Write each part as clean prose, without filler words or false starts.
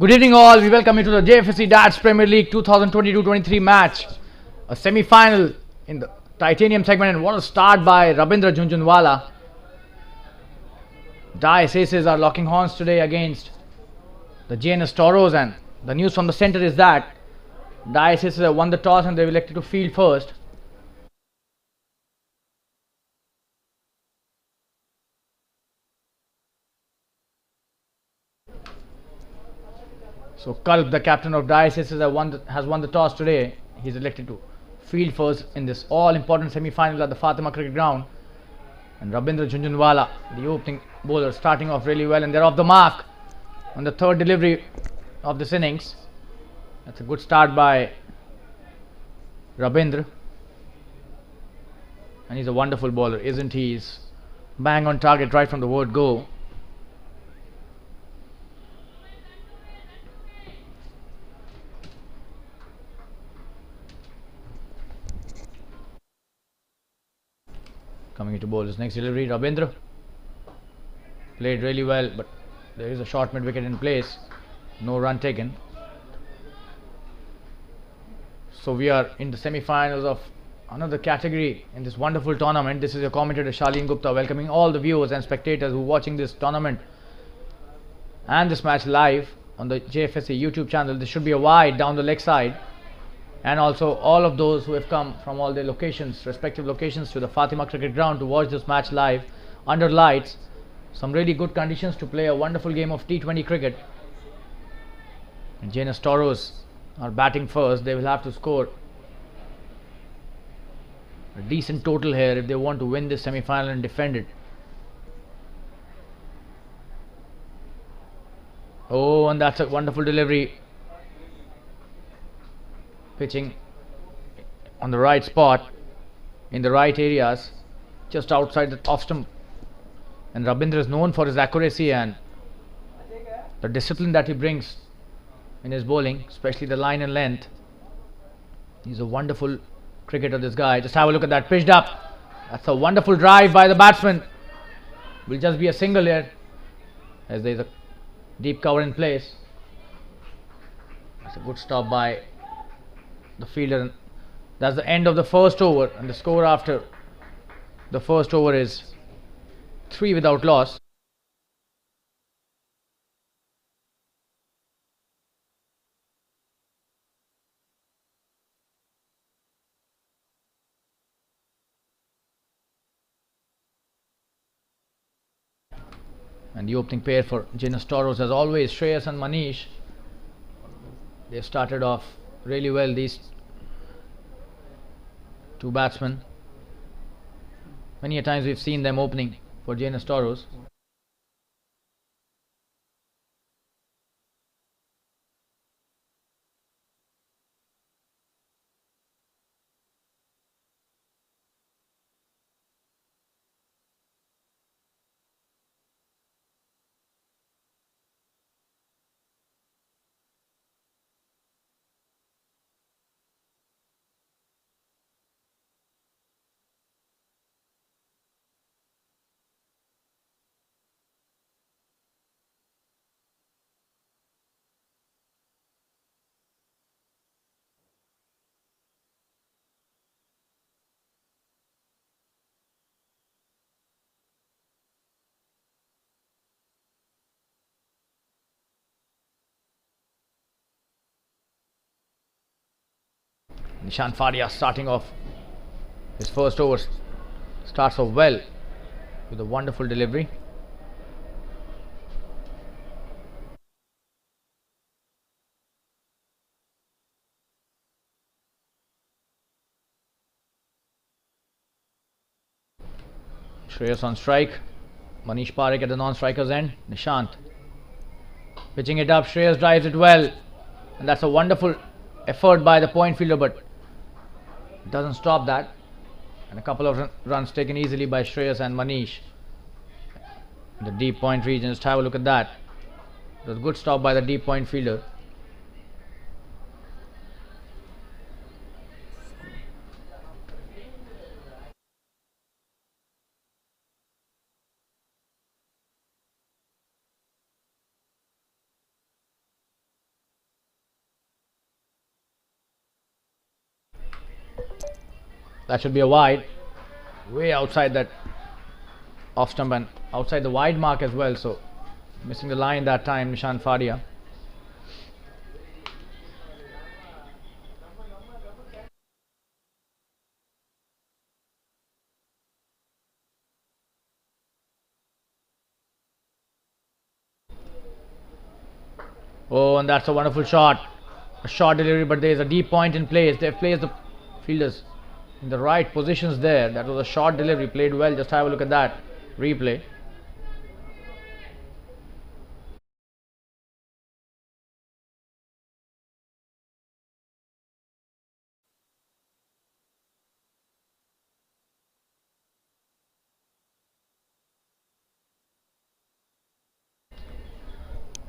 Good evening all, we welcome you to the Jfsc Darts Premier League 2022-23 match. A semi-final in the titanium segment, and what a start by Rabindra Jhunjhunwala. Dice Aces are locking horns today against the Jns Toros, and the news from the centre is that Dice Aces have won the toss and they've elected to field first. So Kalp, the captain of Dice Aces, has won the toss today. He's elected to field first in this all-important semi-final at the Fatima Cricket Ground. And Rabindra Jhunjhunwala, the opening bowler, starting off really well, and they're off the mark on the third delivery of this innings. That's a good start by Rabindra, and he's a wonderful bowler, isn't he? He's bang on target right from the word go. Coming into bowl his next delivery, Rabindra played really well, but there is a short mid wicket in place, no run taken. So we are in the semi-finals of another category in this wonderful tournament. This is your commentator Shaleen Gupta welcoming all the viewers and spectators who are watching this tournament and this match live on the Jfsc YouTube channel. This should be a wide down the leg side, and also all of those who have come from all their locations, respective locations, to the Fatima Cricket Ground to watch this match live under lights. Some really good conditions to play a wonderful game of T20 cricket. And Jns Toros are batting first. They will have to score a decent total here if they want to win this semi-final and defend it. Oh, and that's a wonderful delivery. Pitching on the right spot, in the right areas, just outside the off stump. And Rabindra is known for his accuracy and the discipline that he brings in his bowling, especially the line and length. He's a wonderful cricketer, this guy. Just have a look at that, pitched up. That's a wonderful drive by the batsman. Will just be a single here, as there is a deep cover in place. That's a good stop by the fielder. That's the end of the first over, and the score after the first over is 3 without loss. And the opening pair for Jns Toros, as always, Shreyas and Manish. They started off really well, these two batsmen. Many a times we've seen them opening for Jns Toros. Nishan Faria starting off his first over, starts off well with a wonderful delivery. Shreyas on strike, Manish Parekh at the non-striker's end. Nishant pitching it up, Shreyas drives it well, and that's a wonderful effort by the point fielder, but it doesn't stop that. And a couple of runs taken easily by Shreyas and Manish in the deep point region. Just have a look at that. It was a good stop by the deep point fielder. That should be a wide. Way outside that off stump and outside the wide mark as well. So missing the line that time, Nishan Fadia. Oh, and that's a wonderful shot. A short delivery, but there is a deep point in place. They've placed the fielders in the right positions there. That was a short delivery, played well. Just have a look at that replay.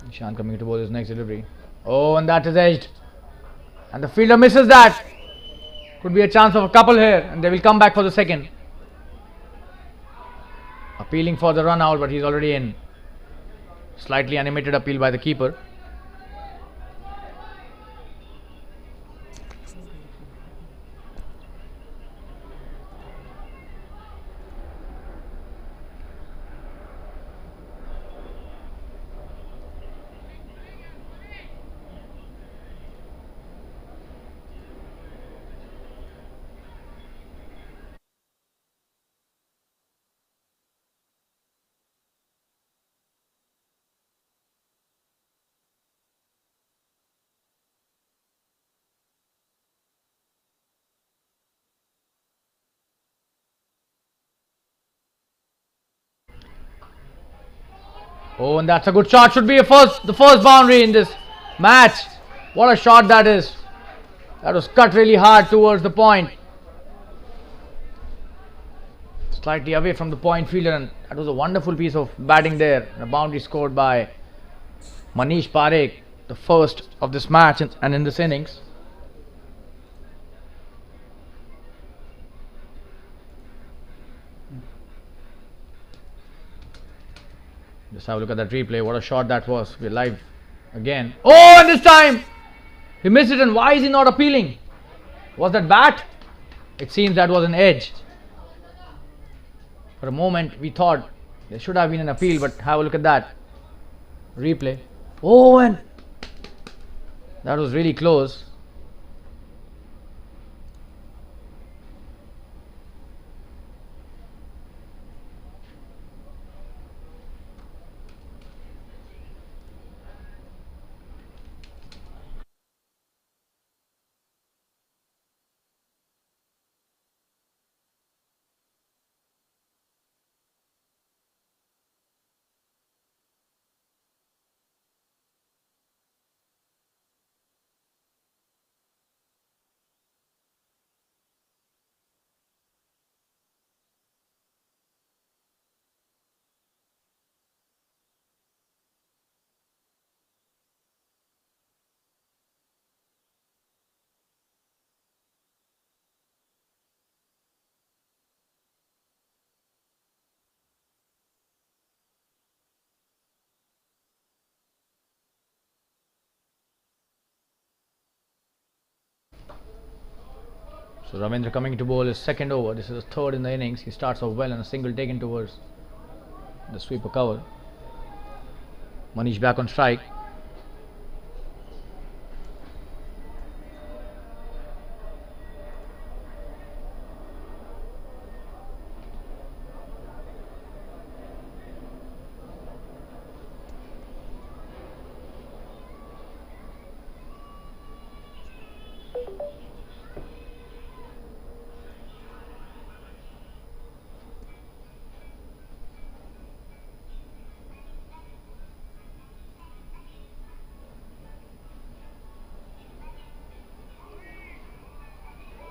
Nishan coming to bowl his next delivery. Oh, and that is edged. And the fielder misses that. Could be a chance of a couple here, and they will come back for the second. Appealing for the run out, but he's already in. Slightly animated appeal by the keeper. Oh, and that's a good shot. Should be the first boundary in this match. What a shot that is. That was cut really hard towards the point. Slightly away from the point fielder, and that was a wonderful piece of batting there. A boundary scored by Manish Parekh, the first of this match and in this innings. Just have a look at that replay. What a shot that was. We're live again. Oh, and this time he missed it. And why is he not appealing? Was that bat? It seems that was an edge. For a moment we thought there should have been an appeal, but have a look at that replay. Oh, and that was really close. So Ravindra coming to bowl his second over. This is the third in the innings. He starts off well and a single taken towards the sweeper cover. Manish back on strike.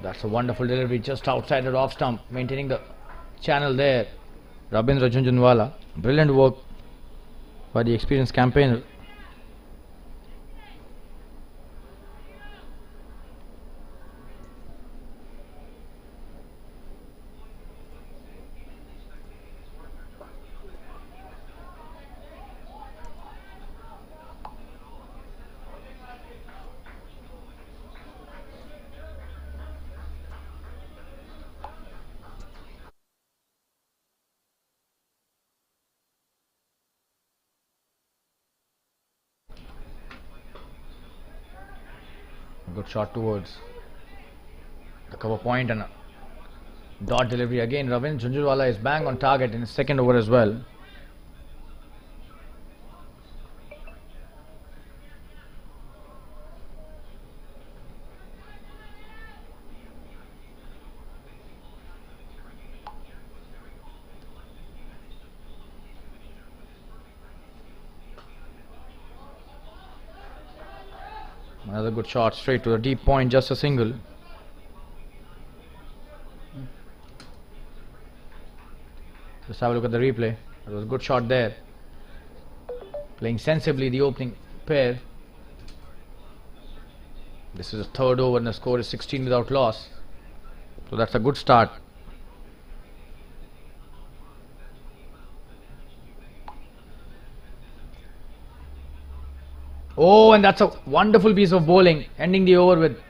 That's a wonderful delivery just outside the off stump, maintaining the channel there. Rabindra Jhunjhunwala, brilliant work by the experienced campaigner. good shot towards the cover point and a dot delivery again. Ravindra Jhunjhunwala is bang on target in his second over as well. Another good shot straight to the deep point, just a single. Just have a look at the replay. It was a good shot there. Playing sensibly the opening pair. This is a third over and the score is 16 without loss. So that's a good start. Oh, and that's a wonderful piece of bowling, ending the over with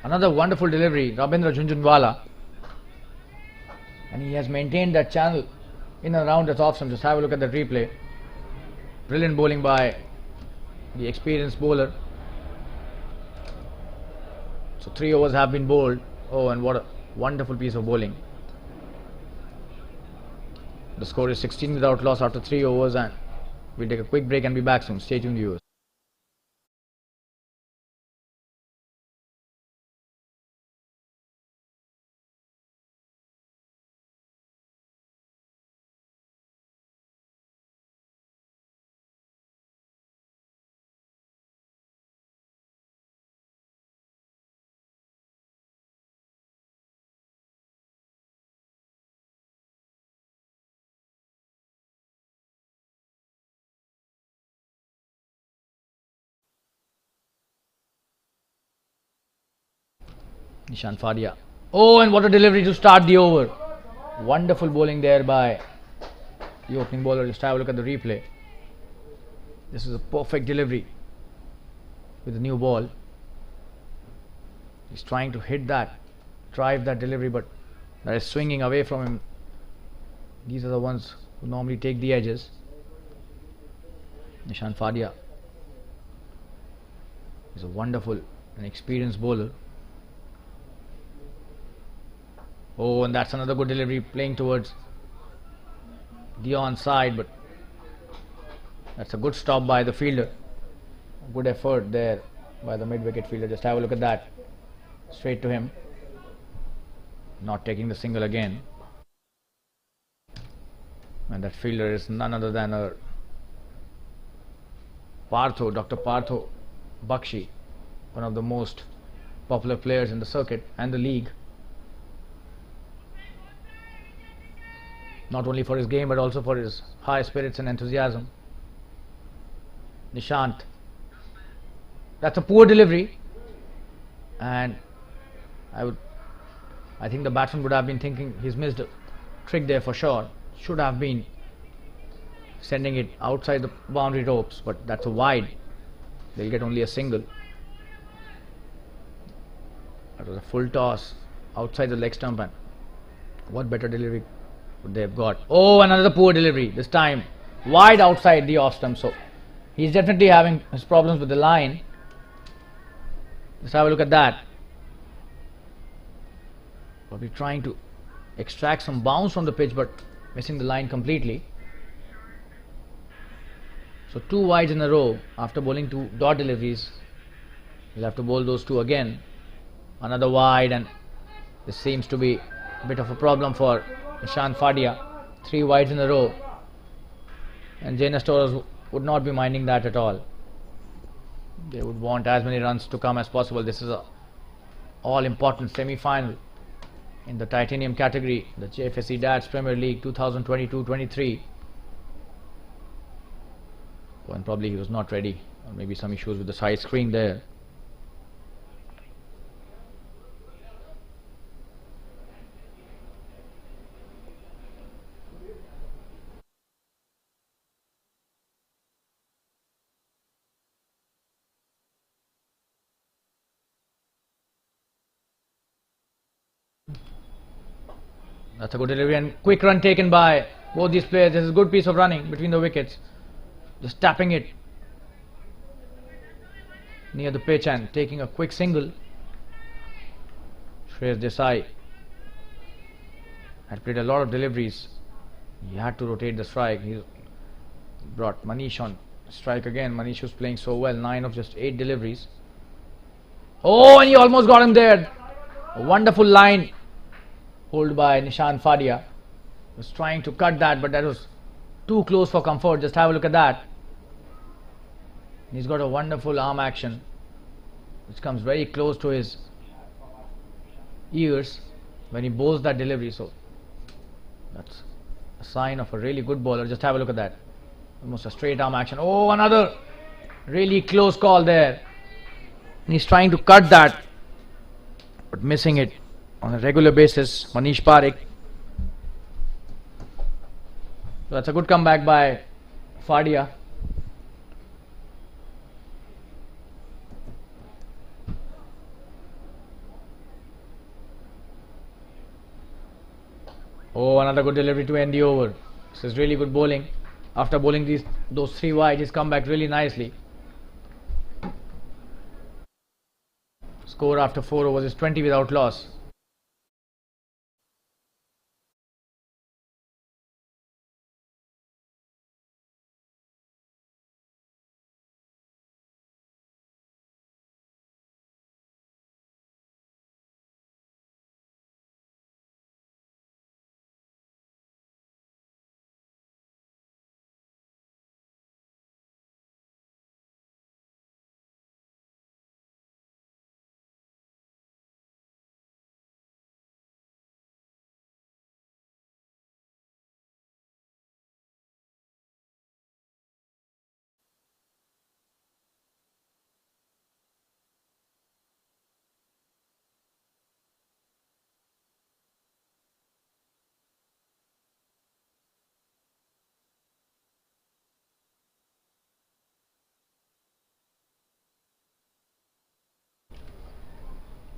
another wonderful delivery, Ravindra Jhunjhunwala. And he has maintained that channel in and around the top stump. Just have a look at the replay. Brilliant bowling by the experienced bowler. So 3 overs have been bowled. Oh, and what a wonderful piece of bowling. The score is 16 without loss after 3 overs, and we'll take a quick break and be back soon. Stay tuned, viewers. Nishan Fadia. Oh, and what a delivery to start the over. Wonderful bowling there by the opening bowler. Just have a look at the replay. This is a perfect delivery with the new ball. He's trying to hit that, drive that delivery, but that is swinging away from him. These are the ones who normally take the edges. Nishan Fadia is a wonderful and experienced bowler. Oh, and that's another good delivery, playing towards the onside, but that's a good stop by the fielder. Good effort there by the mid-wicket fielder. Just have a look at that. Straight to him. Not taking the single again. And that fielder is none other than Partho, Dr. Partho Bakshi, one of the most popular players in the circuit and the league. Not only for his game but also for his high spirits and enthusiasm. Nishant. That's a poor delivery, and I think the batsman would have been thinking he's missed a trick there for sure. Should have been sending it outside the boundary ropes, but that's a wide. They'll get only a single. That was a full toss outside the leg stump, and what better delivery would they have got? Oh, another poor delivery, this time wide outside the off stump. So he's definitely having his problems with the line. Let's have a look at that. Probably trying to extract some bounce from the pitch, but missing the line completely. So 2 wides in a row after bowling 2 dot deliveries. We'll have to bowl those 2 again. Another wide, and this seems to be a bit of a problem for Nishan Fadia. 3 wides in a row, and Jns Toros would not be minding that at all. They would want as many runs to come as possible. This is a all important semi-final in the titanium category, the Jfsc Dads Premier League 2022-23. And probably he was not ready, or maybe some issues with the side screen there. That's a good delivery and quick run taken by both these players. This is a good piece of running between the wickets. Just tapping it near the pitch and taking a quick single. Shreyas Desai had played a lot of deliveries. He had to rotate the strike. He brought Manish on strike again. Manish was playing so well. 9 of just 8 deliveries. Oh, and he almost got him there. A wonderful line hold by Nishan Fadia. Was trying to cut that, but that was too close for comfort. Just have a look at that. He's got a wonderful arm action which comes very close to his ears when he bowls that delivery. So that's a sign of a really good bowler. Just have a look at that. Almost a straight arm action. Oh, another really close call there. And he's trying to cut that, but missing it on a regular basis. Manish Parekh. So that's a good comeback by Fadia. Oh, another good delivery to end the over. This is really good bowling. After bowling those 3 wide, he's come back really nicely. Score after 4 overs is 20 without loss.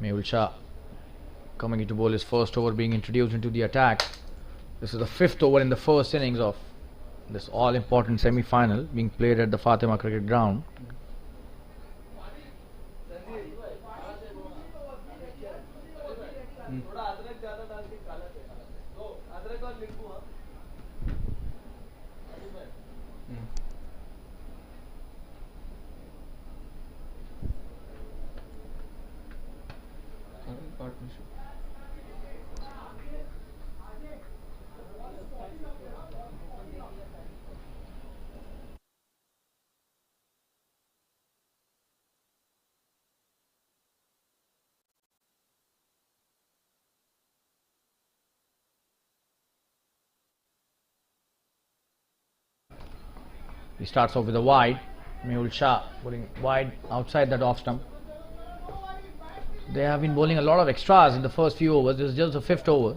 Mehul Shah coming into bowl his first over, being introduced into the attack. This is the 5th over in the first innings of this all important semi-final being played at the Fatima Cricket Ground. He starts off with a wide. Mehul Shah bowling wide outside that off stump. They have been bowling a lot of extras in the first few overs. This is just the 5th over.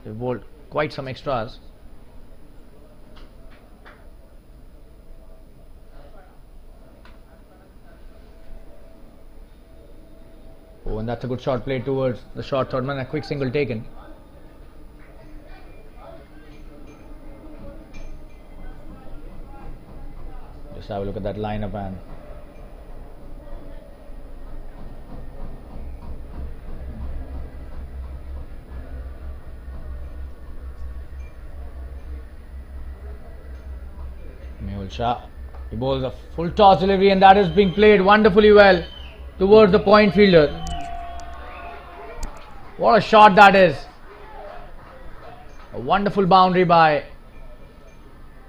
They've bowled quite some extras. Oh, and that's a good shot played towards the short third man. A quick single taken. Just have a look at that lineup, and Mehul Shah, he bowls a full toss delivery, and that is being played wonderfully well towards the point fielder. What a shot that is. A wonderful boundary by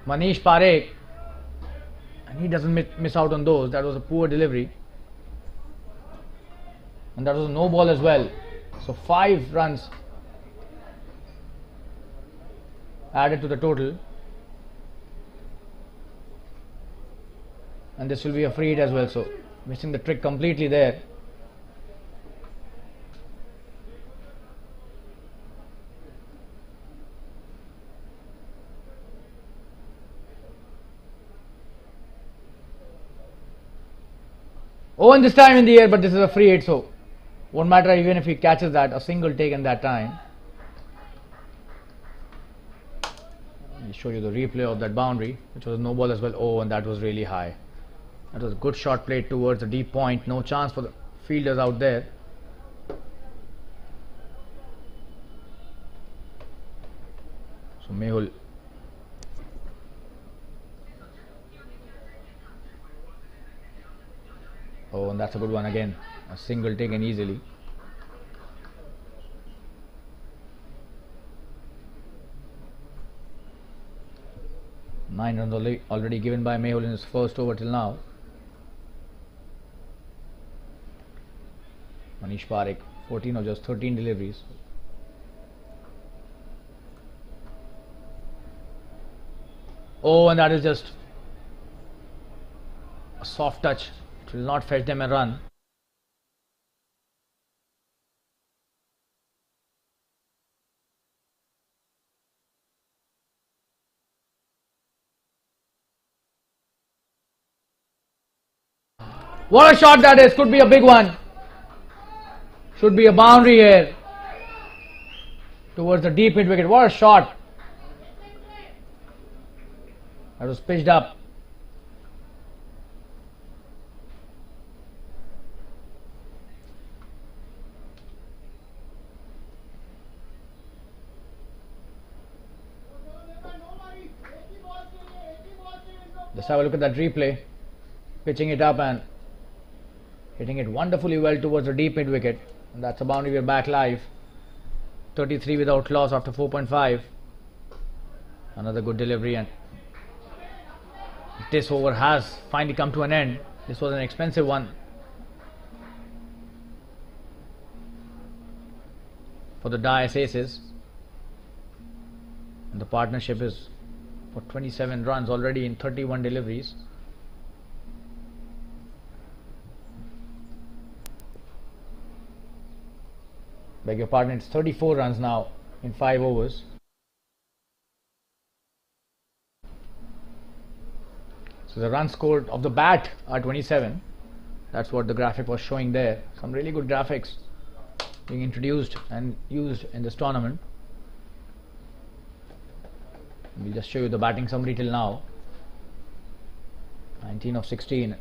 Manish Parekh. And he doesn't miss out on those. That was a poor delivery. And that was a no ball as well. So 5 runs added to the total. And this will be a free hit as well. So missing the trick completely there. Oh, and this time in the air, but this is a free hit, so won't matter even if he catches that. A single taken that time. I'll show you the replay of that boundary, which was a no ball as well. Oh, and that was really high. That was a good shot played towards the deep point. No chance for the fielders out there. So Mehul. Oh, and that's a good one again. A single taken easily. Nine runs already given by Mehul in his first over till now. Manish Parekh, 14 of just 13 deliveries. Oh, and that is just a soft touch. It will not fetch them a run. What a shot that is! Could be a big one. Should be a boundary here. Towards the deep mid wicket. What a shot! That was pitched up. Just have a look at that replay. Pitching it up and hitting it wonderfully well towards the deep mid wicket. And that's a boundary. We're back live. 33 without loss after 4.5. Another good delivery, and this over has finally come to an end. This was an expensive one for the Js Aces, and the partnership is for 27 runs already in 31 deliveries. Beg your pardon, it's 34 runs now in 5 overs. So the runs scored of the bat are 27. That's what the graphic was showing there. Some really good graphics being introduced and used in this tournament. We'll just show you the batting summary till now. 19 of 16.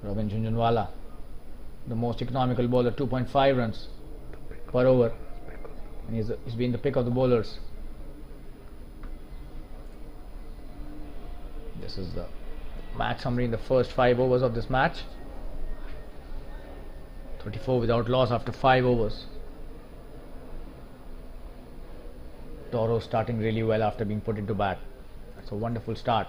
Robin Jhunjhunwala, the most economical bowler, 2.5 runs per over, and he's been the pick of the bowlers. This is the match summary in the first 5 overs of this match. 34 without loss after 5 overs. Toros starting really well after being put into bat. That's a wonderful start.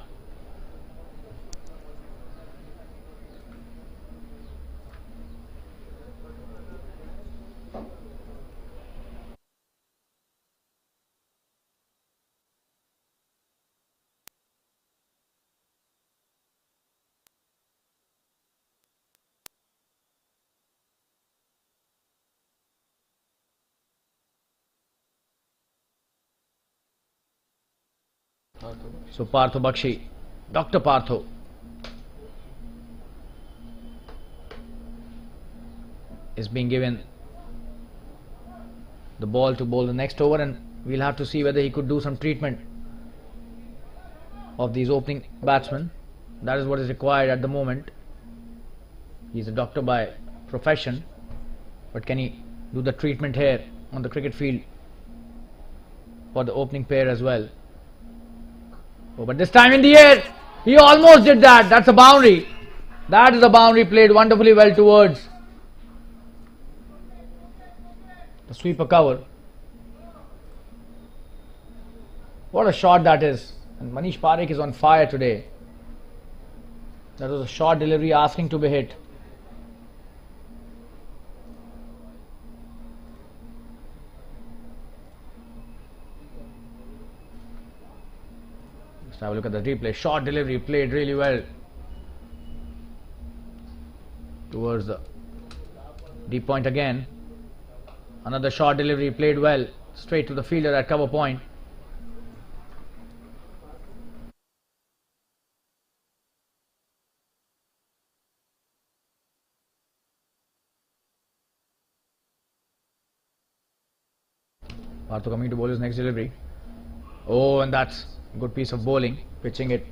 So Partho Bakshi, Dr. Partho, is being given the ball to bowl the next over, and we'll have to see whether he could do some treatment of these opening batsmen. That is what is required at the moment. He's a doctor by profession, but can he do the treatment here on the cricket field for the opening pair as well? Oh, but this time in the air, he almost did that. That's a boundary. That is a boundary played wonderfully well towards the sweeper cover. What a shot that is. And Manish Parekh is on fire today. That was a short delivery asking to be hit. Let's have a look at the replay. Short delivery played really well towards the deep point again. Another short delivery played well straight to the fielder at cover point. Partho coming to bowl his next delivery. Oh, and that's a good piece of bowling, pitching it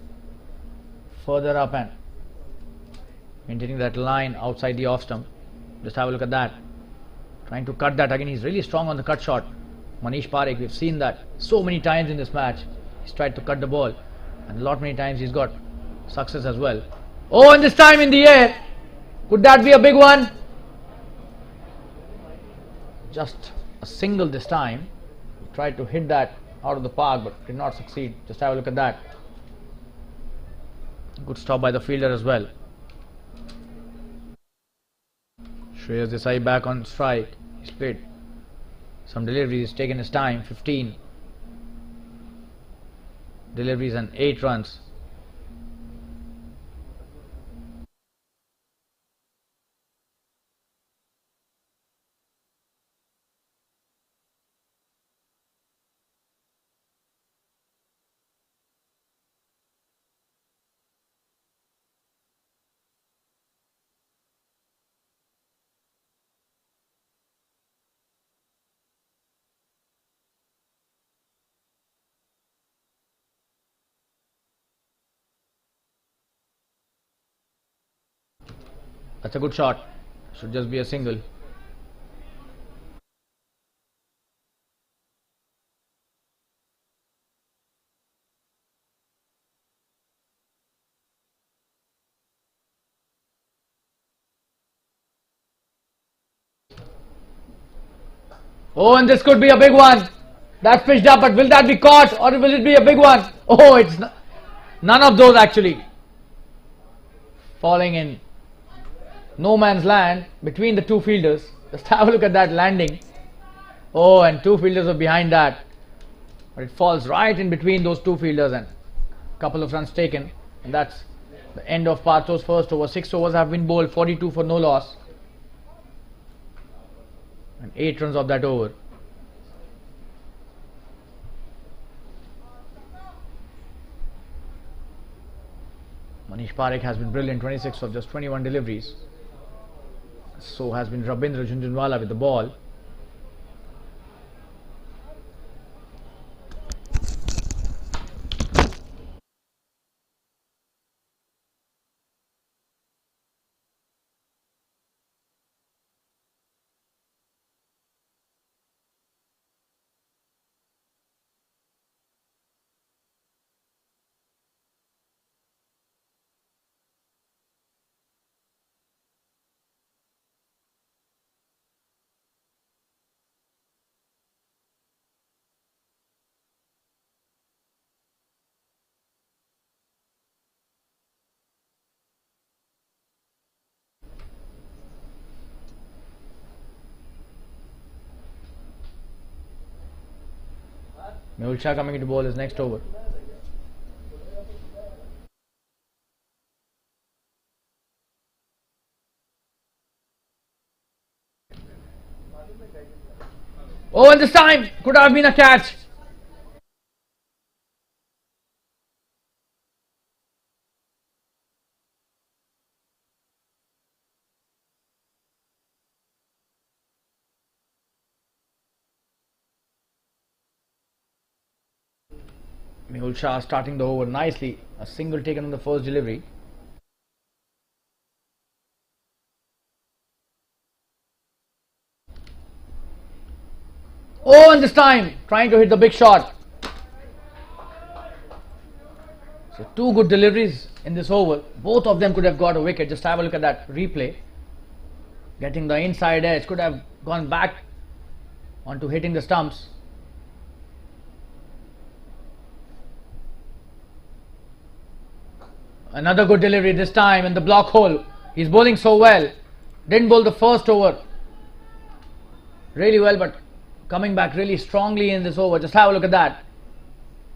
further up and maintaining that line outside the off stump. Just have a look at that. Trying to cut that again. He's really strong on the cut shot. Manish Parekh, we've seen that so many times in this match. He's tried to cut the ball, and a lot many times he's got success as well. Oh, and this time in the air. Could that be a big one? Just a single this time. He tried to hit that out of the park but did not succeed. Just have a look at that. Good stop by the fielder as well. Shreyas Desai back on strike. He's played some deliveries, he's taken his time. 15 deliveries and 8 runs. That's a good shot. Should just be a single. Oh, and this could be a big one. That's pitched up, but will that be caught or will it be a big one? Oh, it's none of those actually. Falling in no man's land between the two fielders. Just have a look at that landing. Oh, and two fielders are behind that. But it falls right in between those two fielders and a couple of runs taken. And that's the end of Partho's first over. 6 overs have been bowled, 42 for no loss. And 8 runs of that over. Manish Parekh has been brilliant, 26 of just 21 deliveries. So has been Rabindra Jhunjhunwala with the ball. Mehul Shah coming into bowl his next over. Oh, and this time could have been a catch. Mehul Shah starting the over nicely. A single taken on the first delivery. Oh, and this time trying to hit the big shot. So 2 good deliveries in this over. Both of them could have got a wicket. Just have a look at that replay. Getting the inside edge, could have gone back onto hitting the stumps. Another good delivery this time in the block hole. He's bowling so well. Didn't bowl the first over really well, but coming back really strongly in this over. Just have a look at that.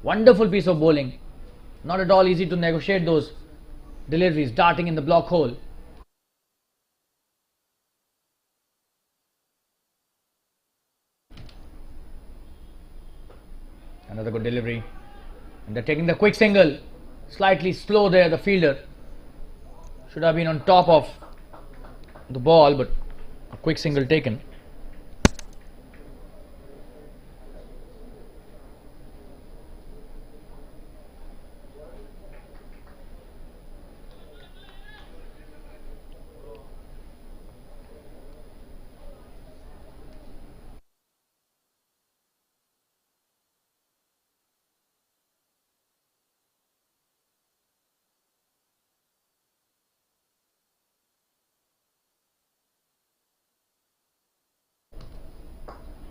Wonderful piece of bowling. Not at all easy to negotiate those deliveries, darting in the block hole. Another good delivery. And they're taking the quick single. Slightly slow there, the fielder. Should have been on top of the ball, but a quick single taken.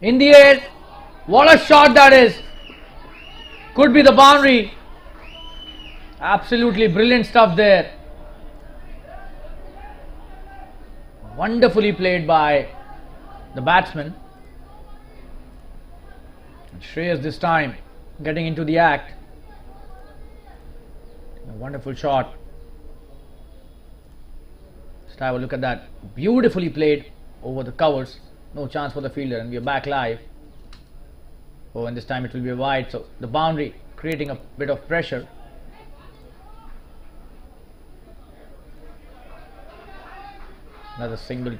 In the air. What a shot that is. Could be the boundary. Absolutely brilliant stuff there. Wonderfully played by the batsman. And Shreyas this time getting into the act. A wonderful shot. Just have a look at that. Beautifully played over the covers. No chance for the fielder, and we are back live. Oh, and this time it will be wide, so the boundary creating a bit of pressure. Another single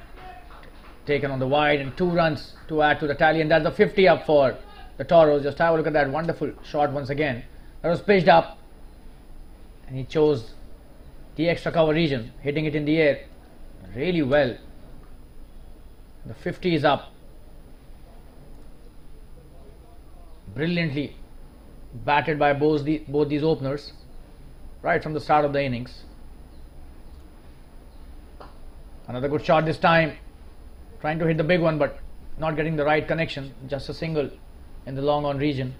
taken on the wide, and 2 runs to add to the tally, and that's the 50 up for the Toros. Just have a look at that wonderful shot once again. That was pitched up, and he chose the extra cover region, hitting it in the air really well. The 50 is up. Brilliantly batted by both these openers right from the start of the innings. Another good shot this time, trying to hit the big one but not getting the right connection. Just a single in the long on region.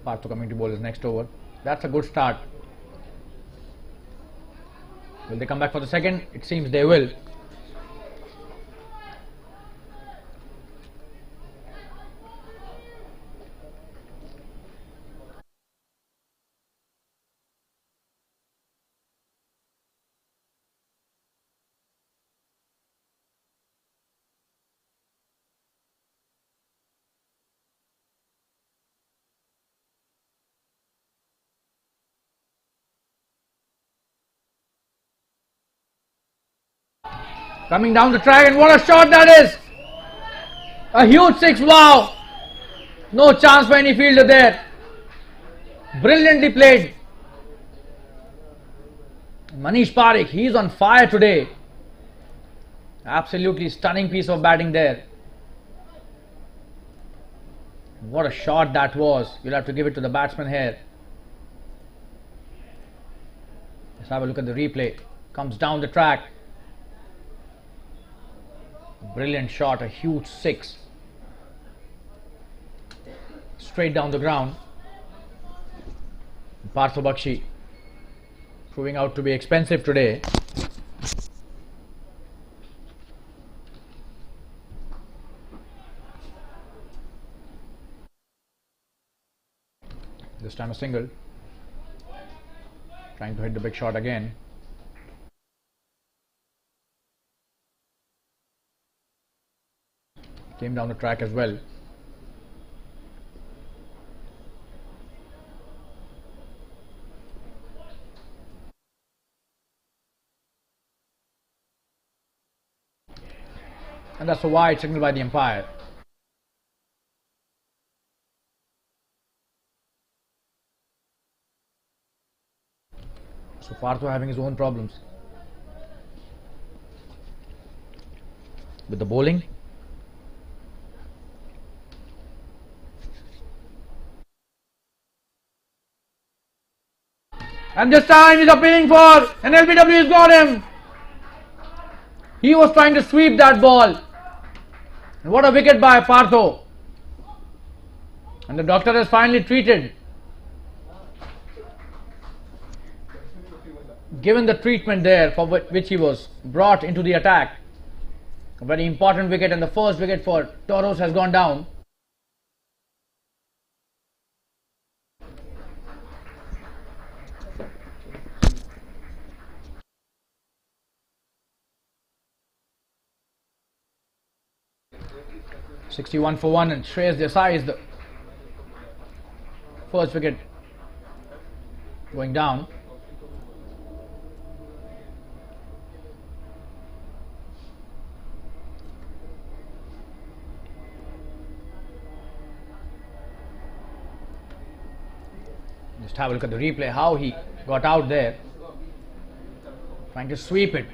Partho coming to bowl his next over. That's a good start. Will they come back for the second? It seems they will. Coming down the track, and what a shot that is! A huge 6, wow! No chance for any fielder there. Brilliantly played. Manish Parekh, he's on fire today. Absolutely stunning piece of batting there. What a shot that was. You'll have to give it to the batsman here. Let's have a look at the replay. Comes down the track. Brilliant shot, a huge 6. Straight down the ground. Partho Bakshi proving out to be expensive today. This time a single. Trying to hit the big shot again. Came down the track as well. And that's a wide signal by the umpire. So Partho having his own problems with the bowling. And this time he's appealing for an LBW. He's got him. He was trying to sweep that ball. And what a wicket by Partho. And the doctor has finally treated. Given the treatment there for which he was brought into the attack. A very important wicket, and the first wicket for Toros has gone down. 61 for 1, and Js Desai is the first wicket going down. Just have a look at the replay, how he got out there, trying to sweep it.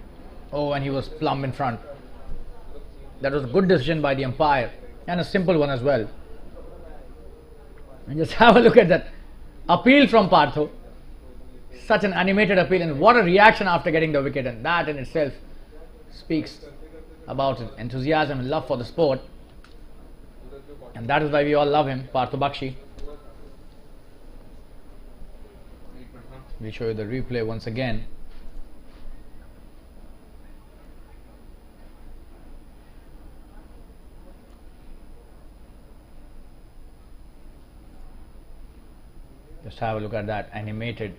Oh, and he was plumb in front. That was a good decision by the umpire, and a simple one as well. And just have a look at that appeal from Partho. Such an animated appeal, and what a reaction after getting the wicket, and that in itself speaks about his enthusiasm and love for the sport. And that is why we all love him, Partho Bakshi. We show you the replay once again. Just have a look at that animated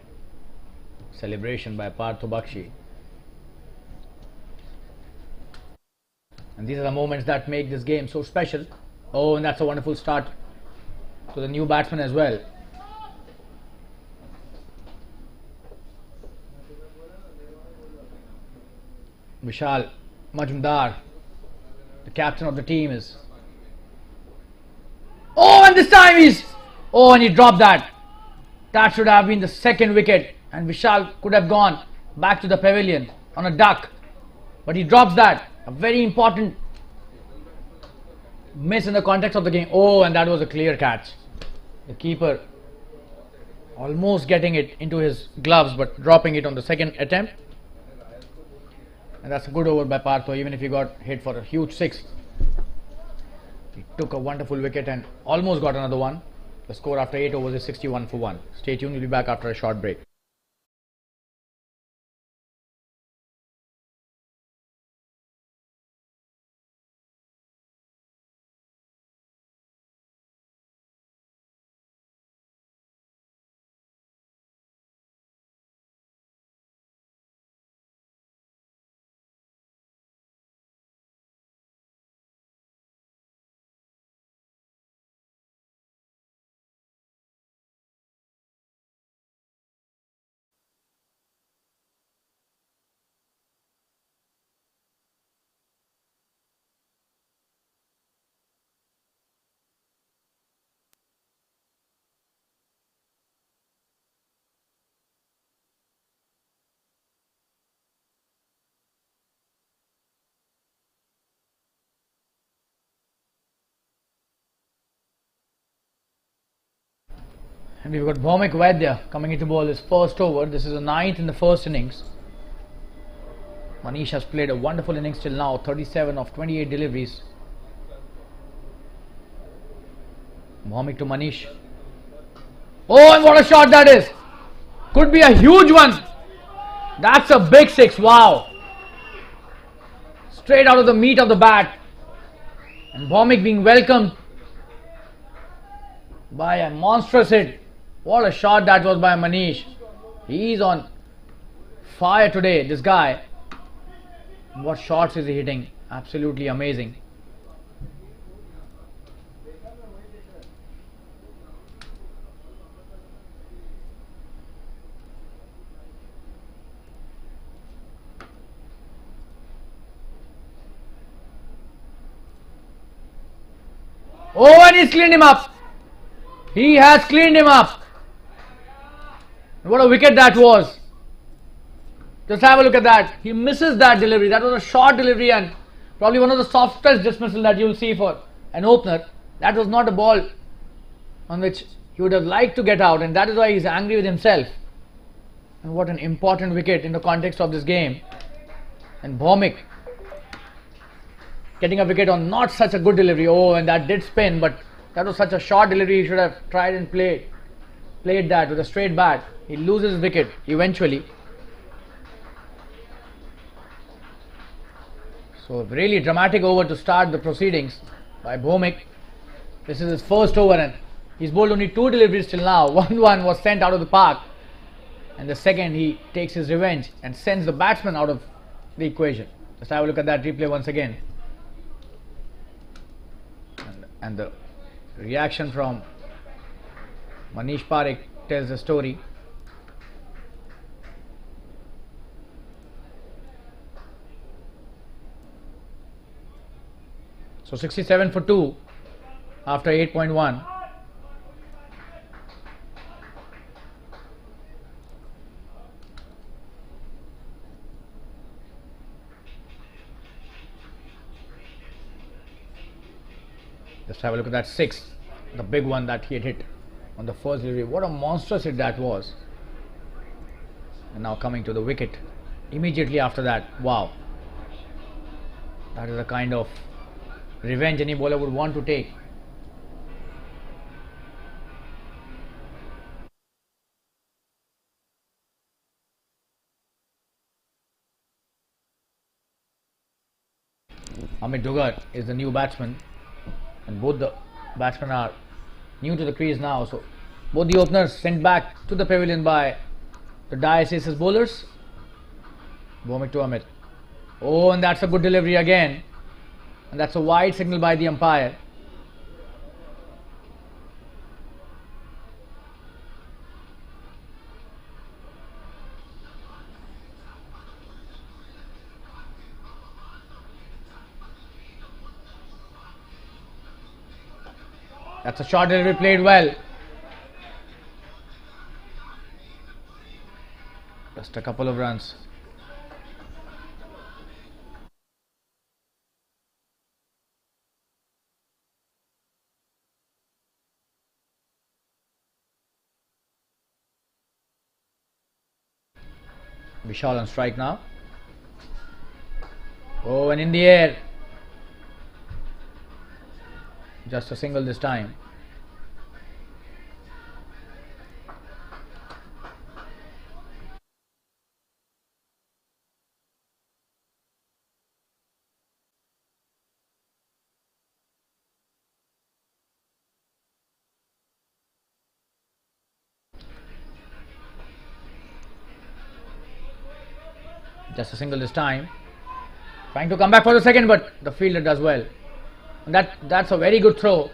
celebration by Partho Bakshi. And these are the moments that make this game so special. Oh, and that's a wonderful start to the new batsman as well. Vishal Majumdar, the captain of the team, is... Oh, and this time he's... Oh, and he dropped that. That should have been the second wicket, and Vishal could have gone back to the pavilion on a duck. But he drops that. A very important miss in the context of the game. Oh, and that was a clear catch. The keeper almost getting it into his gloves, but dropping it on the second attempt. And that's a good over by Partho, even if he got hit for a huge 6. He took a wonderful wicket and almost got another one. The score after 8 overs is 61 for 1. Stay tuned, we'll be back after a short break. And we've got Bhomik Vaidya coming into bowl his first over. This is the 9th in the first innings. Manish has played a wonderful innings till now, 37 of 28 deliveries. Bhomik to Manish. Oh, and what a shot that is! Could be a huge one. That's a big 6, wow! Straight out of the meat of the bat. And Bhomik being welcomed by a monstrous hit. What a shot that was by Manish. He's on fire today, this guy. What shots is he hitting? Absolutely amazing. Oh, and he's cleaned him up. He has cleaned him up. What a wicket that was. Just have a look at that. He misses that delivery. That was a short delivery and probably one of the softest dismissal that you'll see for an opener. That was not a ball on which he would have liked to get out, and that is why he's angry with himself. And what an important wicket in the context of this game. And Bhomik getting a wicket on not such a good delivery. Oh, and that did spin, but that was such a short delivery. He should have tried and played that with a straight bat. He loses his wicket eventually. So really dramatic over to start the proceedings by Bhomik. This is his first over and he's bowled only 2 deliveries till now. One was sent out of the park, and the second he takes his revenge and sends the batsman out of the equation. Just have a look at that replay once again. And And the reaction from Manish Parekh tells the story. So 67 for 2 after 8.1. Just have a look at that 6, the big one that he had hit on the first delivery. What a monstrous hit that was. And now coming to the wicket immediately after that. Wow. That is the kind of revenge any bowler would want to take. Amit Dugar is the new batsman, and both the batsmen are new to the crease now. So both the openers sent back to the pavilion by the Jfsc bowlers. Bhumik to Amit. Oh, and that's a good delivery again, and that's a wide signal by the umpire. That's a short delivery, played well. Just a couple of runs. Vishal on strike now. Oh, and in the air. Just a single this time. Just a single this time. Trying to come back for the second, but the fielder does well. And that's a very good throw.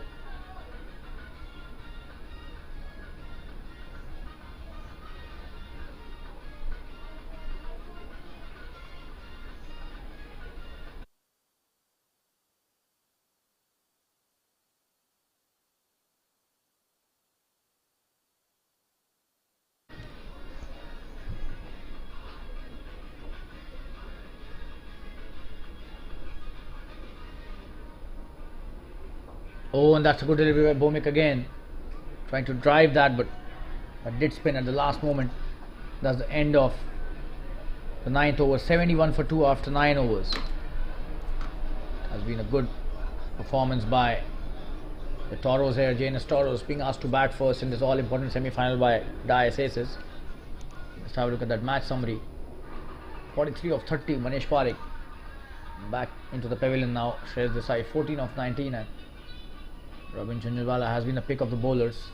Oh, and that's a good delivery by Bhumik again. Trying to drive that, but that did spin at the last moment. That's the end of the 9th over. 71 for 2 after 9 overs. Has been a good performance by the Toros here. Jns Toros being asked to bat first in this all-important semi-final by Jfsc. Let's have a look at that match summary. 43 of 30, Manish Parekh back into the pavilion now. Shreyas Desai 14 of 19, and Robin Jhunjhunwala has been a pick of the bowlers.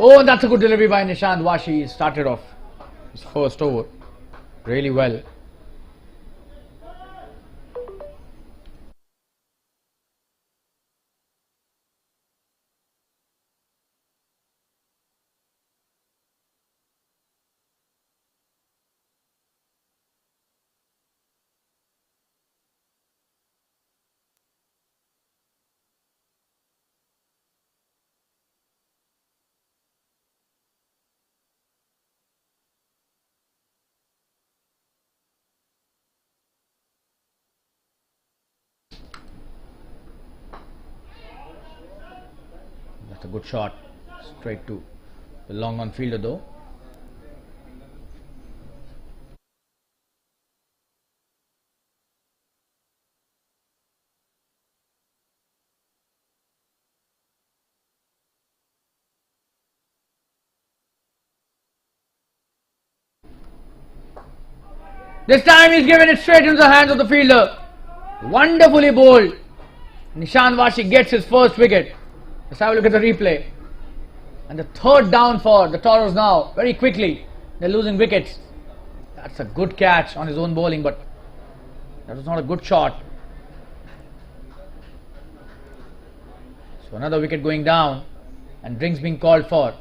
Oh, and that's a good delivery by Nishant Washi. He started off his first over really well. It's a good shot. Straight to the long on fielder though. This time he's given it straight into the hands of the fielder. Wonderfully bowled. Jns Vashi gets his first wicket. Let's have a look at the replay. And the third down for the Toros now. Very quickly. They're losing wickets. That's a good catch on his own bowling, but that was not a good shot. So another wicket going down and drinks being called for.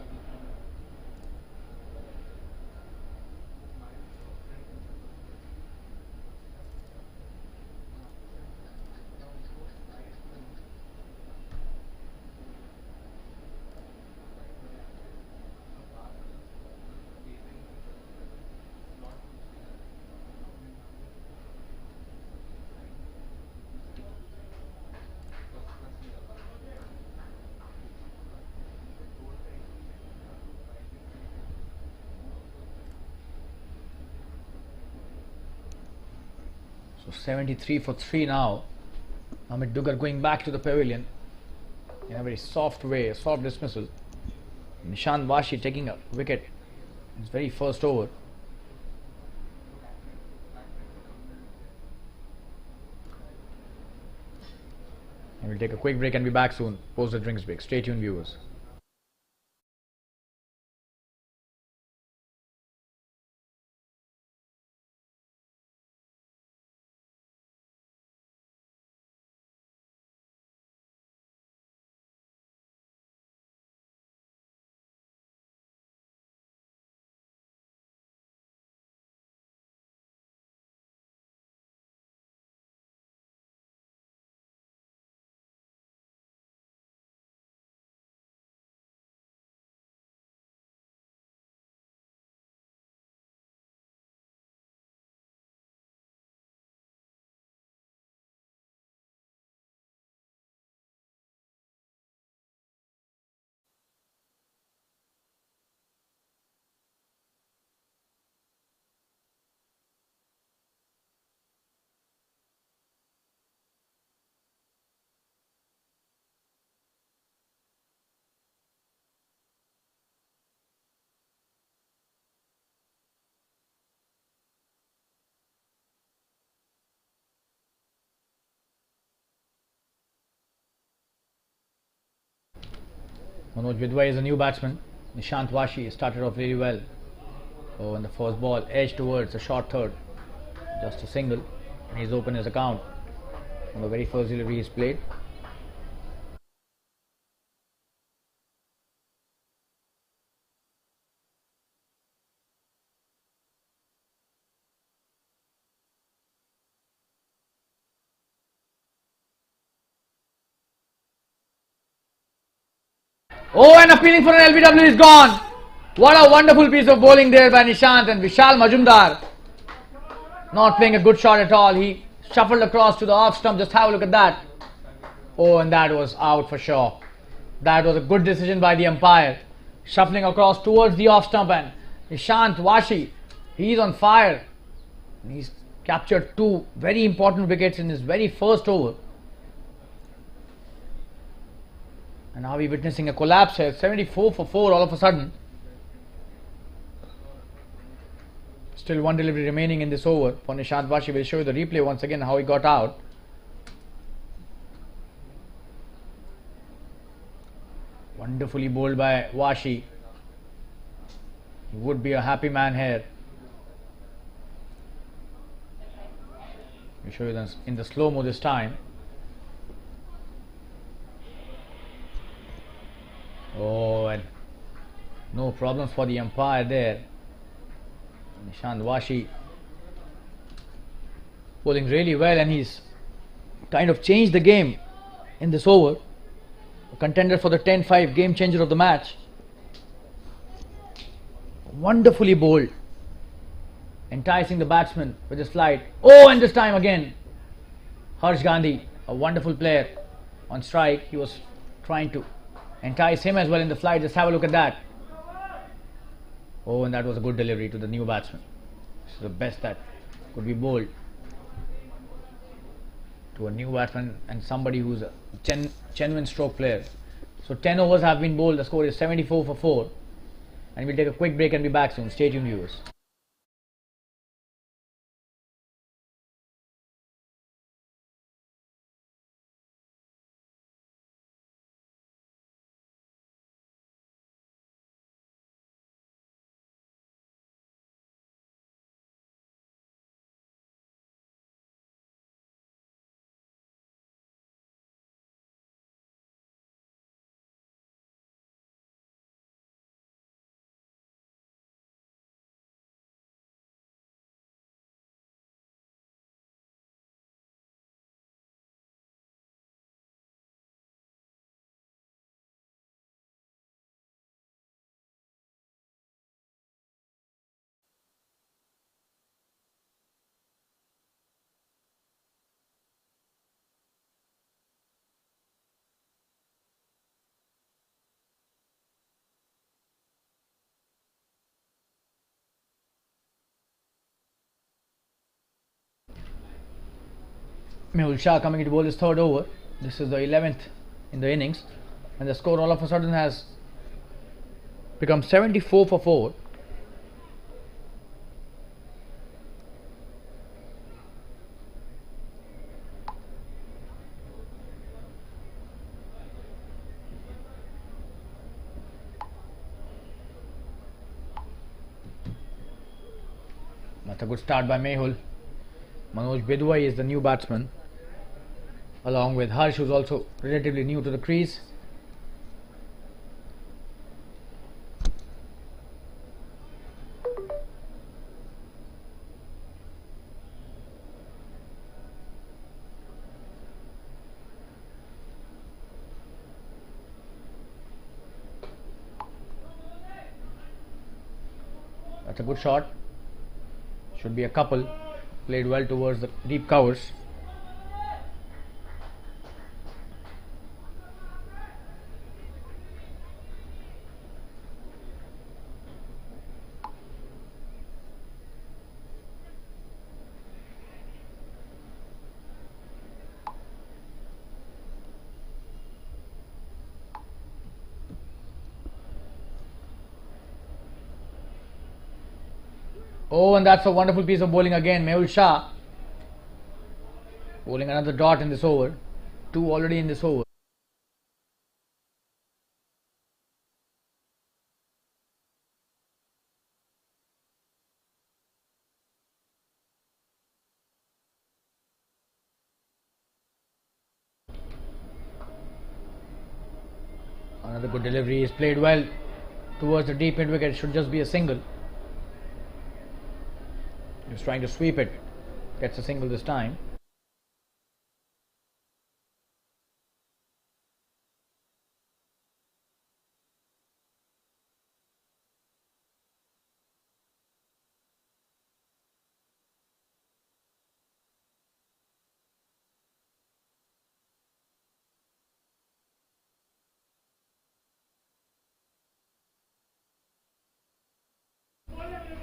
So 73 for 3 now. Amit Dugar going back to the pavilion in a very soft way, a soft dismissal. Jns Vashi taking a wicket in his very first over. And we'll take a quick break and be back soon. Post the drinks break. Stay tuned, viewers. Manoj Vidwai is a new batsman. Jns Vashi started off really well. Oh, and the first ball edged towards a short third. Just a single. And he's opened his account on the very first delivery he's played. Oh, and appealing for an LBW is gone. What a wonderful piece of bowling there by Nishant, and Vishal Majumdar not playing a good shot at all. He shuffled across to the off stump. Just have a look at that. Oh, and that was out for sure. That was a good decision by the umpire. Shuffling across towards the off stump, and Jns Vashi, he's on fire. He's captured 2 very important wickets in his very first over. And now we're witnessing a collapse here. 74 for 4 all of a sudden. Still 1 delivery remaining in this over for Jns Vashi. We'll show you the replay once again how he got out. Wonderfully bowled by Vashi. He would be a happy man here. We'll show you this in the slow-mo this time. Oh, and no problems for the umpire there. Jns Vashi bowling really well, and he's kind of changed the game in this over. A contender for the 10-5 game changer of the match. Wonderfully bowled, enticing the batsman with his flight. Oh, and this time again, Harsh Gandhi, a wonderful player on strike. He was trying to entice him as well in the flight. Just have a look at that. Oh, and that was a good delivery to the new batsman. This is the best that could be bowled to a new batsman and somebody who's a genuine stroke player. So 10 overs have been bowled. The score is 74 for 4. And we'll take a quick break and be back soon. Stay tuned, viewers. Mehul Shah coming to bowl his third over. This is the 11th in the innings, and the score all of a sudden has become 74 for 4. That's a good start by Mehul. Manoj Bidwai is the new batsman, along with Harsh, who's also relatively new to the crease. That's a good shot. Should be a couple. Played well towards the deep covers. Oh, and that's a wonderful piece of bowling again. Mehul Shah bowling another dot in this over. 2 already in this over. Another good delivery. He's played well towards the deep mid wicket. It should just be a single. He's trying to sweep it. Gets a single this time.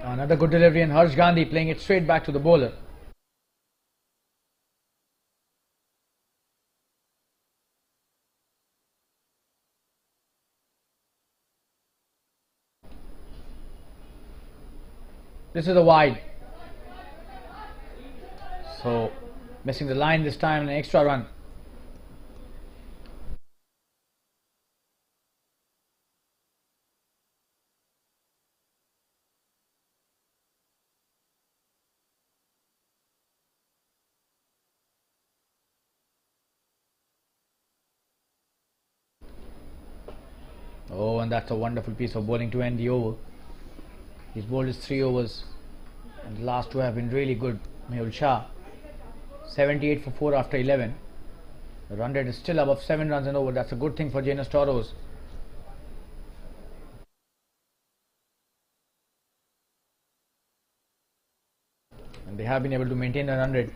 Another good delivery, and Harsh Gandhi playing it straight back to the bowler. This is a wide. So missing the line this time, an extra run. Oh, and that's a wonderful piece of bowling to end the over. He's bowled his 3 overs, and the last 2 have been really good. Mehul Shah, 78 for 4 after 11. The run rate is still above 7 runs an over. That's a good thing for Jns Toros. And they have been able to maintain the run rate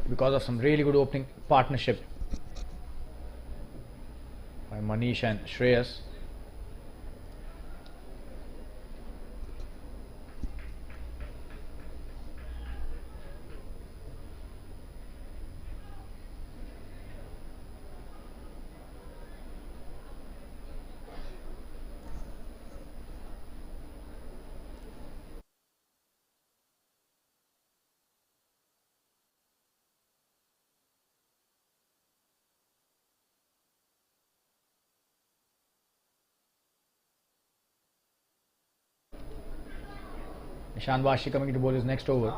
because of some really good opening partnership by Manish and Shreyas. Nishan Vashi coming to bowl his next over.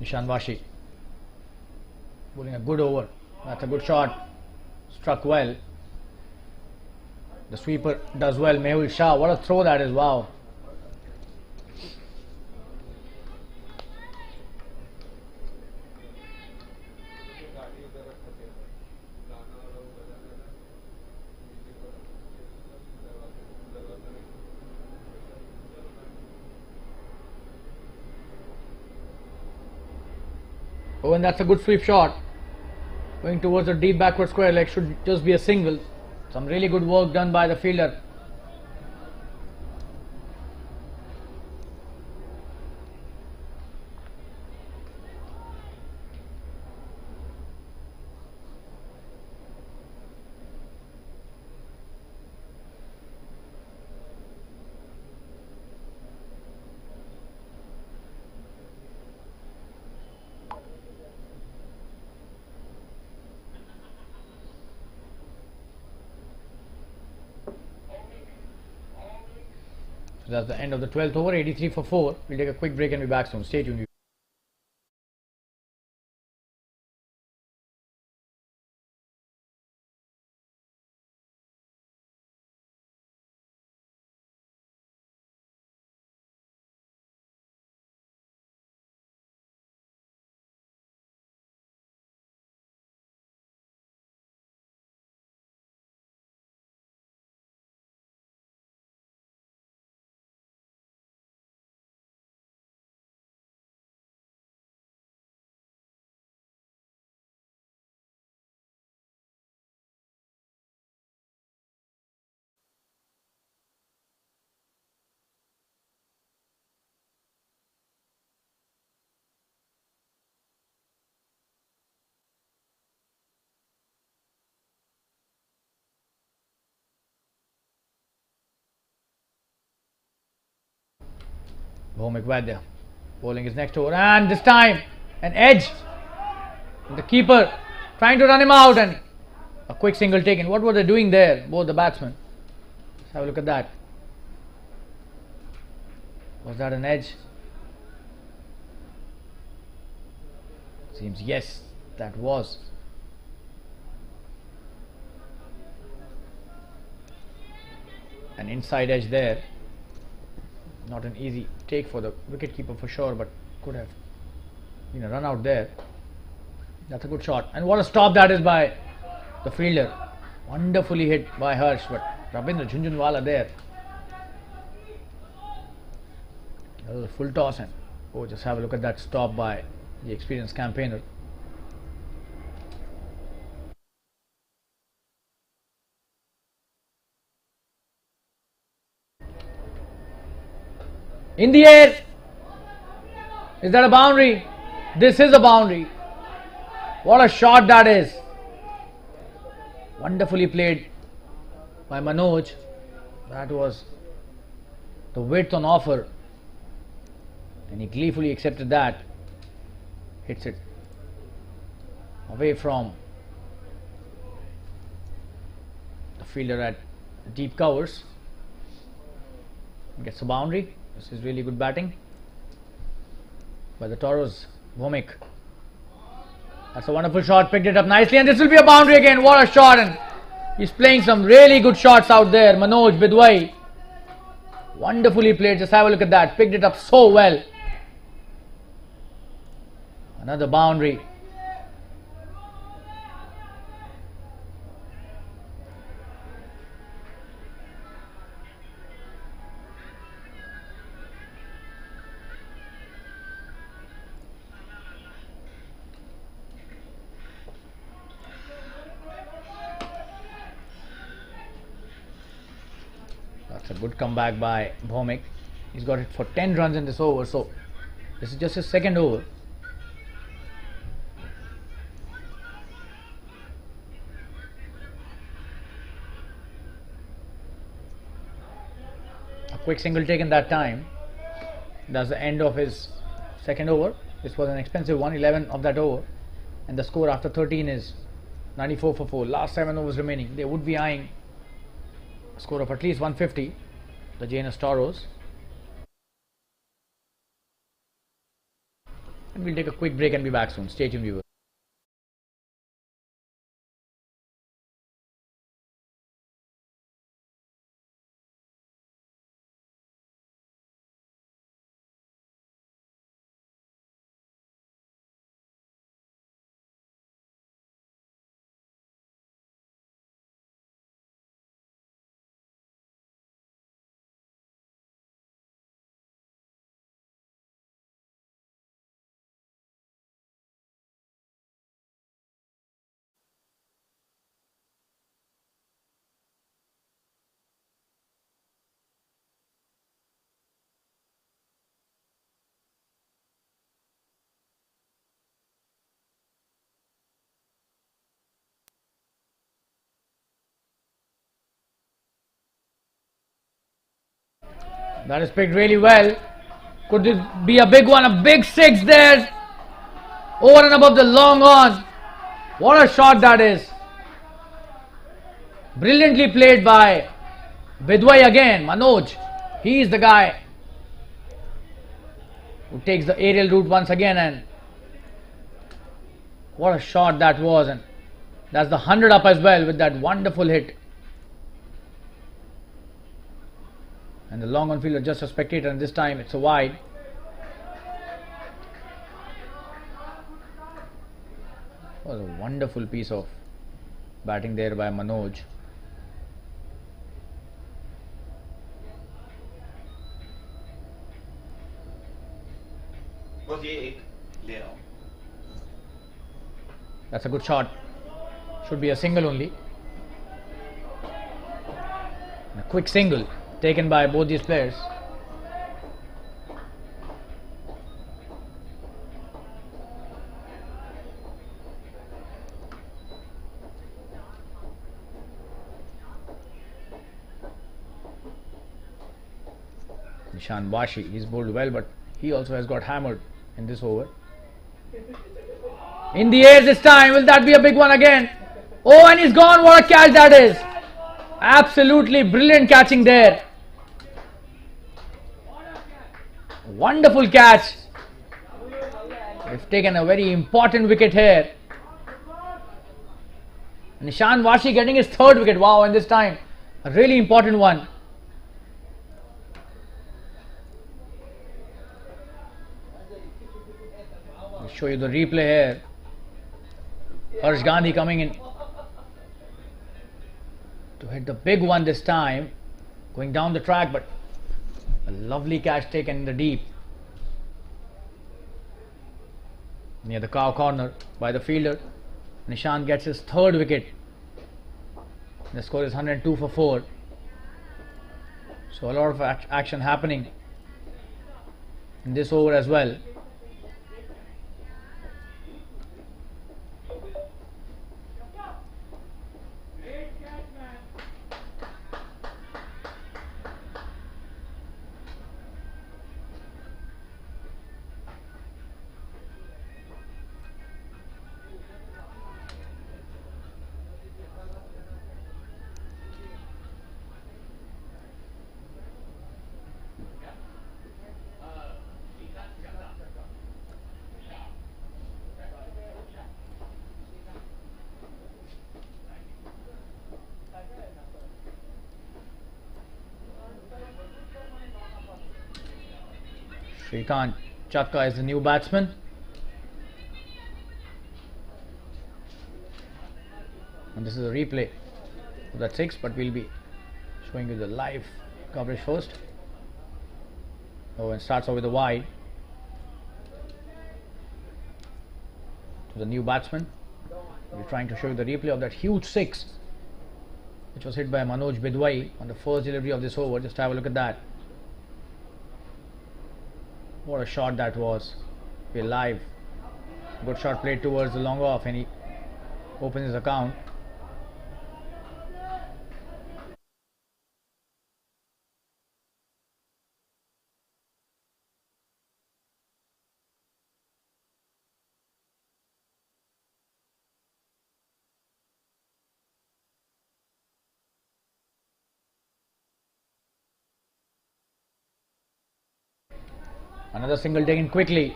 Nishan Vashi bowling a good over. That's a good shot. Struck well. The sweeper does well. Mehul Shah. What a throw that is. Wow. Oh, and that's a good sweep shot. Going towards the deep backward square leg, should just be a single. Some really good work done by the fielder. So that's the end of the 12th over, 83 for 4. We'll take a quick break and be back soon. Stay tuned. Bhomik Vaidya bowling his next over, and this time an edge. The keeper trying to run him out, and a quick single taken. What were they doing there, both the batsmen? Let's have a look at that. Was that an edge? Seems yes, that was. An inside edge there. Not an easy take for the wicketkeeper for sure, but could have been a run out there. That's a good shot, and what a stop that is by the fielder. Wonderfully hit by Harsh, but Rabindra Jhunjhunwala there. That was a full toss, and oh, just have a look at that stop by the experienced campaigner. In the air. Is that a boundary? This is a boundary. What a shot that is. Wonderfully played by Manoj. That was the width on offer, and he gleefully accepted that. Hits it away from the fielder at deep covers. Gets a boundary. This is really good batting by the Toros. Bhomik. That's a wonderful shot. Picked it up nicely, and this will be a boundary again. What a shot! And he's playing some really good shots out there. Manoj Bidwai. Wonderfully played. Just have a look at that. Picked it up so well. Another boundary. That's a good comeback by Bhomik. He's got it for 10 runs in this over, so this is just his second over. A quick single taken that time. That's the end of his second over. This was an expensive one, 11 of that over, and the score after 13 is 94 for 4. Last 7 overs remaining. They would be eyeing a score of at least 150, the Jns Toros. And we'll take a quick break and be back soon. Stay tuned, viewers. That is picked really well. Could this be a big one? A big six there. Over and above the long on. What a shot that is. Brilliantly played by Bidwai again. Manoj. He is the guy who takes the aerial route once again, and what a shot that was. And that's the 100 up as well with that wonderful hit. And the long on fielder just a spectator, and this time it's a wide. It was a wonderful piece of batting there by Manoj. That's a good shot. Should be a single only. And a quick single taken by both these players. Nishan Washi, he's bowled well, but he also has got hammered in this over. In the air this time, will that be a big one again? Oh, and he's gone. What a catch that is! Absolutely brilliant catching there. Wonderful catch. They've taken a very important wicket here. Nishan Washi getting his third wicket. Wow, and this time a really important one. I'll show you the replay here. Harsh Gandhi coming in to hit the big one this time, going down the track, but a lovely catch taken in the deep near the cow corner by the fielder. Nishan gets his third wicket. The score is 102 for 4. So a lot of action happening in this over as well. Shrikant Chakka is the new batsman. And this is a replay of that 6, but we'll be showing you the live coverage first. Oh, and starts off with a wide to the new batsman. We're trying to show you the replay of that huge 6 which was hit by Manoj Bidwai on the first delivery of this over. Just have a look at that. What a shot that was. We're live. Good shot played towards the long off, and he opens his account. Another single taken quickly.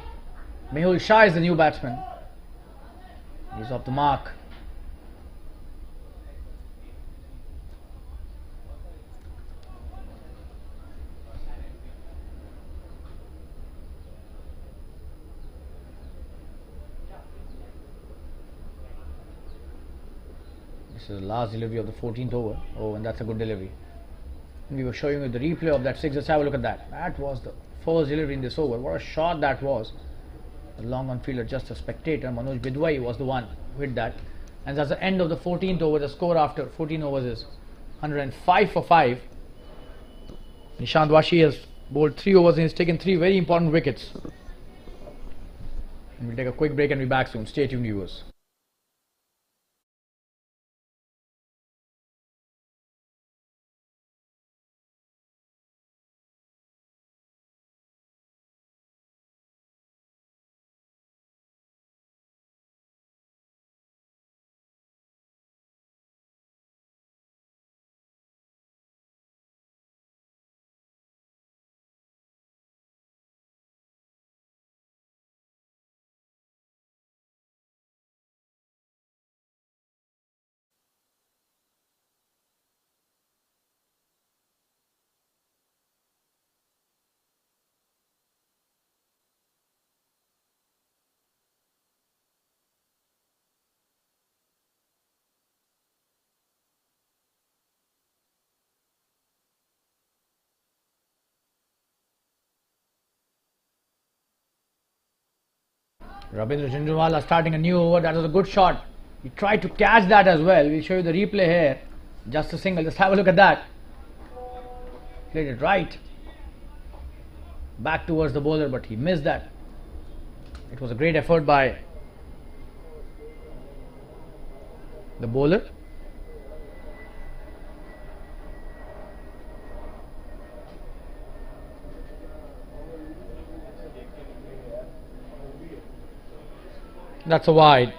Mehul Shah is the new batsman. He's off the mark. This is the last delivery of the 14th over. Oh, and that's a good delivery. And we were showing you the replay of that 6. Let's have a look at that. That was the first delivery in this over. What a shot that was. The long on fielder, just a spectator. Manoj Bidwai was the one who hit that. And that's the end of the 14th over. The score after 14 overs is 105 for 5. Nishant Washi has bowled 3 overs and he's taken 3 very important wickets. And we'll take a quick break and be back soon. Stay tuned, viewers. Rabindra Jhunjhunwala starting a new over. That was a good shot. He tried to catch that as well. We'll show you the replay here. Just a single. Just have a look at that. Played it right. Back towards the bowler, but he missed that. It was a great effort by the bowler. That's a wide.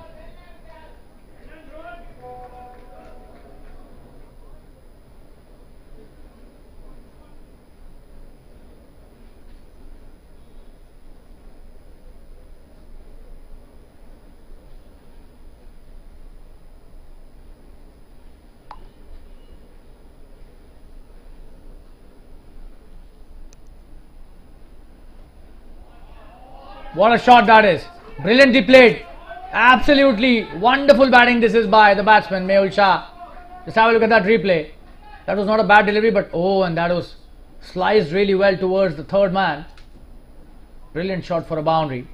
What a shot that is. Brilliantly played. Absolutely wonderful batting this is by the batsman Mehul Shah. Just have a look at that replay. That was not a bad delivery, but oh, and that was sliced really well towards the third man. Brilliant shot for a boundary.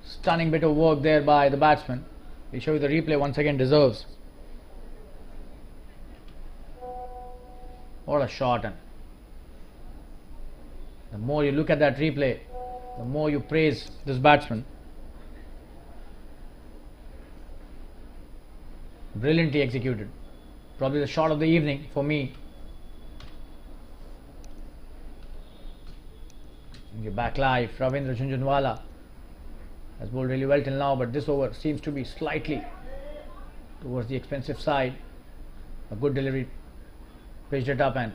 Stunning bit of work there by the batsman. We show you the replay once again. Deserves. What a shot. And the more you look at that replay, the more you praise this batsman. Brilliantly executed. Probably the shot of the evening for me. You're back live. Ravindra Jhunjhunwala has bowled really well till now, but this over seems to be slightly towards the expensive side. A good delivery, pitched it up, and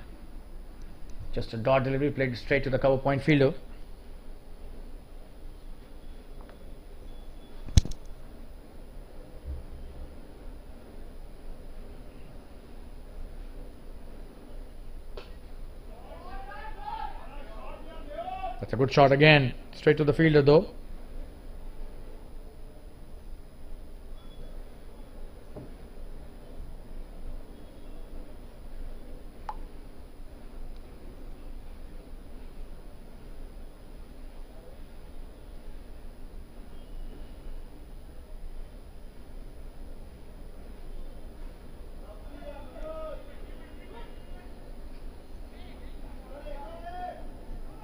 just a dot delivery played straight to the cover point fielder. That's a good shot again, straight to the fielder though.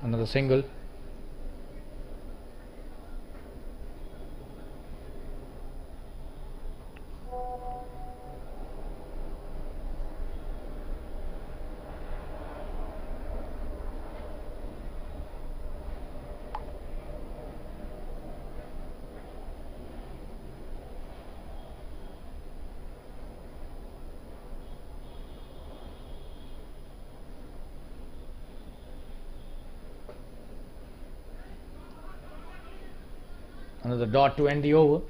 Another single. Another dot to end the over.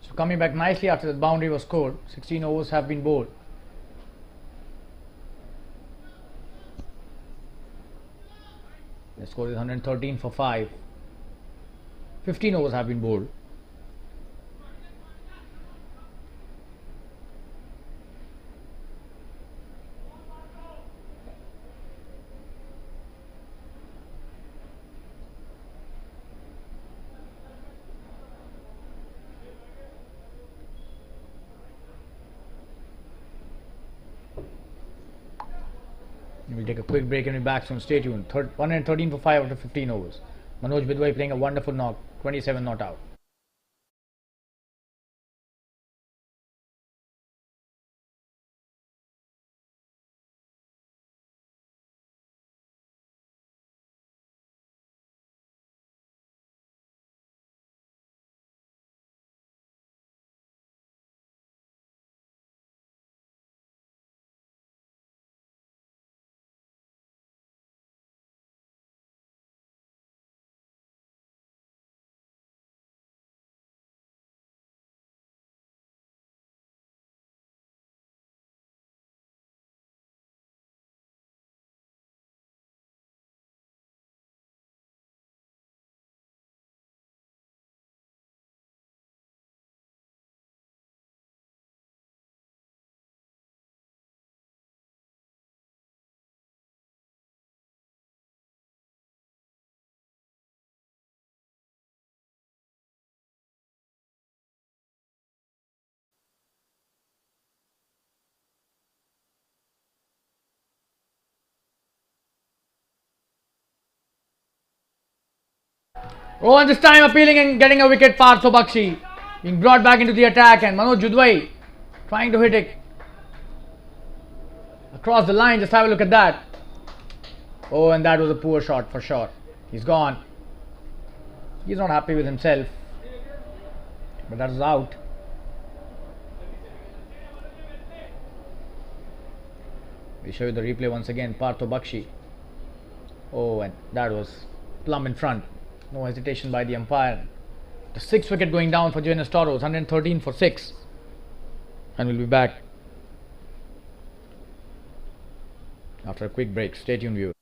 So coming back nicely after the boundary was scored. 16 overs have been bowled. The score is 113 for 5. 15 overs have been bowled. We'll take a quick break and be back soon. Stay tuned. 113 for 5 after 15 overs. Manoj Bidwai playing a wonderful knock. 27 not out. Oh, and this time appealing and getting a wicket for Bakshi. Being brought back into the attack, and Manoj Bidwai trying to hit it across the line. Just have a look at that. Oh, and that was a poor shot for sure. He's gone. He's not happy with himself. but that was out. We show you the replay once again. Partho Bakshi. Oh, and that was plumb in front. No hesitation by the umpire. The 6th wicket going down for Jns Toros. 113 for 6. And we'll be back after a quick break. Stay tuned, viewers.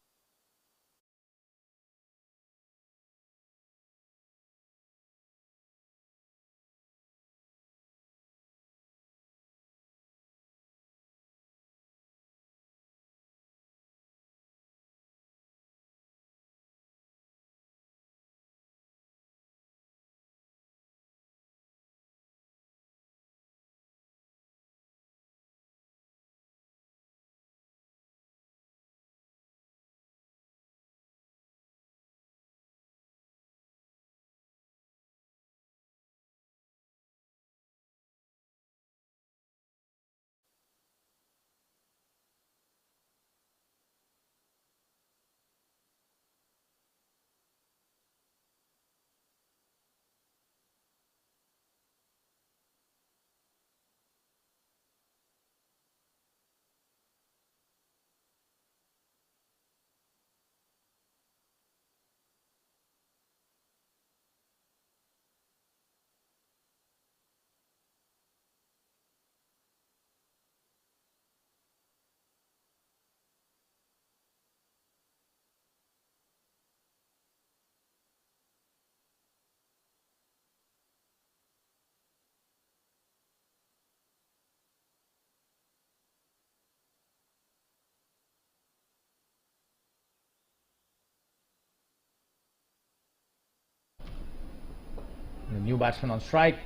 The new batsman on strike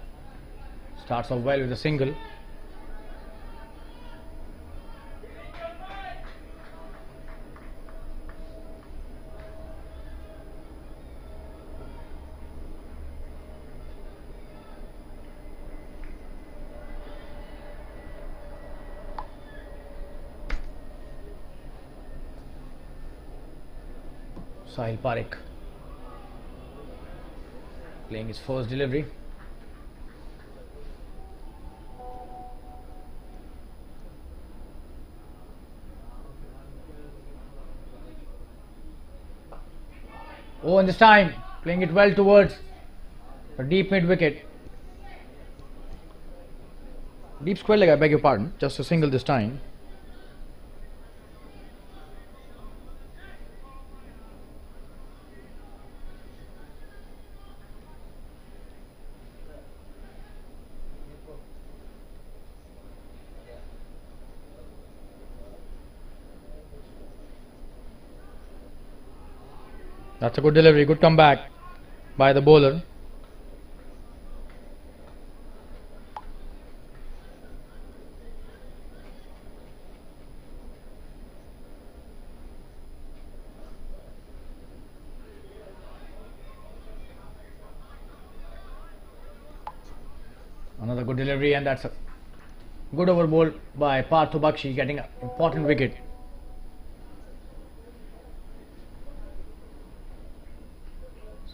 starts off well with a single. Sahil Parekh playing his first delivery. Oh, and this time playing it well towards a deep mid wicket. Deep square leg, I beg your pardon, just a single this time. That's a good delivery, good comeback by the bowler. Another good delivery, and that's a good over ball by Partho Bakshi, getting an important wicket.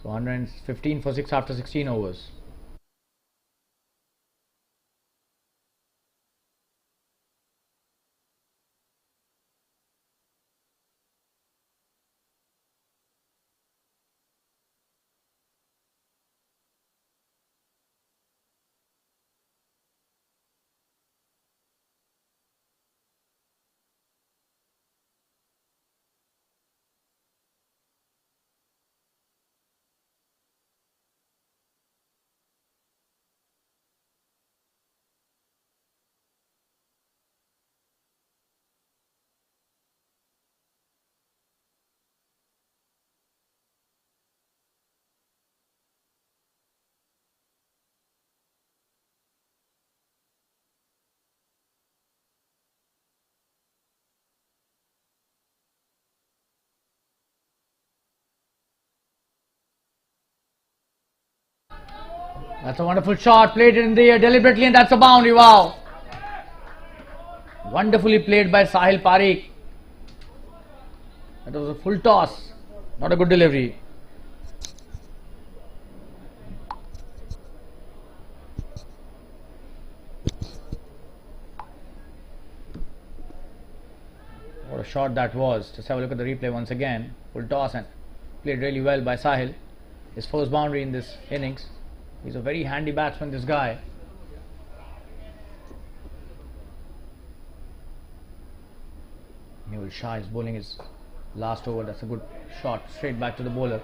So 115 for 6 after 16 overs. That's a wonderful shot, played in the air deliberately, and that's a boundary. Wow! Wonderfully played by Sahil Parekh. That was a full toss, not a good delivery. shot that was. Just have a look at the replay once again. Full toss and played really well by Sahil. His first boundary in this innings. He's a very handy batsman, this guy. Mehul Shah is bowling his last over. That's a good shot straight back to the bowler.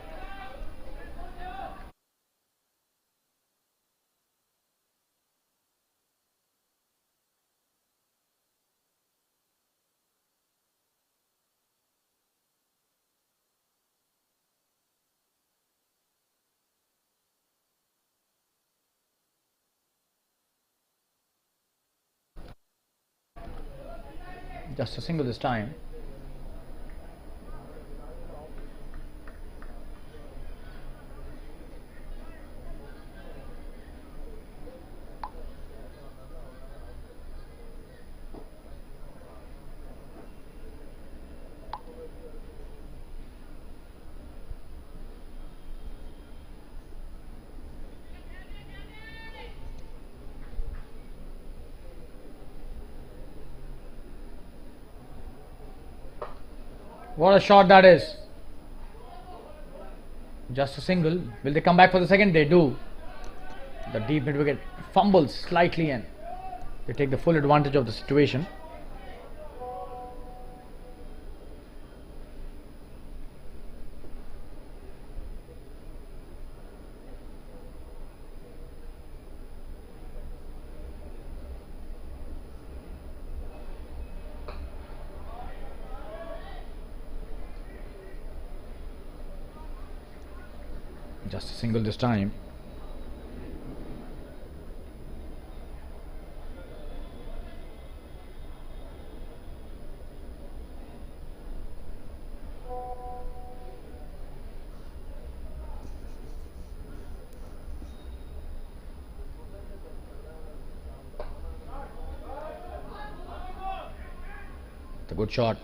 Just a single this time. What a shot that is. Just a single. Will they come back for the second? They do. The deep mid wicket fumbles slightly and they take the full advantage of the situation. Just a single this time. It's a good shot.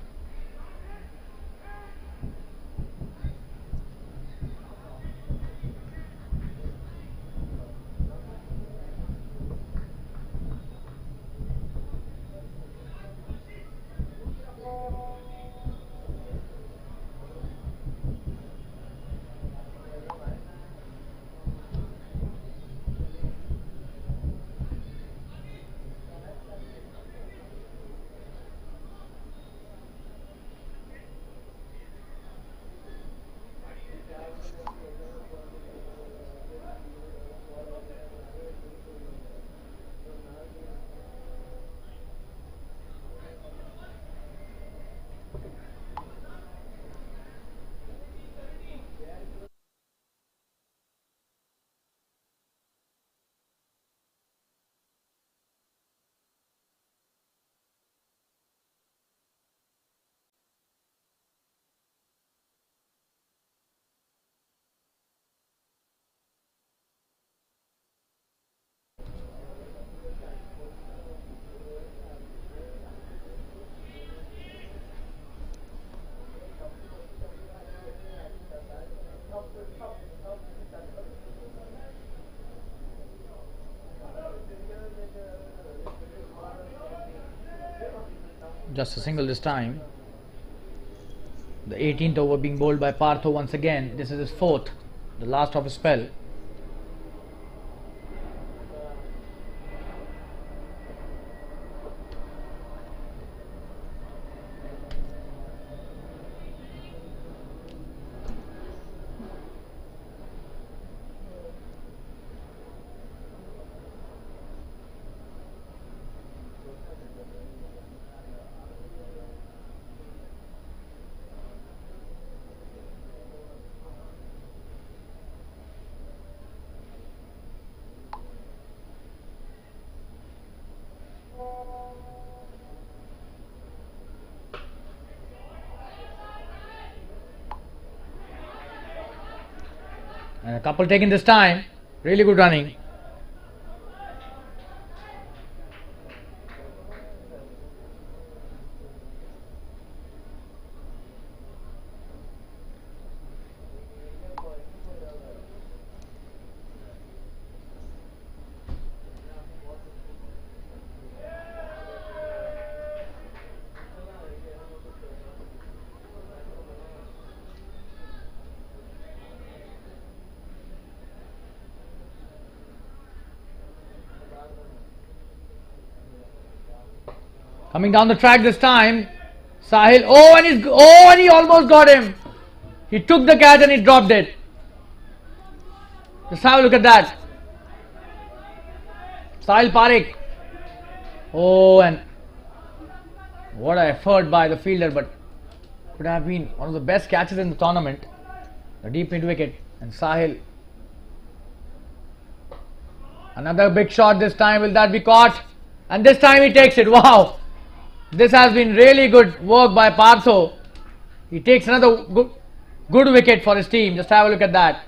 Just a single this time. The 18th over being bowled by Partho once again. This is his fourth, the last of his spell. And a couple taken this time. Really good running. Coming down the track this time. Sahil. And he almost got him. He took the catch and he dropped it. Just have a look at that. Sahil Parekh. Oh, and what an effort by the fielder, but could have been one of the best catches in the tournament. A deep mid wicket, and Sahil. Another big shot this time. Will that be caught? And this time he takes it. Wow! This has been really good work by Partho. He takes another good wicket for his team. Just have a look at that.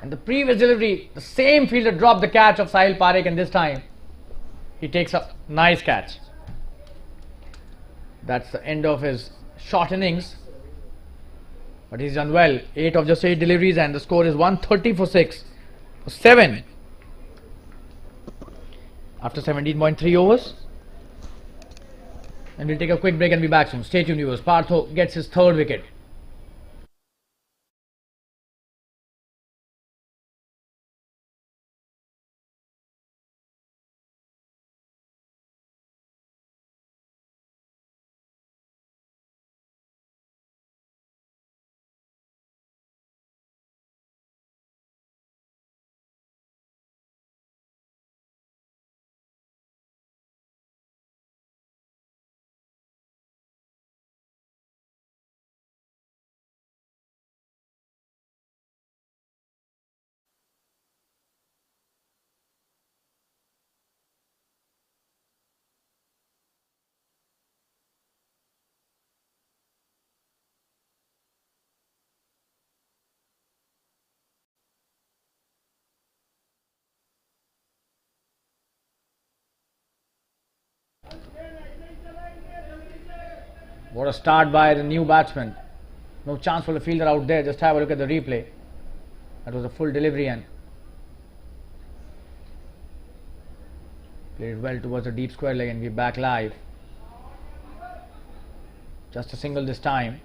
And the previous delivery, the same fielder dropped the catch of Sahil Parekh, and this time he takes a nice catch. That's the end of his short innings. But he's done well. 8 of just 8 deliveries, and the score is 130 for 6. 7. After 17.3 overs. And we'll take a quick break and be back soon. Stay tuned, viewers. Partho gets his 3rd wicket. What a start by the new batsman. No chance for the fielder out there. Just have a look at the replay. That was a full delivery and played well towards the deep square leg, and we're back live. Just a single this time.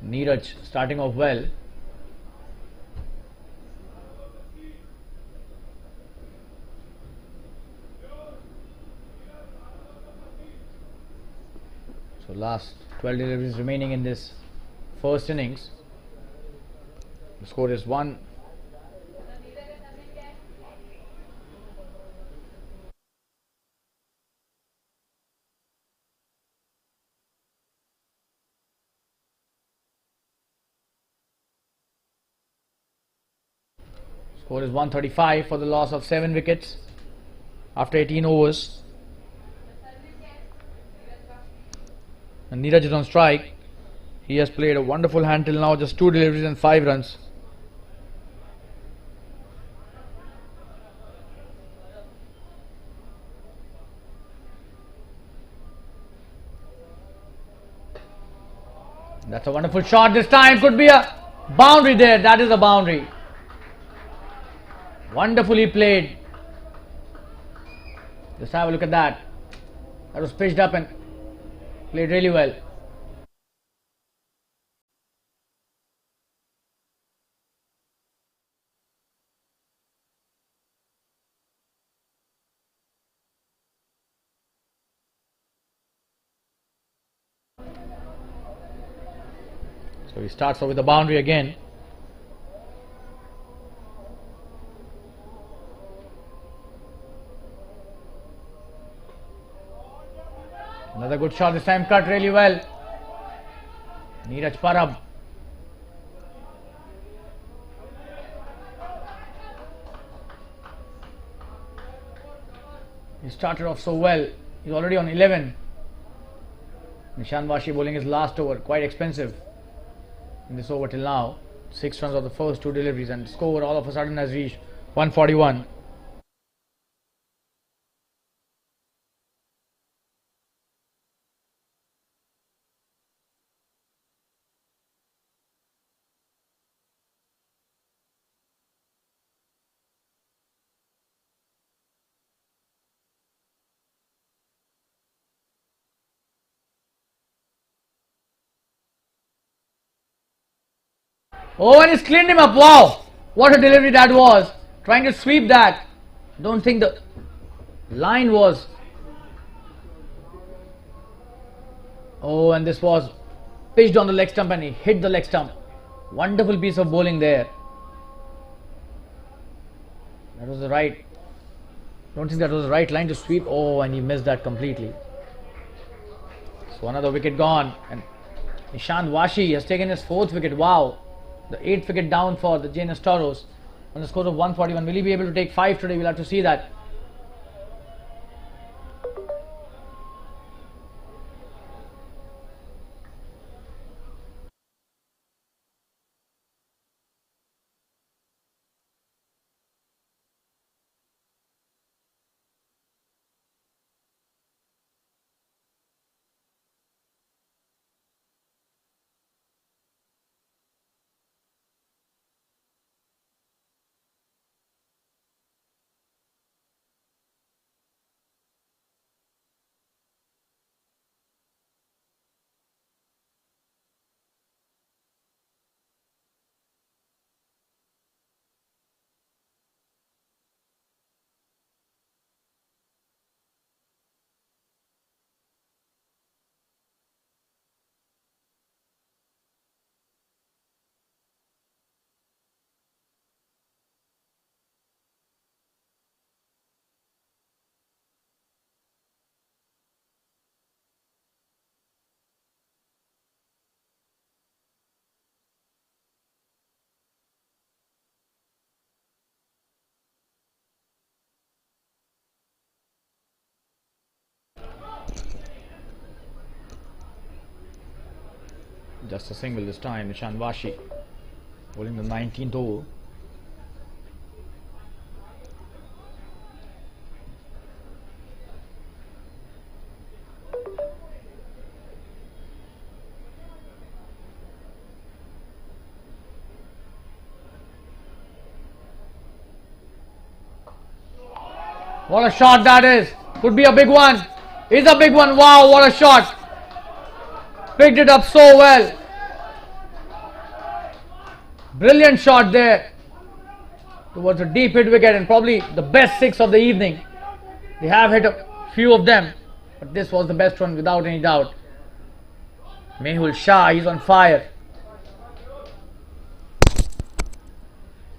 Neeraj starting off well. So last 12 deliveries remaining in this first innings. The score is 1. Score is 135 for the loss of 7 wickets after 18 overs. And Neeraj is on strike. He has played a wonderful hand till now, just 2 deliveries and 5 runs. That's a wonderful shot this time. Could be a boundary there. That is a boundary. Wonderfully played. Just have a look at that. That was pitched up and played really well. So he starts off with the boundary again. Another good shot this time, cut really well. Neeraj Parab. He started off so well. He's already on 11. Nishan Vashi bowling his last over, quite expensive in this over till now. 6 runs of the first 2 deliveries, and the score all of a sudden has reached 141. Oh, and he's cleaned him up. Wow, what a delivery that was. Trying to sweep that. Don't think the line was. Oh, and this was pitched on the leg stump and he hit the leg stump. Wonderful piece of bowling there. That was the right. Don't think that was the right line to sweep. Oh, and he missed that completely. So another wicket gone. And Nishant Washi has taken his 4th wicket. Wow. The 8th wicket down for the Jns Toros on the score of 141. Will he be able to take 5 today? We'll have to see that. Just a single this time. Nishant Washi bowling the 19th over. What a shot that is. Could be a big one. Is a big one. Wow, what a shot. Picked it up so well. Brilliant shot there. Towards a deep hit wicket and probably the best 6 of the evening. They have hit a few of them, but this was the best one without any doubt. Mehul Shah, he's on fire.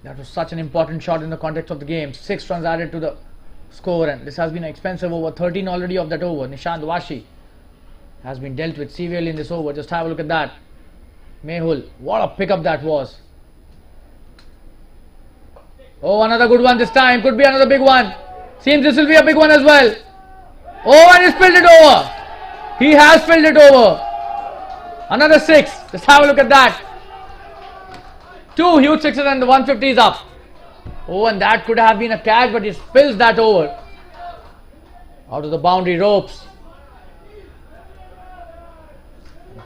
That was such an important shot in the context of the game. 6 runs added to the score, and this has been an expensive over. 13 already of that over. Nishant Washi has been dealt with severely in this over. Just have a look at that. Mehul, what a pickup that was. Oh, another good one this time. Could be another big one. Seems this will be a big one as well. Oh, and he's spilled it over. He has spilled it over. Another 6. Just have a look at that. 2 huge 6s and the 150 is up. Oh, and that could have been a catch, but he spills that over. Out of the boundary ropes.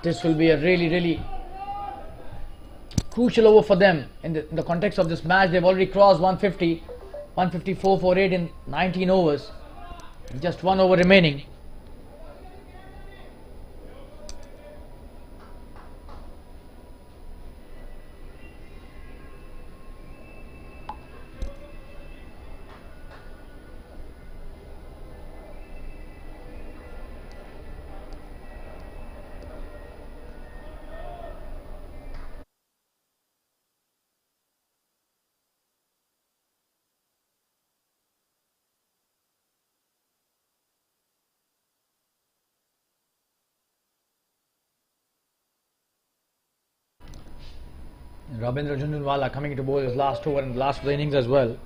This will be a really crucial over for them in the context of this match. They've already crossed 150, 154 for 8 in 19 overs. Just 1 over remaining. Rabindra Jhunjhunwala coming to bowl his last over and last of the innings as well.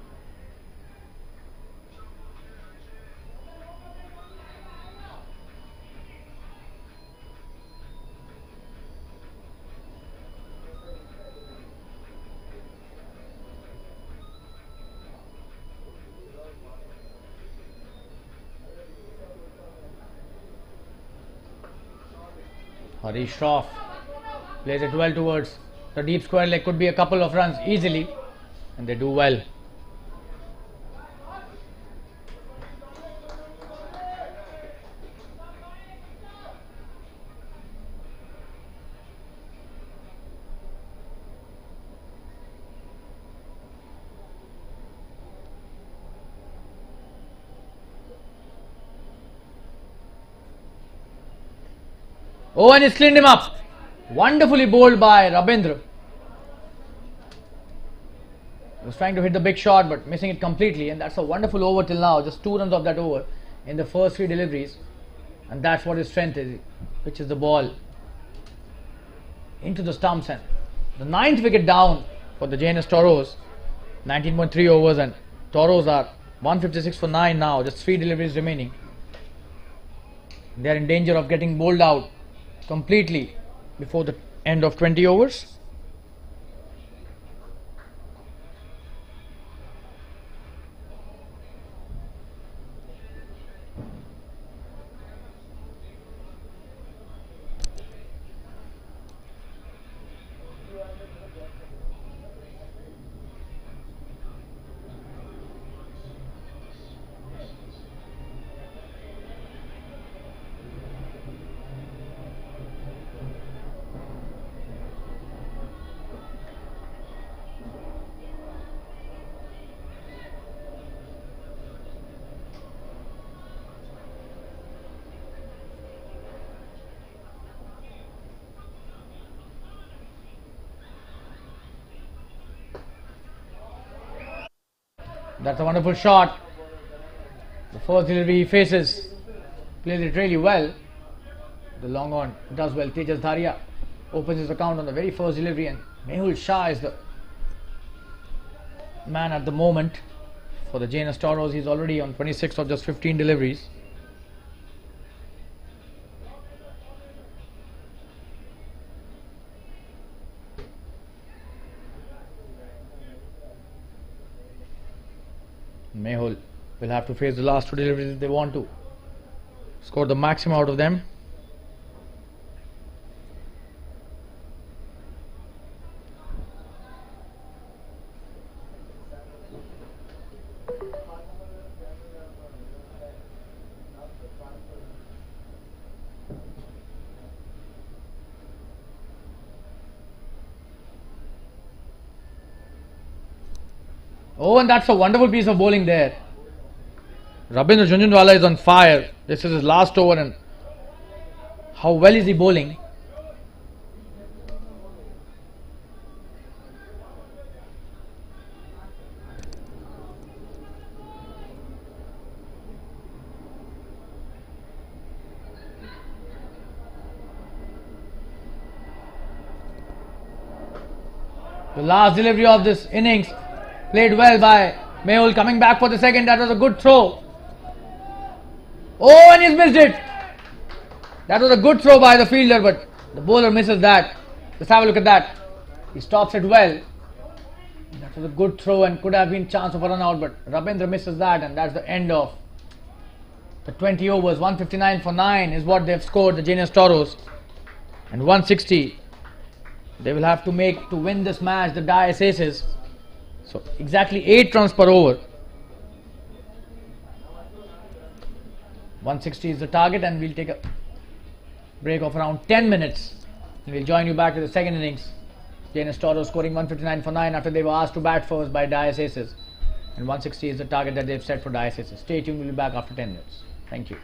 Harish Shroff plays it well towards the deep square leg. Could be a couple of runs easily, and they do well. Oh, and he's cleaned him up. Wonderfully bowled by Rabindra. He was trying to hit the big shot but missing it completely, and that's a wonderful over till now. Just 2 runs of that over in the first 3 deliveries, and that's what his strength is, which is the ball into the stumps. And the 9th wicket down for the Jns Toros. 19.3 overs, and Toros are 156 for 9 now. Just 3 deliveries remaining. They are in danger of getting bowled out completely before the end of 20 overs. That's a wonderful shot. The first delivery he faces, plays it really well. The long on does well. Tejas Dharia opens his account on the very first delivery, and Mehul Shah is the man at the moment for the Jns Toros. He's already on 26 of just 15 deliveries. Mehul will have to face the last 2 deliveries if they want to score the maximum out of them. Oh, and that's a wonderful piece of bowling there. Rabindra Jhunjhunwala is on fire. This is his last over, and how well is he bowling? The last delivery of this innings, played well by Mehul, coming back for the second. That was a good throw. Oh, and he's missed it. That was a good throw by the fielder, but the bowler misses that. Let's have a look at that. He stops it well. That was a good throw and could have been chance of a run out, but Rabindra misses that, and that's the end of the 20 overs. 159 for 9 is what they've scored, the Jns Toros, and 160 they will have to make to win this match, the Dice Aces. So exactly 8 runs per over. 160 is the target, and we'll take a break of around 10 minutes. We'll join you back to the second innings. Jns Toros scoring 159 for 9 after they were asked to bat first by Dice Aces, and 160 is the target that they've set for Dice Aces. Stay tuned, we'll be back after 10 minutes. Thank you.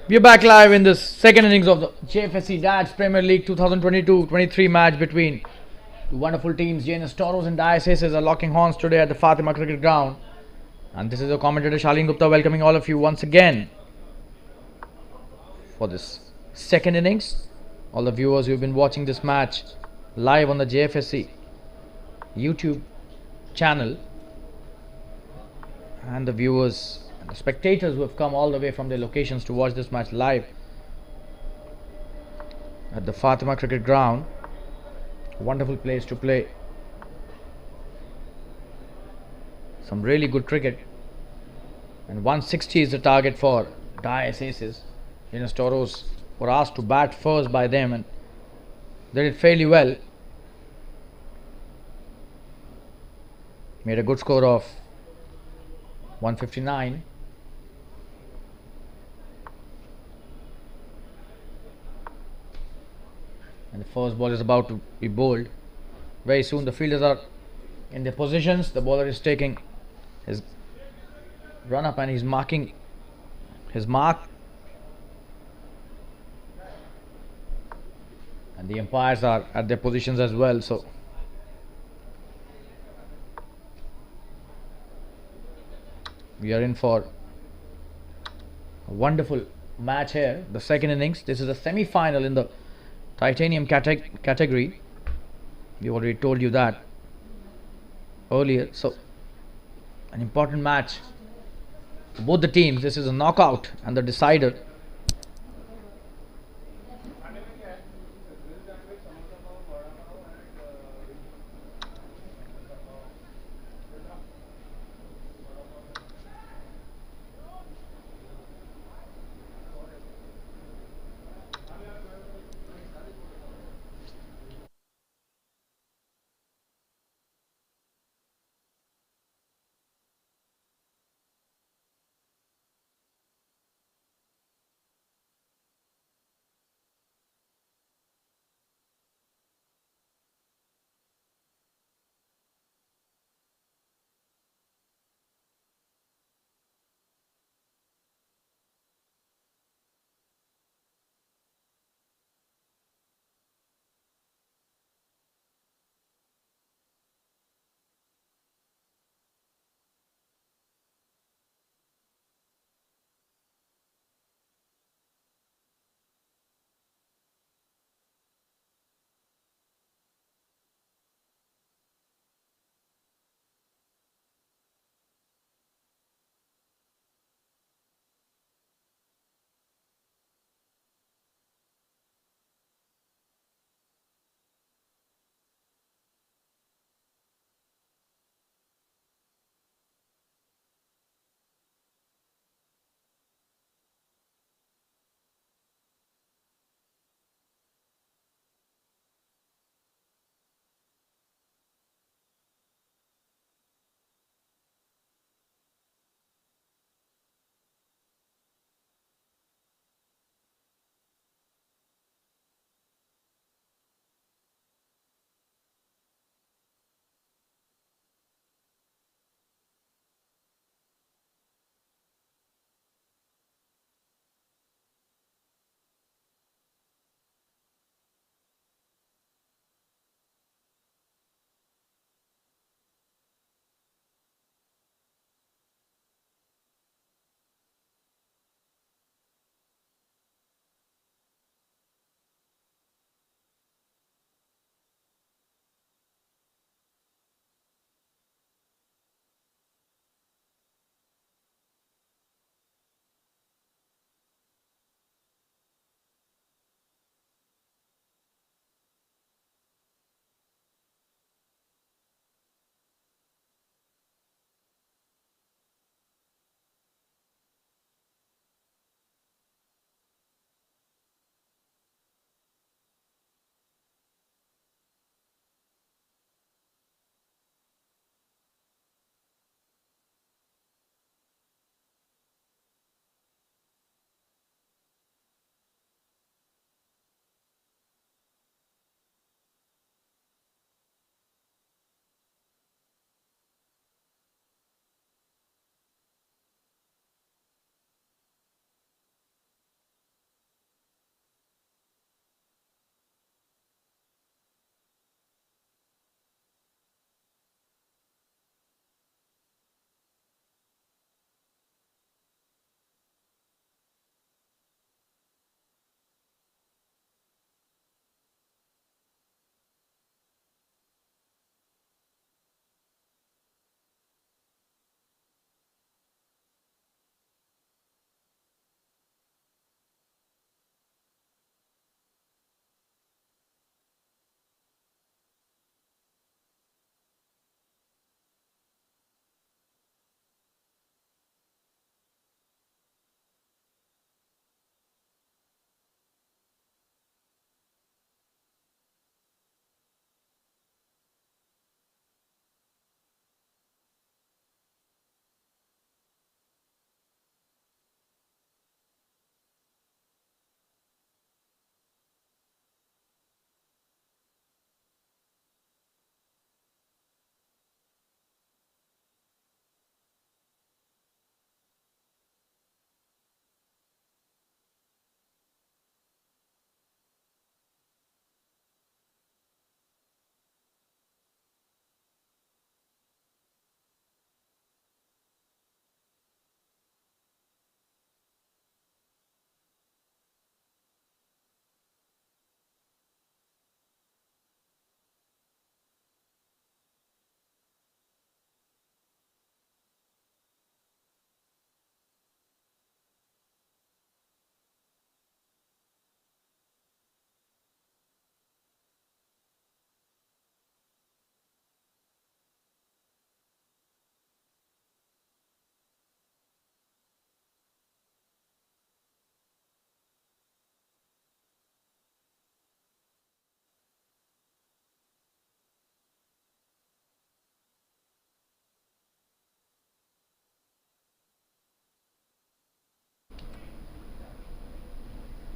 We're back live in this second innings of the Jfsc Dads Premier League 2022-23 match between two wonderful teams. Jns Toros and Jfsc are locking horns today at the Fatima Cricket Ground. And this is your commentator Shalin Gupta welcoming all of you once again for this second innings. All the viewers who have been watching this match live on the Jfsc YouTube channel, and the viewers and the spectators who have come all the way from their locations to watch this match live at the Fatima Cricket Ground. Wonderful place to play some really good cricket, and 160 is the target for Dice Aces. Jns Toros were asked to bat first by them and they did fairly well. Made a good score of 159. And the first ball is about to be bowled. Very soon the fielders are in their positions. The bowler is taking his run up and he's marking his mark. And the umpires are at their positions as well. So we are in for a wonderful match here. The second innings. This is a semi-final in the titanium category. We already told you that earlier. So an important match for both the teams. This is a knockout and the decider.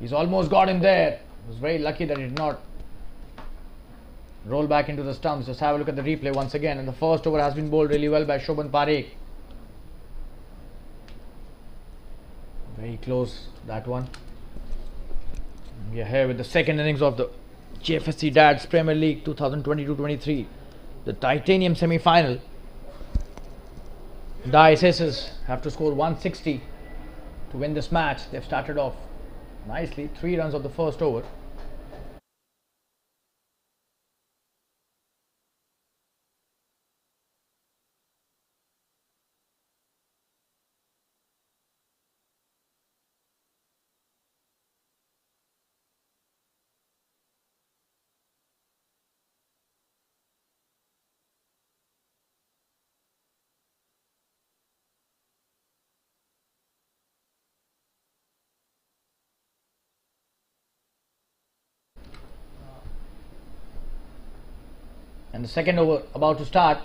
He's almost got him there. He was very lucky that he did not roll back into the stumps. Just have a look at the replay once again. And the first over has been bowled really well by Shobhan Parekh. Very close, that one. We are here with the second innings of the Jfsc Dads Premier League 2022-23. The Titanium semi-final. The Aces have to score 160 to win this match. They've started off nicely. 3 runs of the first over. And the second over about to start.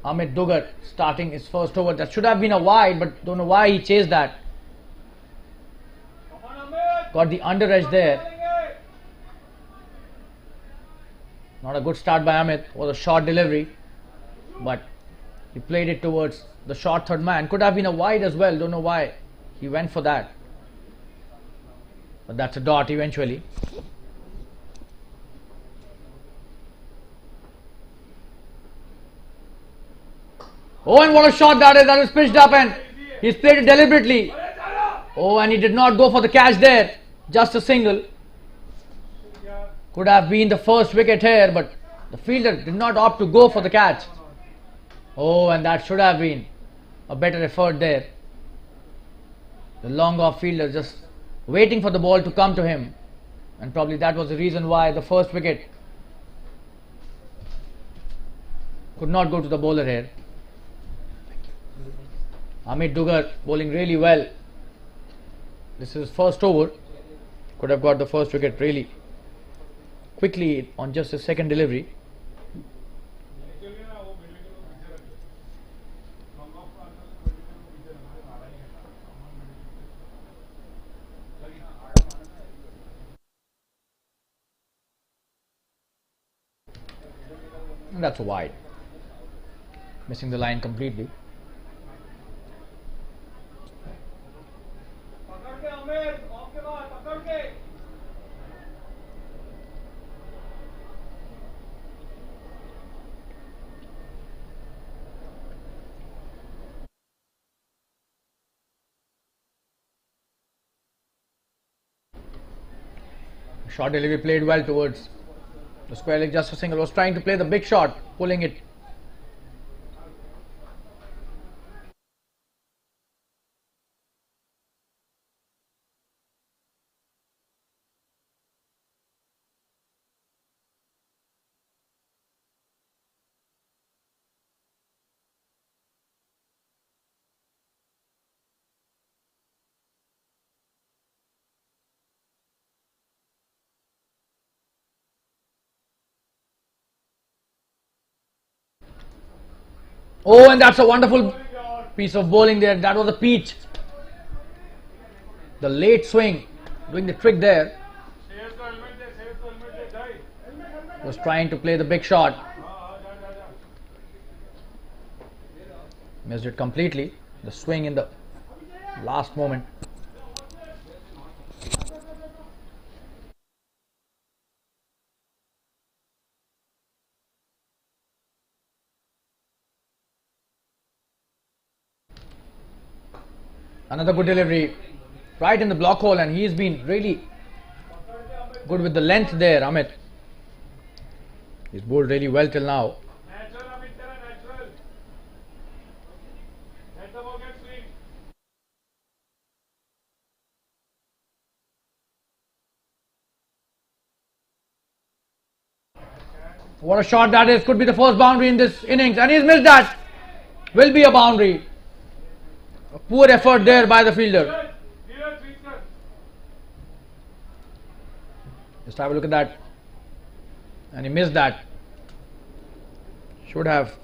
Amit Dugar starting his first over. That should have been a wide, but don't know why he chased that. Got the under edge there. Not a good start by Amit. It was a short delivery, but he played it towards the short third man. Could have been a wide as well. Don't know why he went for that. But that's a dot eventually. Oh, and what a shot that is. That is pitched up and he's played it deliberately. Oh, and he did not go for the catch there. Just a single. Could have been the first wicket here, but the fielder did not opt to go for the catch. Oh, and that should have been a better effort there. The long off fielder just waiting for the ball to come to him. And probably that was the reason why the first wicket could not go to the bowler here. Amit Dugar bowling really well. This is his first over. Could have got the first wicket really quickly on just his second delivery. And that's a wide. Missing the line completely. Short delivery played well towards the square leg. Just a single. Was trying to play the big shot, pulling it. Oh, and that's a wonderful piece of bowling there. That was a peach. The late swing doing the trick there. Was trying to play the big shot. Missed it completely. The swing in the last moment. Another good delivery right in the block hole, and he's been really good with the length there, Amit. He's bowled really well till now. What a shot that is. Could be the first boundary in this innings, and he's missed that. Will be a boundary. A poor effort there by the fielder. Just have a look at that. And he missed that. Should have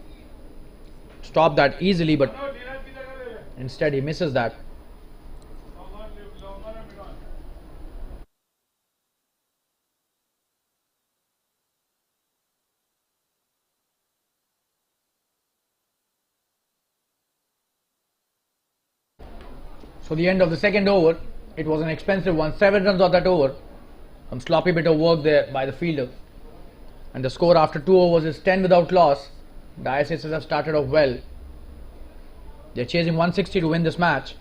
stopped that easily, but instead he misses that. So the end of the second over, it was an expensive one. 7 runs on that over. Some sloppy bit of work there by the fielder. And the score after 2 overs is 10 without loss. The ISSs have started off well. They're chasing 160 to win this match.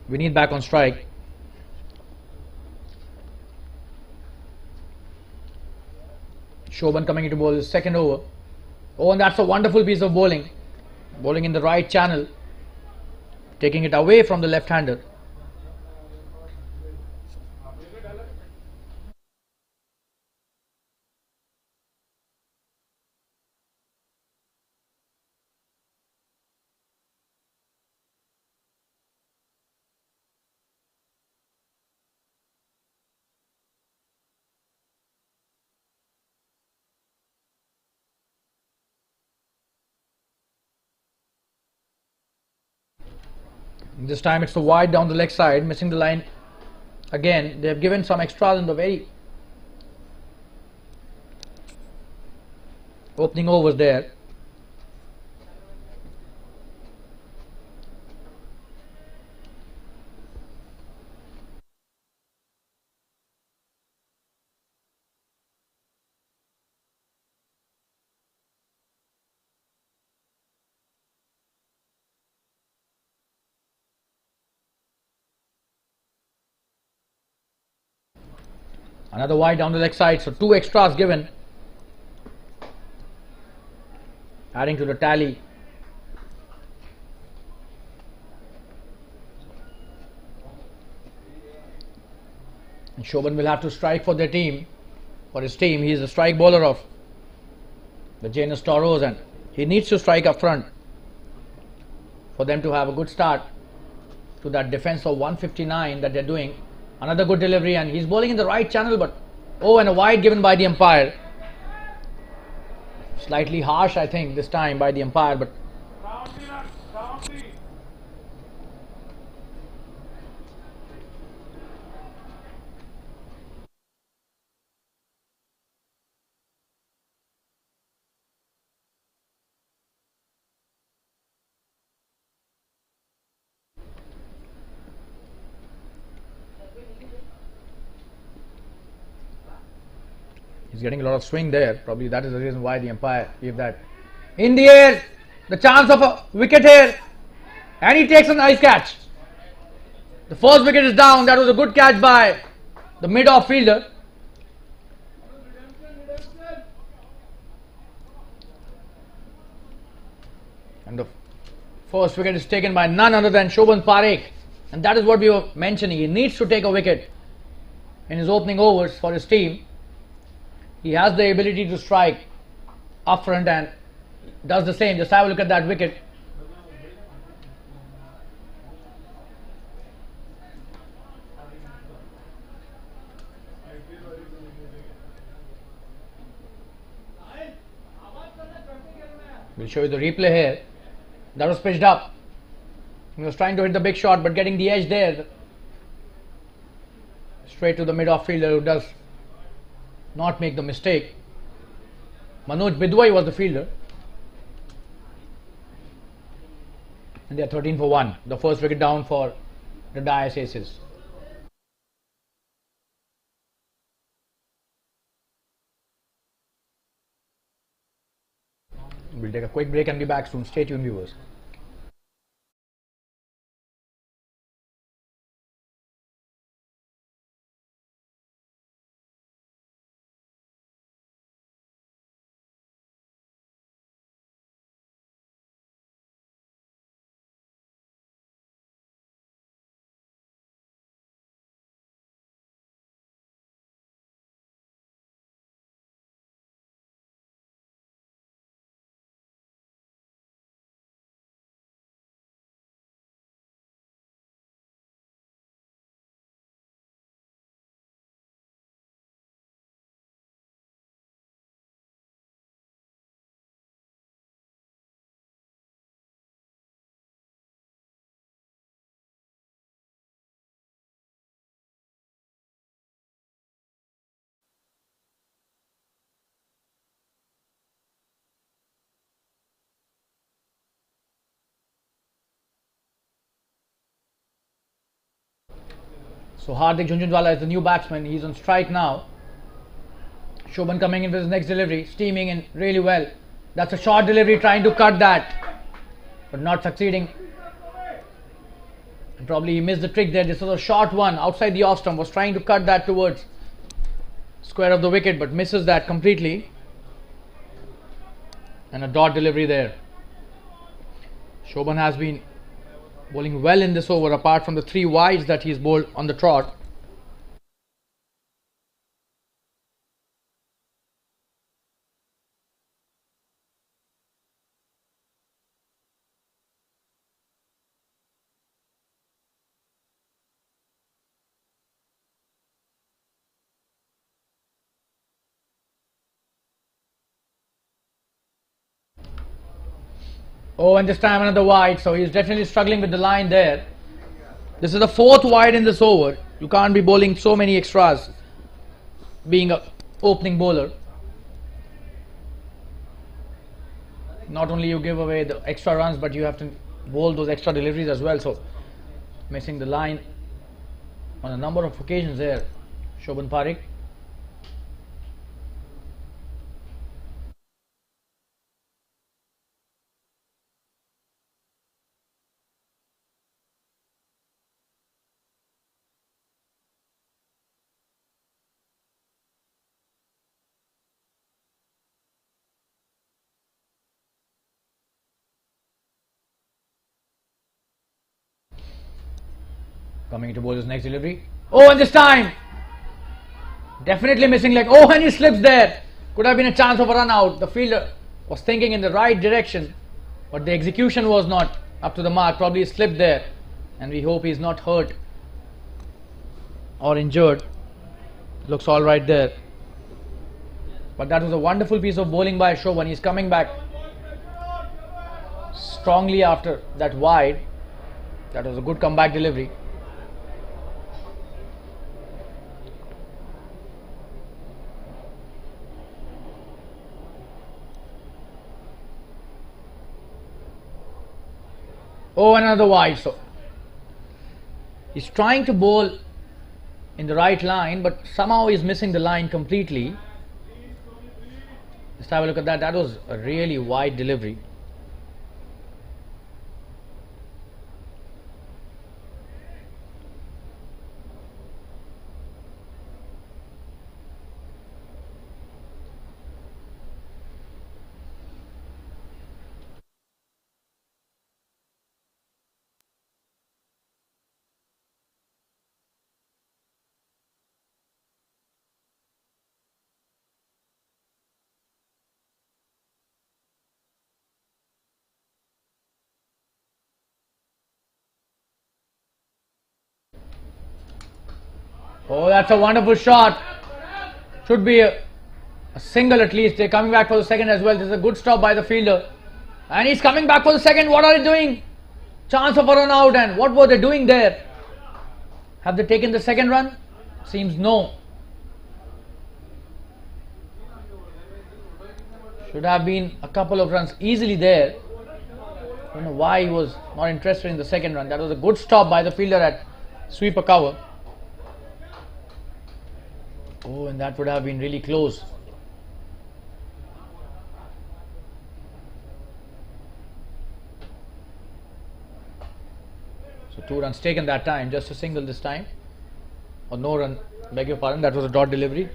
We need back on strike. Shobhan coming into bowl his second over. Oh, and that's a wonderful piece of bowling. Bowling in the right channel. Taking it away from the left-hander. This time it's the wide down the leg side, missing the line again. They have given some extras in the very opening overs there. Another wide down the leg side, so 2 extras given, adding to the tally. And Shobhan will have to strike for their team, for his team. He is the strike bowler of the Jns Toros, and he needs to strike up front for them to have a good start to that defense of 159 that they're doing. Another good delivery, and he's bowling in the right channel, but oh, and a wide given by the umpire. Slightly harsh, I think, this time by the umpire, but he's getting a lot of swing there. Probably that is the reason why the umpire gave that. In the air, the chance of a wicket here, and he takes a nice catch. The first wicket is down. That was a good catch by the mid-off fielder. And the first wicket is taken by none other than Shobhan Parekh. And that is what we were mentioning. He needs to take a wicket in his opening overs for his team. He has the ability to strike up front and does the same. Just have a look at that wicket. We'll show you the replay here. That was pitched up. He was trying to hit the big shot, but getting the edge there. Straight to the mid-off fielder, who does not make the mistake. Manoj Bidwai was the fielder. And they are 13 for 1. The first wicket down for the Dice Aces. We'll take a quick break and be back soon. Stay tuned, viewers. So Hardik Jhunjhunwala is the new batsman. He's on strike now. Shobhan coming in with his next delivery, steaming in really well. That's a short delivery, trying to cut that, but not succeeding. And probably he missed the trick there. This was a short one outside the off stump. Was trying to cut that towards square of the wicket, but misses that completely. And a dot delivery there. Shobhan has been bowling well in this over, apart from the 3 wides that he's bowled on the trot. Oh, and this time another wide, so he's definitely struggling with the line there. This is the 4th wide in this over. You can't be bowling so many extras being a opening bowler. Not only you give away the extra runs, but you have to bowl those extra deliveries as well. So missing the line on a number of occasions there, Shobhan Parikh. Coming to bowl his next delivery. Oh, and this time definitely missing leg. Oh, and he slips there. Could have been a chance of a run out. The fielder was thinking in the right direction, but the execution was not up to the mark. Probably he slipped there, and we hope he's not hurt or injured. Looks all right there. But that was a wonderful piece of bowling by Shobhan. He's coming back strongly after that wide. That was a good comeback delivery. Oh, another wide. So he's trying to bowl in the right line, but somehow he's missing the line completely. Let's have a look at that. That was a really wide delivery. Oh, that's a wonderful shot. Should be a single at least. They're coming back for the second as well. This is a good stop by the fielder. And he's coming back for the second. What are they doing? Chance of a run out. And what were they doing there? Have they taken the second run? Seems no. Should have been a couple of runs easily there. I don't know why he was not interested in the second run. That was a good stop by the fielder at sweeper cover. Oh, and that would have been really close. So 2 runs taken that time, just a single this time. Or no run, beg your pardon, that was a dot delivery.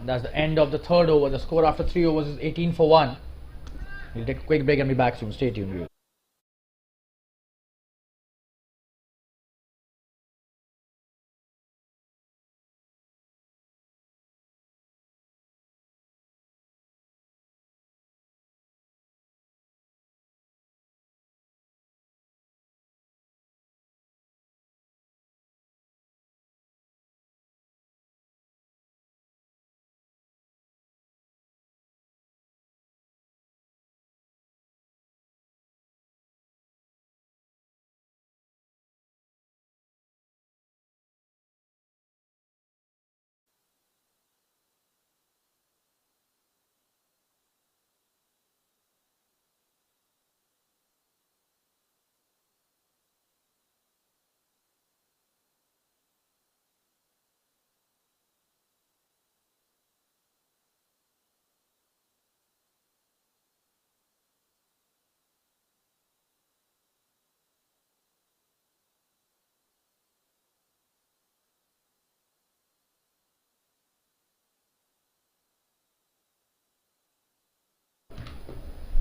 That's the end of the 3rd over. The score after 3 overs is 18 for 1. We'll take a quick break and be back soon. Stay tuned.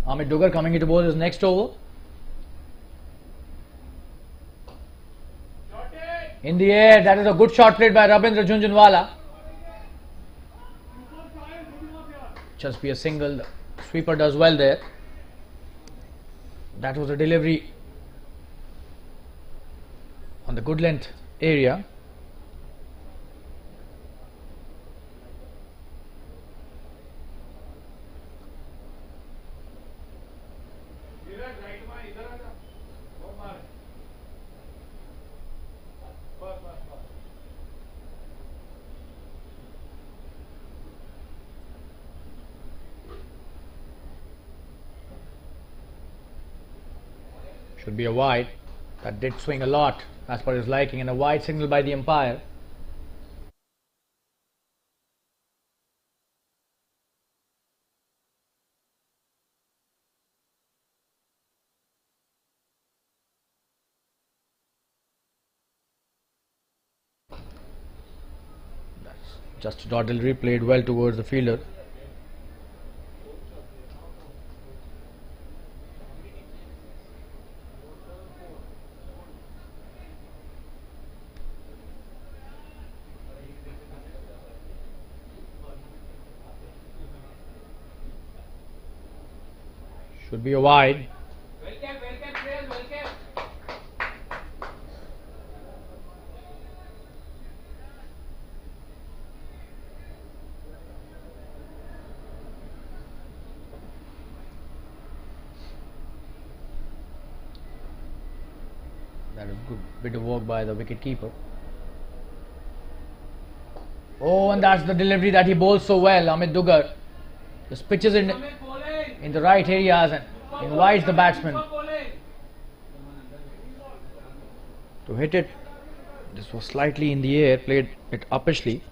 Amit Dugar coming into bowl his next over. In the air, that is a good shot played by Rabindra Jhunjhunwala. Just be a single. The sweeper does well there. That was a delivery on the good length area. Should be a wide. That did swing a lot as per his liking, and a wide signal by the umpire. That's just a dot delivery played well towards the fielder. Should be a wide. That is good bit of work by the wicket keeper. Oh, and that's the delivery that he bowls so well, Amit Dugar. Just pitches in the right areas and invites the batsman to hit it. This was slightly in the air, played it uppishly.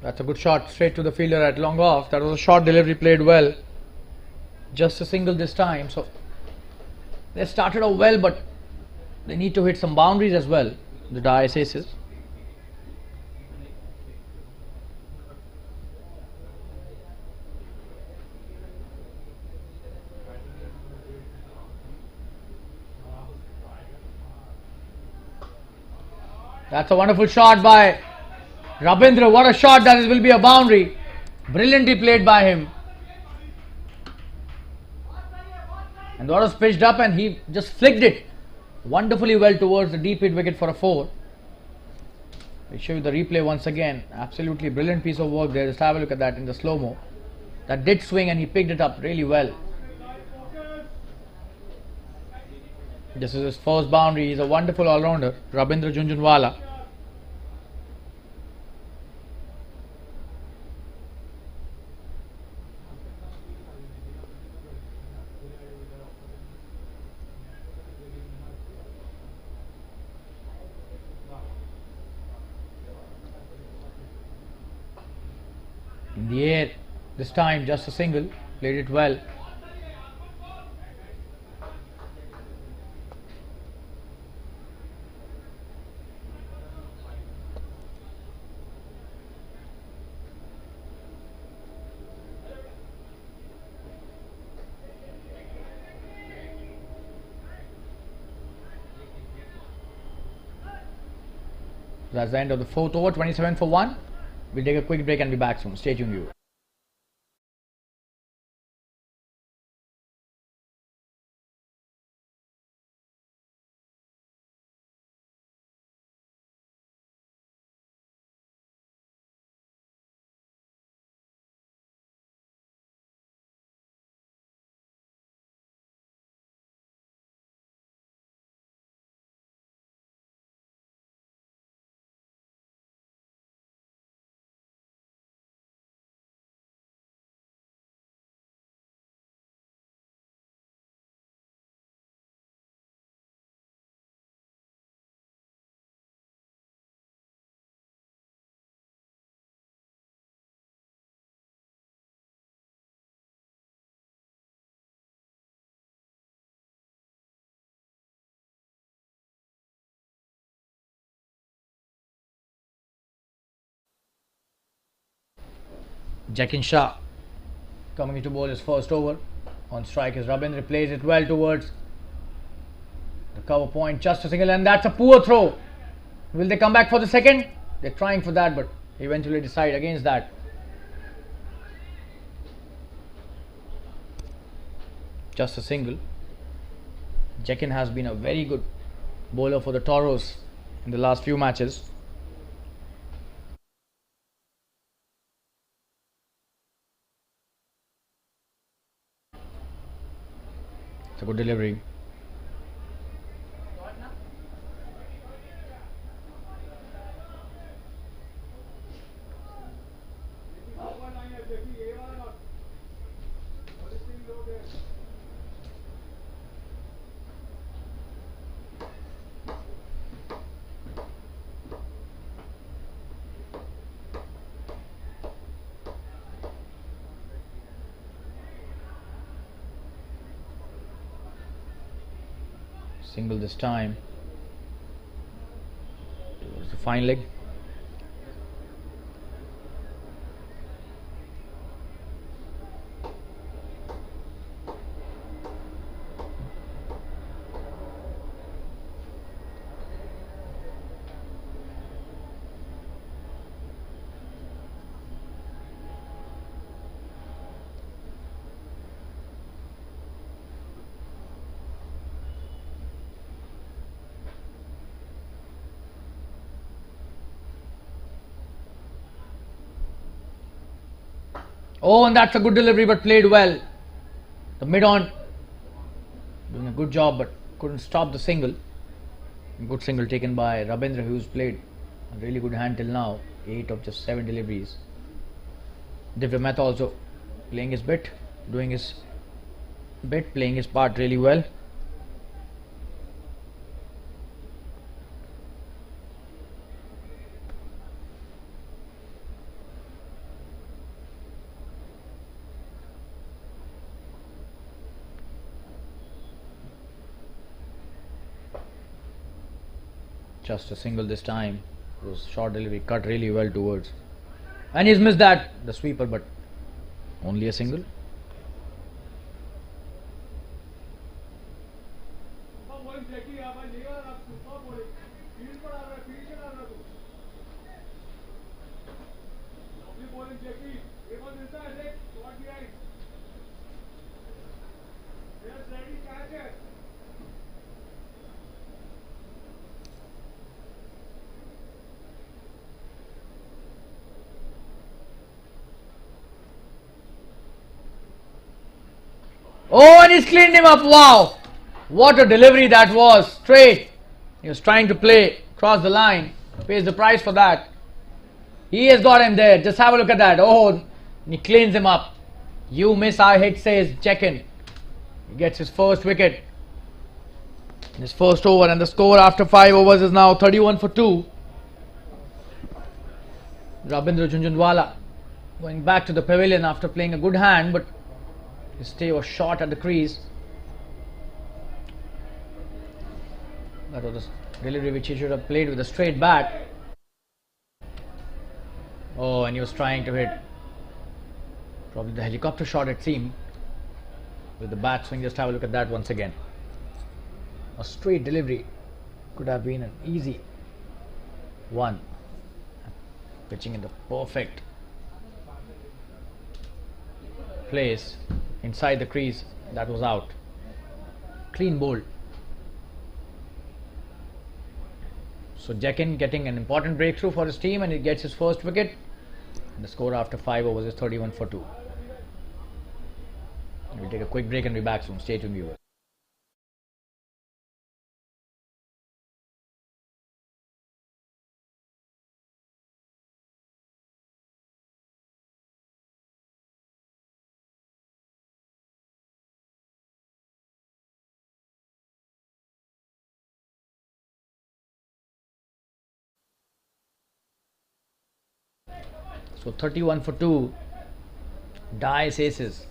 That's a good shot straight to the fielder at long off. That was a short delivery played well. Just a single this time. So they started off well, but they need to hit some boundaries as well, the Dice Aces. That's a wonderful shot by Rabindra. What a shot, that will be a boundary. Brilliantly played by him. And that was pitched up and he just flicked it wonderfully well towards the deep hit wicket for a 4. I'll show you the replay once again. Absolutely brilliant piece of work there. Just have a look at that in the slow-mo. That did swing and he picked it up really well. This is his first boundary. He's a wonderful all-rounder, Rabindra Jhunjhunwala. In the air, this time just a single, played it well. That's the end of the 4th over, 27 for 1. We'll take a quick break and be back soon. Stay tuned, you. Jackin Shah coming to bowl his first over. On strike is Rabindra, plays it well towards the cover point, just a single, and that's a poor throw. Will they come back for the second? They're trying for that, but eventually decide against that. Just a single. Jackin has been a very good bowler for the Toros in the last few matches. It's a good delivery. Single this time. Towards the fine leg. Oh, and that's a good delivery, but played well. The mid-on doing a good job, but couldn't stop the single. Good single taken by Rabindra, who's played a really good hand till now. 8 of just 7 deliveries. Divya Mehta also playing his bit, doing his bit, playing his part really well. Just a single this time. It was short delivery, cut really well towards, and he's missed that, the sweeper, but only a single. Oh, and he's cleaned him up. Wow, what a delivery that was. Straight. He was trying to play cross the line. Pays the price for that. He has got him there. Just have a look at that. Oh, and he cleans him up. You miss, I hit, says Jackin. He gets his first wicket in his first over, and the score after 5 overs is now 31 for 2. Rabindra Jhunjhunwala going back to the pavilion after playing a good hand, but his stay was short at the crease. That was a delivery which he should have played with a straight bat. Oh, and he was trying to hit probably the helicopter shot, it seemed, with the bat swing. Just have a look at that once again. A straight delivery could have been an easy one. Pitching in the perfect place inside the crease. That was out. Clean bowled. So Jackin getting an important breakthrough for his team, and he gets his first wicket. And the score after 5 overs is 31 for 2. We'll take a quick break and be back soon. Stay tuned, viewers. So 31 for 2. Dice aces.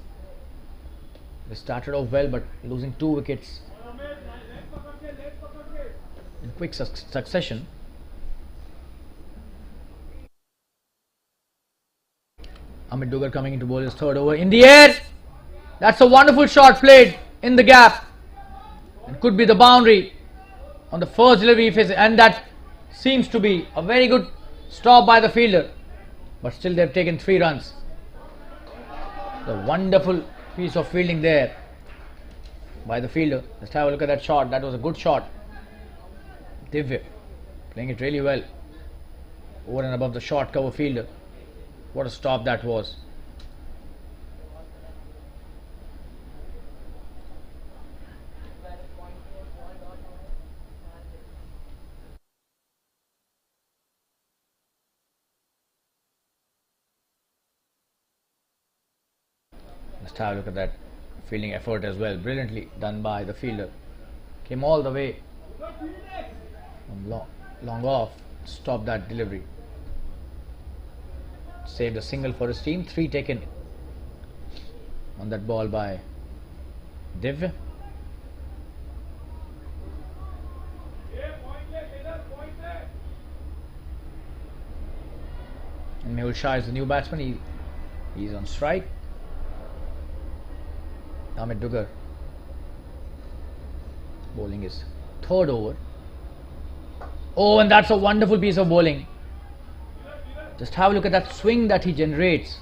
They started off well, but losing 2 wickets in quick succession. Amit Dugar coming into bowl his third over in the air. That's a wonderful shot played in the gap. It could be the boundary on the first delivery, and that seems to be a very good stop by the fielder. But still they've taken 3 runs. The wonderful piece of fielding there by the fielder. Let's have a look at that shot. That was a good shot. Divya playing it really well over and above the short cover fielder. What a stop that was. Let's have a look at that fielding effort as well. Brilliantly done by the fielder. Came all the way from long off. Stop that delivery. Saved a single for his team. 3 taken on that ball by Divya. And Mehul Shah is the new batsman. He's on strike. Amit Dugar bowling his third over. Oh, and that's a wonderful piece of bowling. Just have a look at that swing that he generates.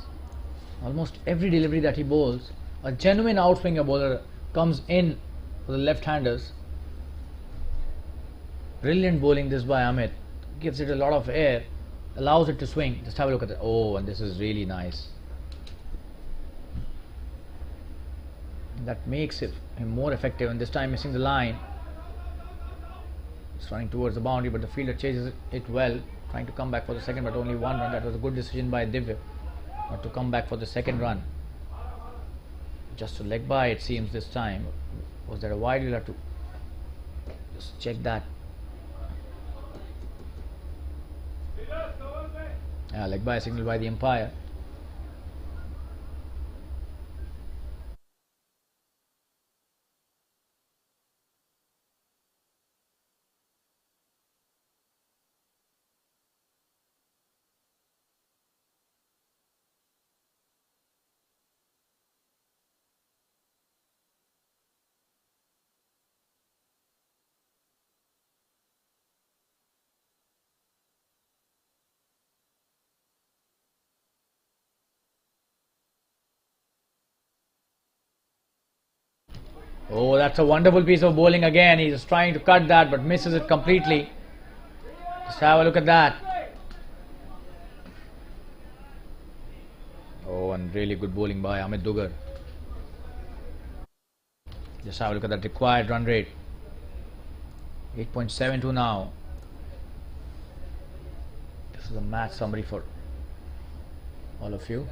Almost every delivery that he bowls, a genuine outswinger bowler comes in for the left-handers. Brilliant bowling this by Amit. Gives it a lot of air, allows it to swing. Just have a look at it. Oh, and this is really nice. That makes him more effective, and this time missing the line. It's running towards the boundary, but the fielder chases it well, trying to come back for the second, but only 1 run. That was a good decision by Divya not to come back for the second run. Just a leg by, it seems, this time. Was there a wide? You'll have to just check that. Yeah, leg by signal by the umpire. Oh, that's a wonderful piece of bowling again. He's trying to cut that but misses it completely. Just have a look at that. Oh, and really good bowling by Amit Dugar. Just have a look at that required run rate. 8.72 now. This is a match summary for all of you.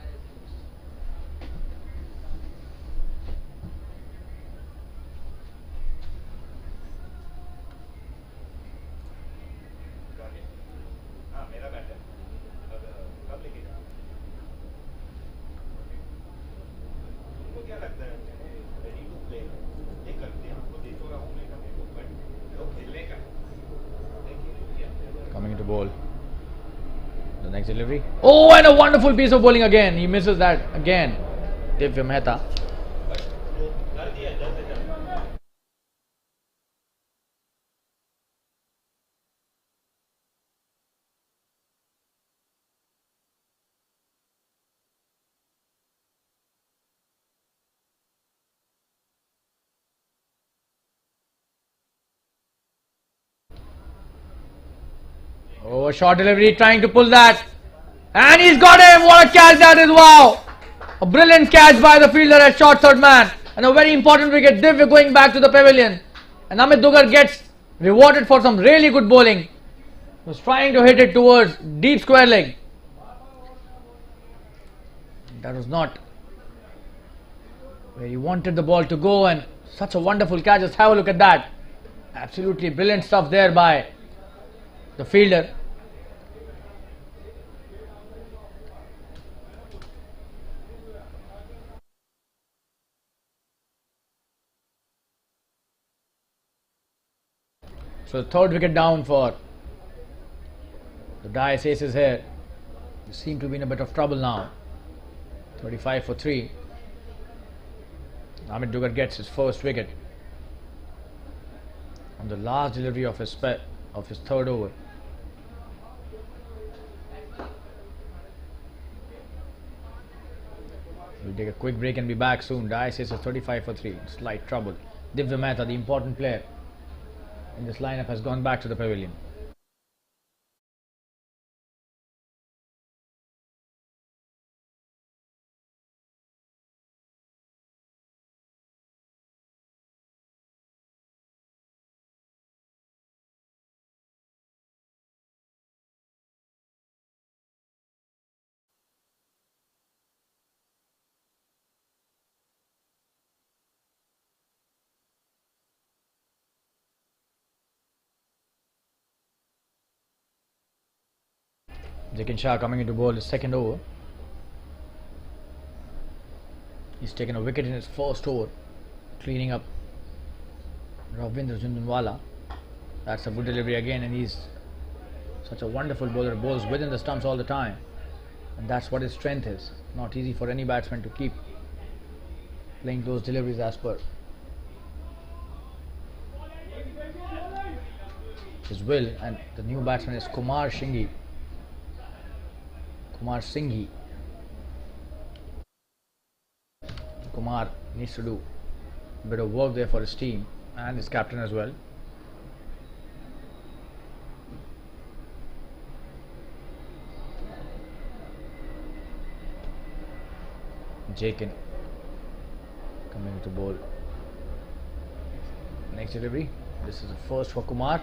Coming into bowl. The next delivery. Oh, and a wonderful piece of bowling again. He misses that again. Divya Mehta. Oh, a short delivery, trying to pull that. And he's got him. What a catch that is. Wow. A brilliant catch by the fielder at short third man. And a very important wicket. Divya going back to the pavilion. And Amit Dugar gets rewarded for some really good bowling. He was trying to hit it towards deep square leg. That was not where he wanted the ball to go, and such a wonderful catch. Just have a look at that. Absolutely brilliant stuff there by the fielder. So the third wicket down for the Dice Aces here. They seem to be in a bit of trouble now. 35 for 3. Amit Dugar gets his first wicket on the last delivery of his third over. We'll take a quick break and be back soon. Diocese is 35 for 3. Slight trouble. Divya Mehta, the important player in this lineup, has gone back to the pavilion. Jakin Shah coming into bowl his second over. He's taken a wicket in his first over, cleaning up Ravindra Jhunjhunwala. That's a good delivery again, and he's such a wonderful bowler. Bowls within the stumps all the time, and that's what his strength is. Not easy for any batsman to keep playing those deliveries as per his will. And the new batsman is Kumar Singhi. Kumar needs to do a bit of work there for his team and his captain as well. Jakin coming to bowl. Next delivery. This is the first for Kumar.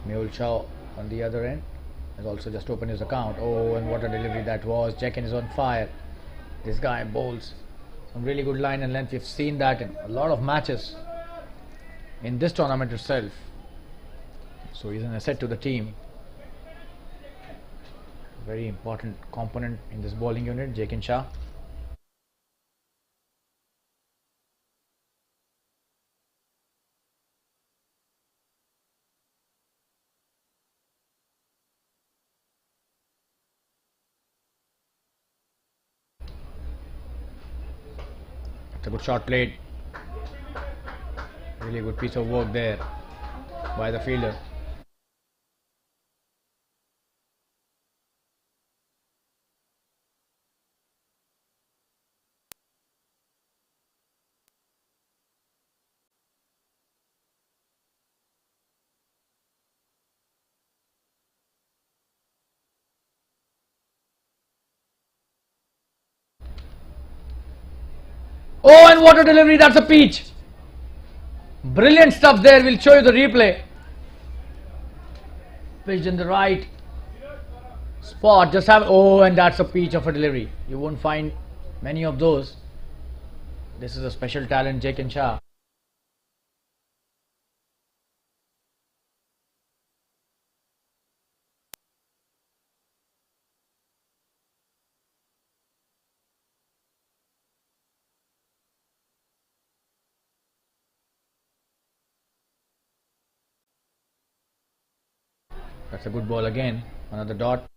Mehul Shah on the other end has also just opened his account. Oh, and what a delivery that was. Jakin is on fire. This guy bowls some really good line and length. We've seen that in a lot of matches in this tournament itself. So he's an asset to the team. Very important component in this bowling unit, Jakin Shah. It's a good shot played. Really good piece of work there by the fielder. Oh, and what a delivery, that's a peach. Brilliant stuff there. We'll show you the replay. Pitched in the right spot. Just have, oh, and that's a peach of a delivery. You won't find many of those. This is a special talent, Jakin Shah. That's a good ball again. Another dot.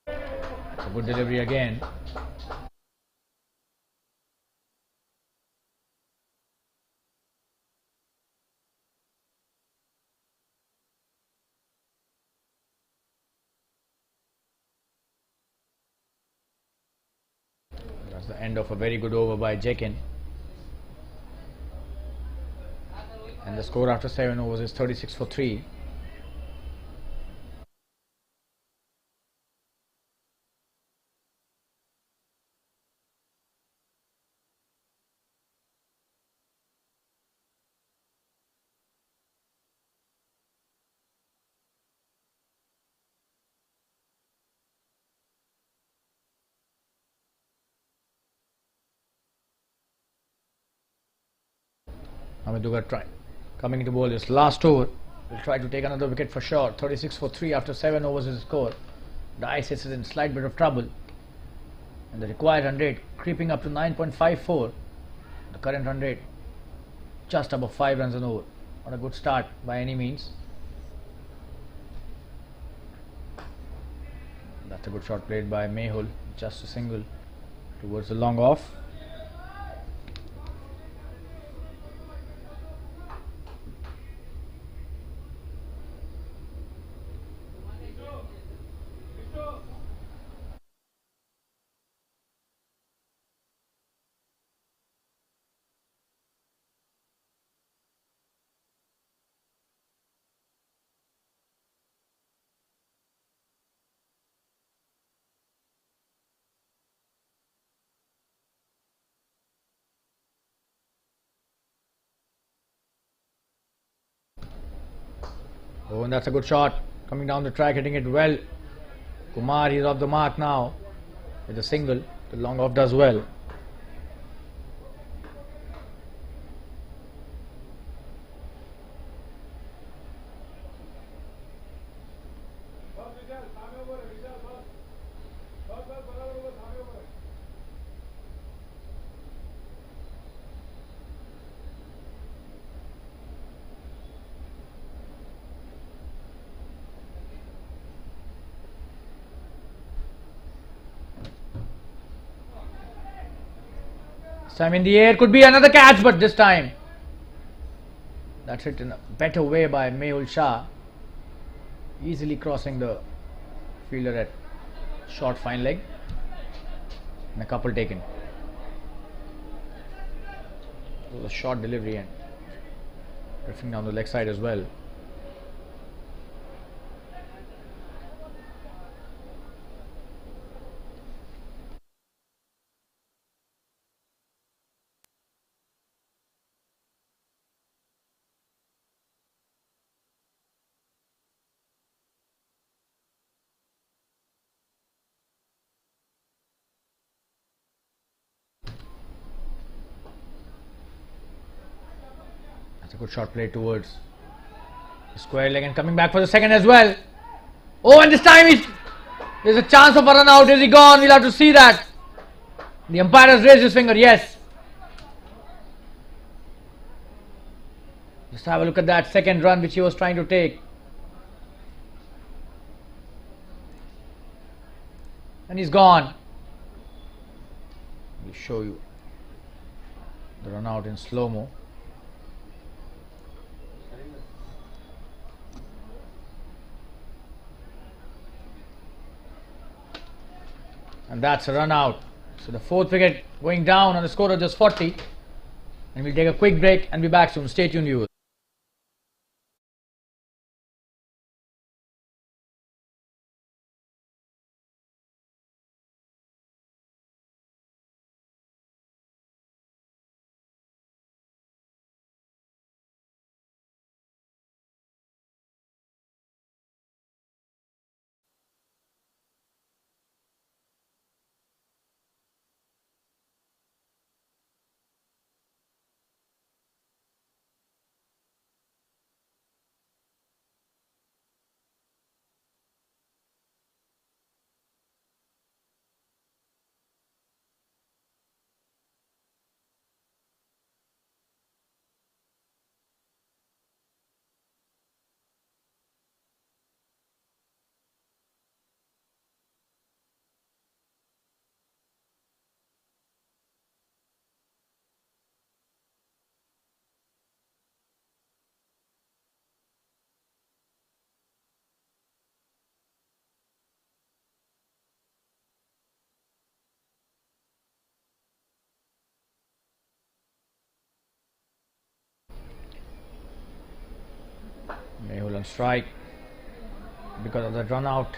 That's a good delivery again. That's the end of a very good over by Jakin. And the score after 7 overs is 36 for 3. Amit Dugar coming to bowl his last over will try to take another wicket for sure. 36 for 3 after 7 overs is the score. The ICS is in slight bit of trouble. And the required run rate creeping up to 9.54. The current run rate just above 5 runs an over. Not a good start by any means. That's a good shot played by Mehul. Just a single towards the long off. Oh, and that's a good shot. Coming down the track, hitting it well. Kumar, he's off the mark now with a single. The long off does well. This time in the air, could be another catch, but this time that's hit in a better way by Mehul Shah, easily crossing the fielder at short fine leg, and a couple taken. It was a short delivery and drifting down the leg side as well. That's a good shot play towards the square leg and coming back for the second as well. Oh, and this time there's a chance of a run out. Is he gone? We'll have to see that. The umpire has raised his finger. Yes. Just have a look at that second run which he was trying to take. And he's gone. We'll show you the run out in slow-mo. And that's a run out. So the fourth wicket going down on the score of just 40. And we'll take a quick break and be back soon. Stay tuned, viewers. Mehul on strike because of that run out.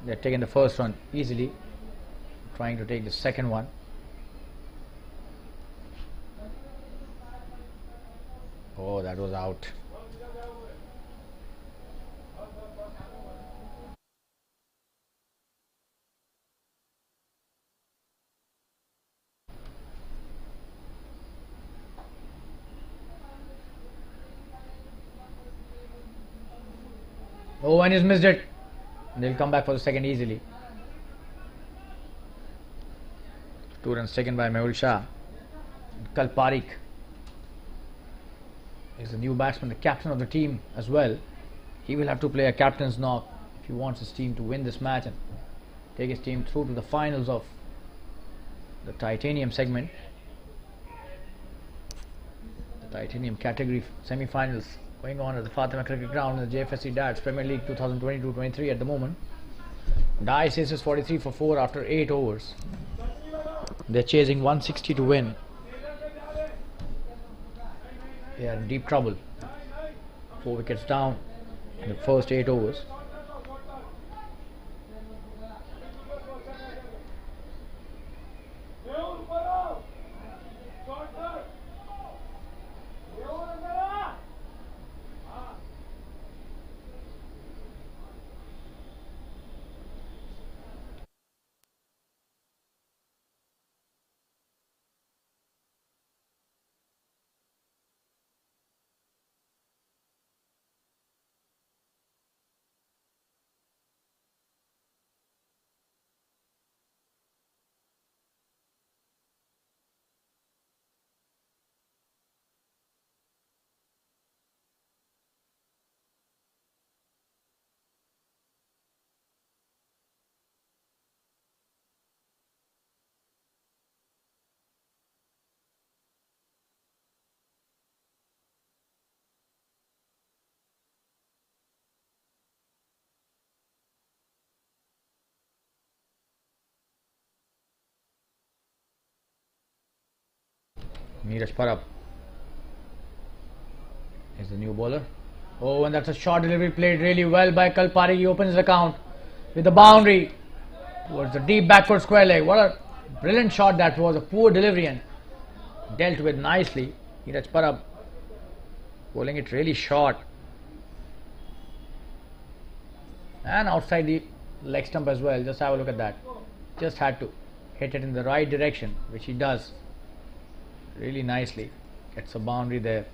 They're taking the first run easily, trying to take the second one. Oh, that was out. Oh, and he's missed it. They'll come back for the second easily. 2 runs taken by Mehul Shah. Kal Parikh is the new batsman, the captain of the team as well. He will have to play a captain's knock if he wants his team to win this match and take his team through to the finals of the titanium segment. The titanium category semi-finals going on at the Fatima Cricket Ground in the Jfsc Darts Premier League 2022-23 at the moment. Dice aces 43 for 4 after 8 overs. They're chasing 160 to win. They are in deep trouble. 4 wickets down in the first 8 overs. Neeraj Parab is the new bowler. Oh, and that's a short delivery played really well by Kal Parikh. He opens the count with the boundary towards the deep backward square leg. What a brilliant shot that was. A poor delivery and dealt with nicely. Neeraj Parab bowling it really short and outside the leg stump as well. Just have a look at that. Just had to hit it in the right direction, which he does really nicely. Gets a boundary there.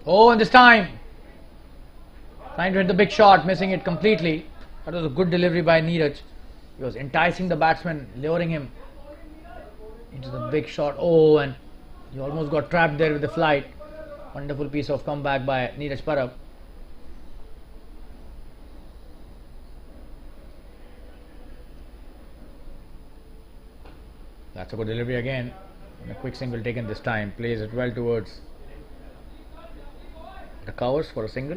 Oh, and this time trying to hit the big shot, missing it completely. That was a good delivery by Neeraj. He was enticing the batsman, luring him into the big shot. Oh, and he almost got trapped there with the flight. Wonderful piece of comeback by Neeraj Parab. That's a good delivery again. And a quick single taken this time. Plays it well towards the covers for a single.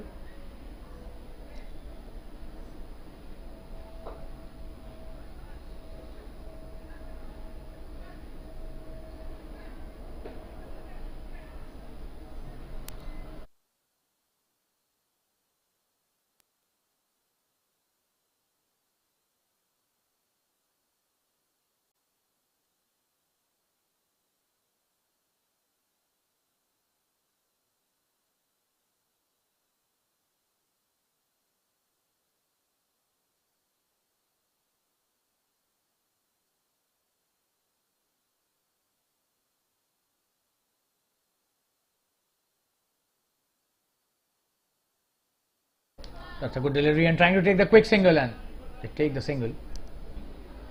That's a good delivery and trying to take the quick single, and they take the single.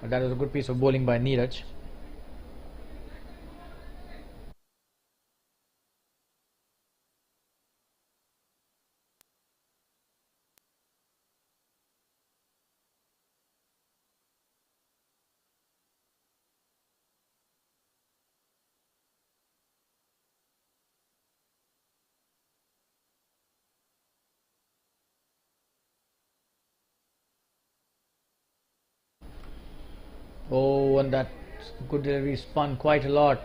But that was a good piece of bowling by Neeraj. Oh, and that good delivery spun quite a lot.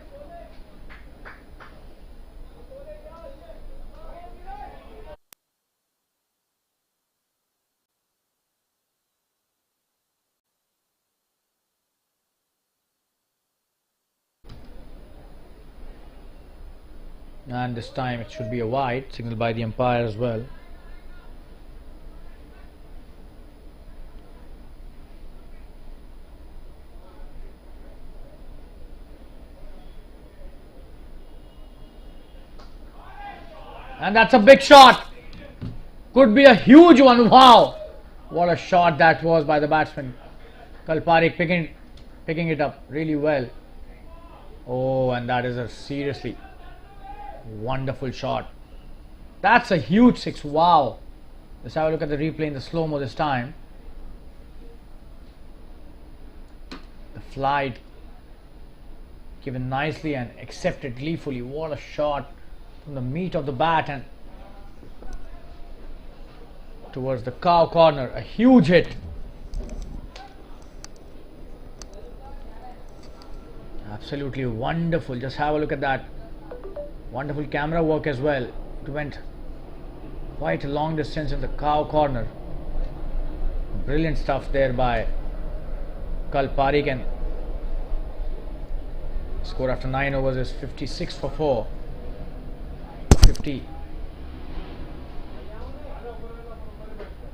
And this time it should be a wide, signaled by the umpire as well. And that's a big shot. Could be a huge one. Wow, what a shot that was by the batsman. Kalparik picking it up really well. Oh, and that is a seriously wonderful shot. That's a huge six. Wow. Let's have a look at the replay in the slow-mo this time. The flight given nicely and accepted gleefully. What a shot from the meat of the bat and towards the cow corner. A huge hit. Absolutely wonderful. Just have a look at that. Wonderful camera work as well. It went quite a long distance in the cow corner. Brilliant stuff there by Kalparik, and score after 9 overs is 56 for 4. 50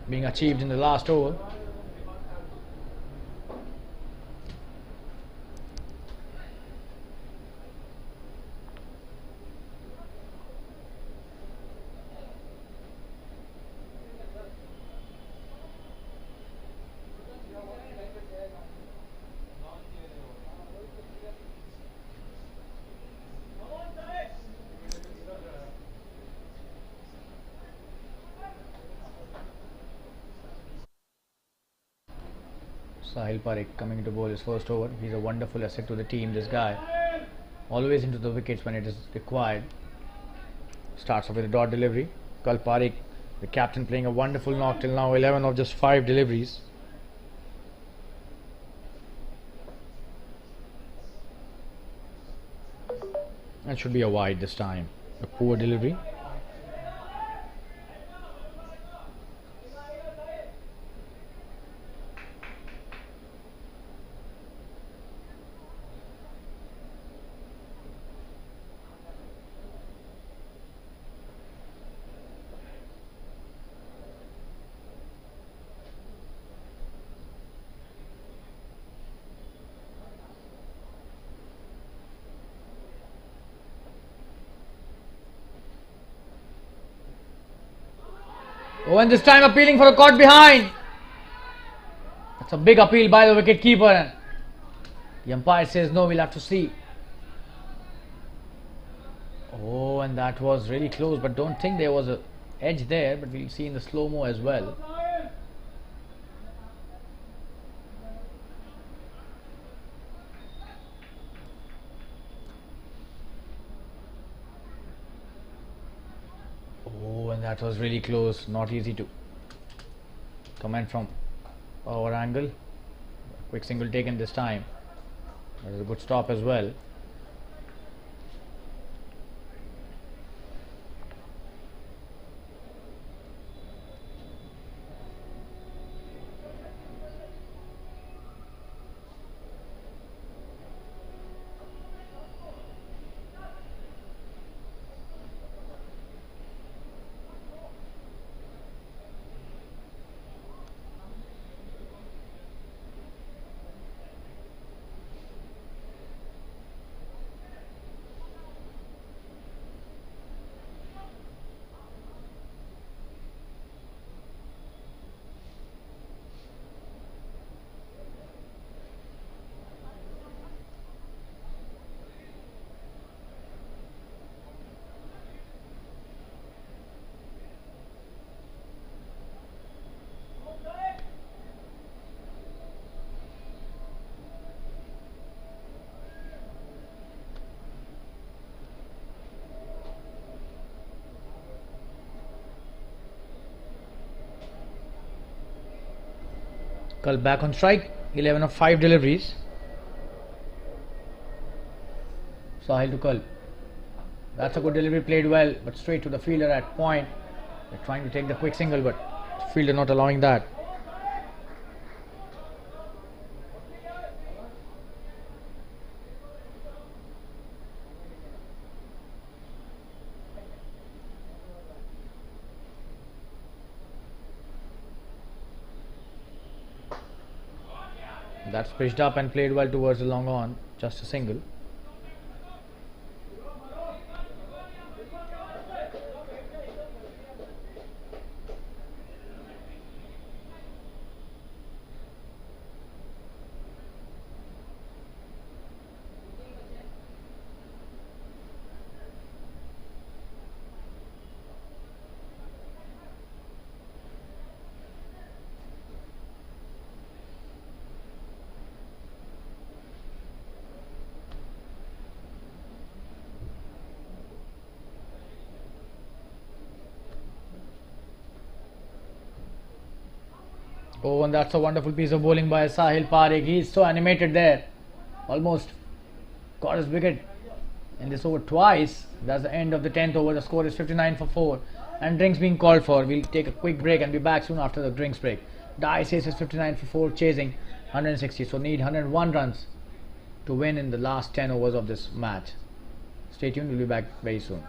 being achieved in the last over. Sahil Parekh coming to bowl his first over. He's a wonderful asset to the team, this guy. Always into the wickets when it is required. Starts off with a dot delivery. Parekh, the captain, playing a wonderful knock till now. 11 of just 5 deliveries. That should be a wide this time. A poor delivery. Oh, and this time appealing for a caught behind. That's a big appeal by the wicket keeper. The umpire says no, we'll have to see. Oh, and that was really close, but don't think there was a edge there, but we'll see in the slow-mo as well. Oh, and that was really close, not easy to comment from our angle. Quick single taken this time. That is a good stop as well. Kal back on strike, 11 of 5 deliveries. Sahil to Kulp. That's a good delivery, played well, but straight to the fielder at point. They're trying to take the quick single, but fielder not allowing that. That's pitched up and played well towards the long on, just a single. Oh, and that's a wonderful piece of bowling by Sahil Parekh. He's so animated there. Almost got his wicket in this over twice. That's the end of the 10th over. The score is 59 for 4. And drinks being called for. We'll take a quick break and be back soon after the drinks break. Dice Ace is 59 for 4, chasing 160. So need 101 runs to win in the last 10 overs of this match. Stay tuned. We'll be back very soon.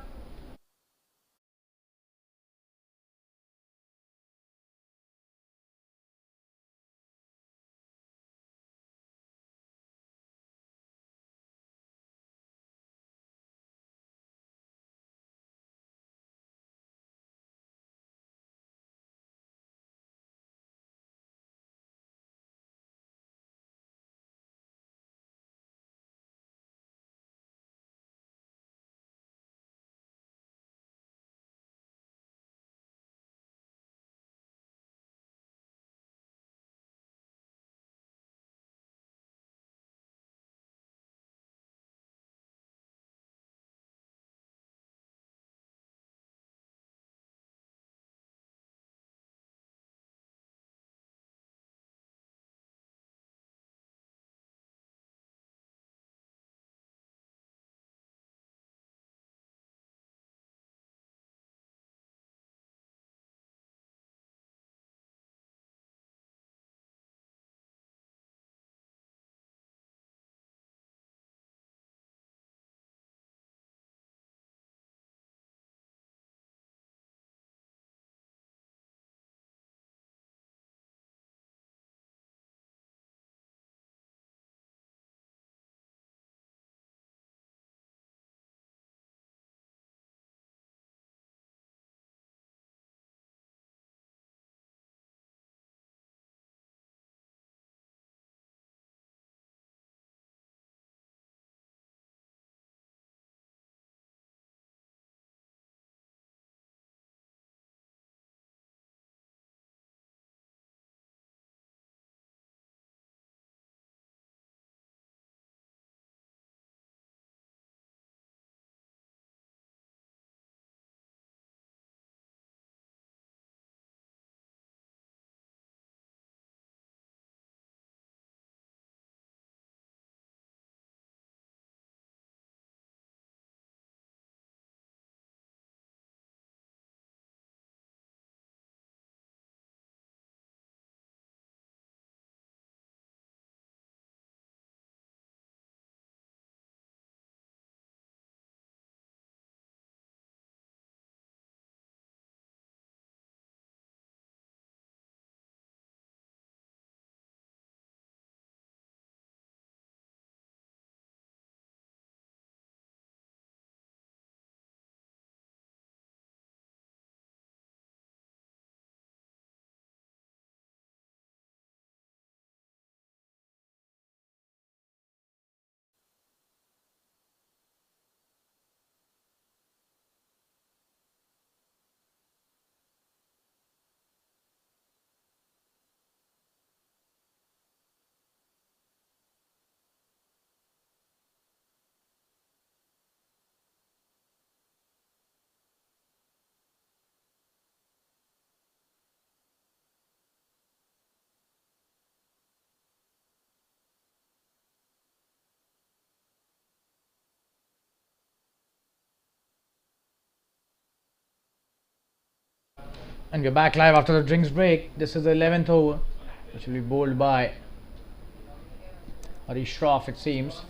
And we're back live after the drinks break. This is the 11th over, which will be bowled by Harish Shroff, it seems.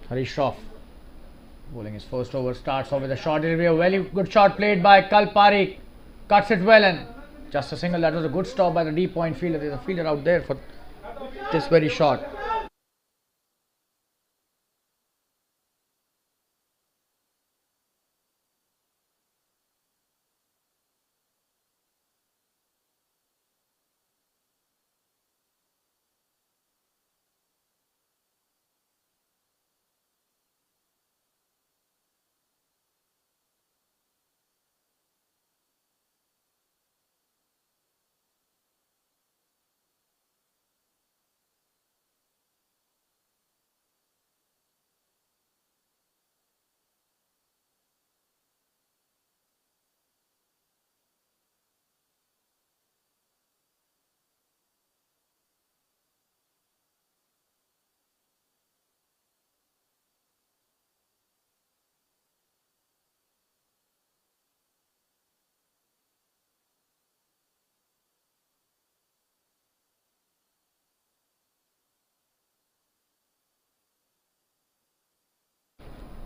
Harish Shroff bowling his first over, starts off with a short delivery. A very good shot played by Kalp Parikh, cuts it well, and just a single. That was a good stop by the deep point fielder. There's a fielder out there for this very shot.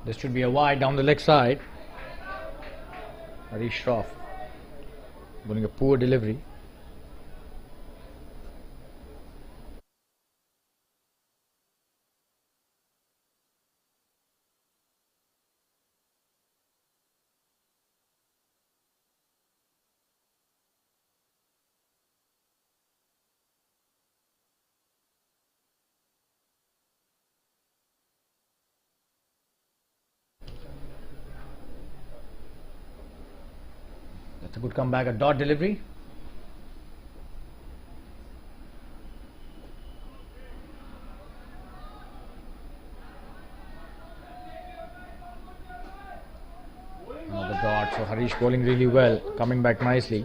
This should be a wide down the leg side. Harish Shroff bowling a poor delivery. That's a good comeback, a dot delivery. Another dot, so Harish bowling really well, coming back nicely.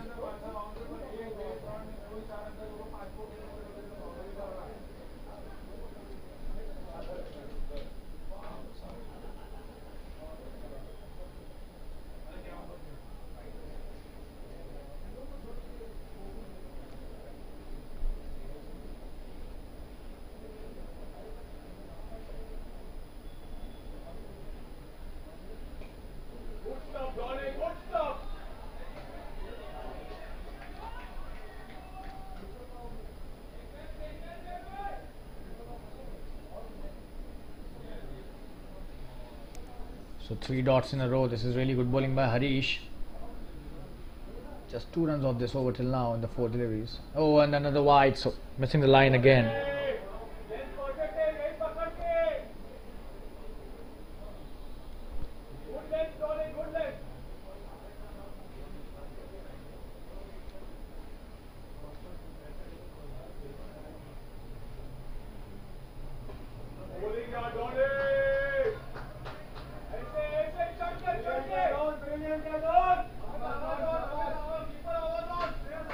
So 3 dots in a row. This is really good bowling by Harish. Just 2 runs off this over till now in the 4 deliveries. Oh, and another wide, so missing the line again.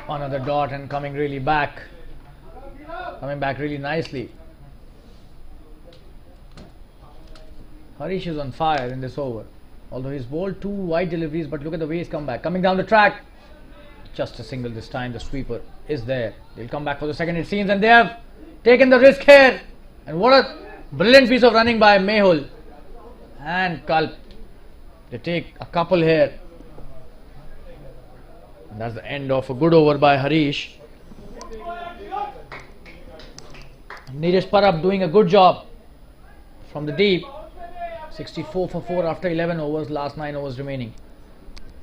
Another dot and coming back really nicely. Harish is on fire in this over, although he's bowled 2 wide deliveries, but look at the way he's come back, coming down the track. Just a single this time. The sweeper is there. They'll come back for the second, it seems, and they have taken the risk here. And what a brilliant piece of running by Mehul and Kalp. They take a couple here. And that's the end of a good over by Harish. Neeraj Parab doing a good job from the deep. 64 for 4 after 11 overs, last 9 overs remaining.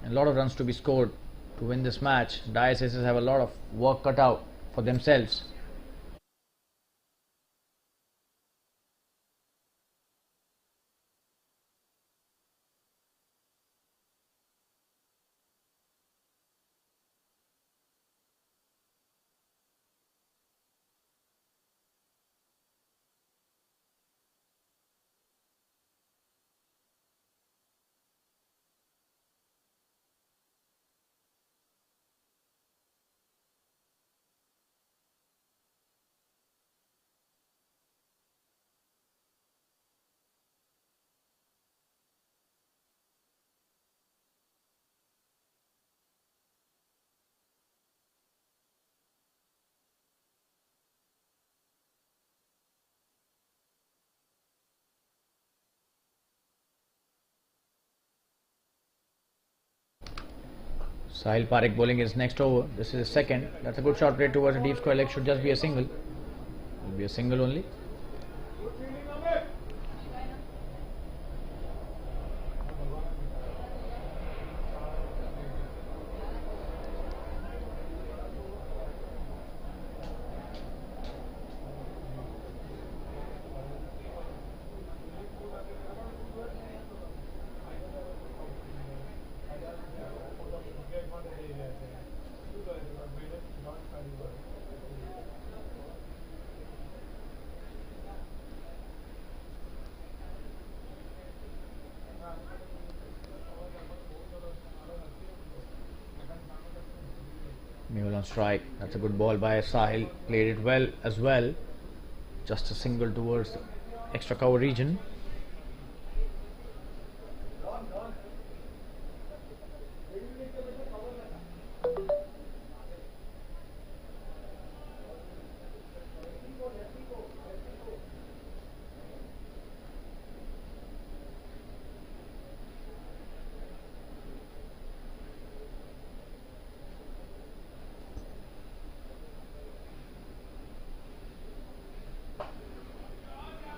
And a lot of runs to be scored to win this match. Jfsc have a lot of work cut out for themselves. Sahil Parekh bowling his next over. This is his second. That's a good shot played towards the deep square leg. Should just be a single. Will be a single only. Mule on strike. That's a good ball by Sahil. Played it well as well. Just a single towards the extra cover region.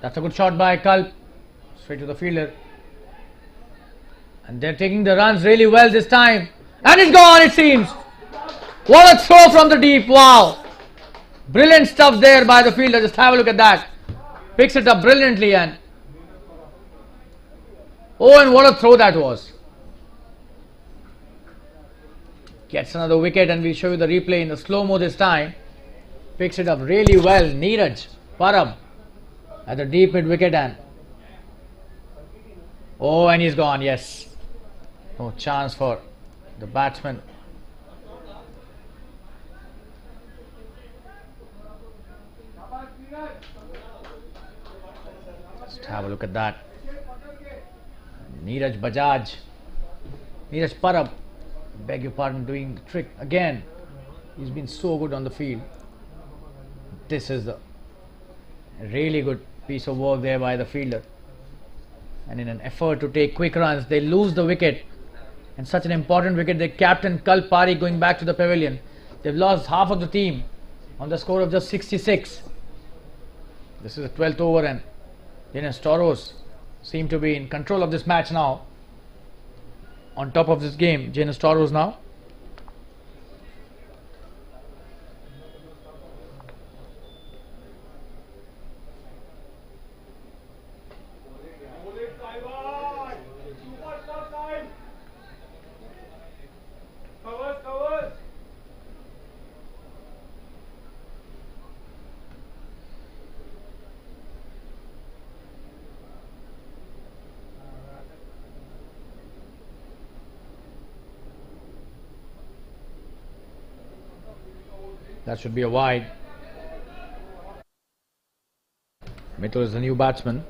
That's a good shot by Kalp. Straight to the fielder. And they're taking the runs really well this time. And it's gone, it seems. What a throw from the deep. Wow. Brilliant stuff there by the fielder. Just have a look at that. Picks it up brilliantly. And oh, and what a throw that was. Gets another wicket, and we show you the replay in the slow-mo this time. Picks it up really well. Neeraj Parab at the deep mid wicket, and oh, and he's gone. Yes, no chance for the batsman. Just have a look at that. Neeraj Parab, beg your pardon, doing the trick again. He's been so good on the field. This is the really good piece of work there by the fielder, and in an effort to take quick runs, they lose the wicket, and such an important wicket. Their captain Kalp Parekh going back to the pavilion. They've lost half of the team on the score of just 66. This is the 12th over, and Jns Toros seem to be in control of this match now. On top of this game, Jns Toros now. That should be a wide. Mithul is the new batsman.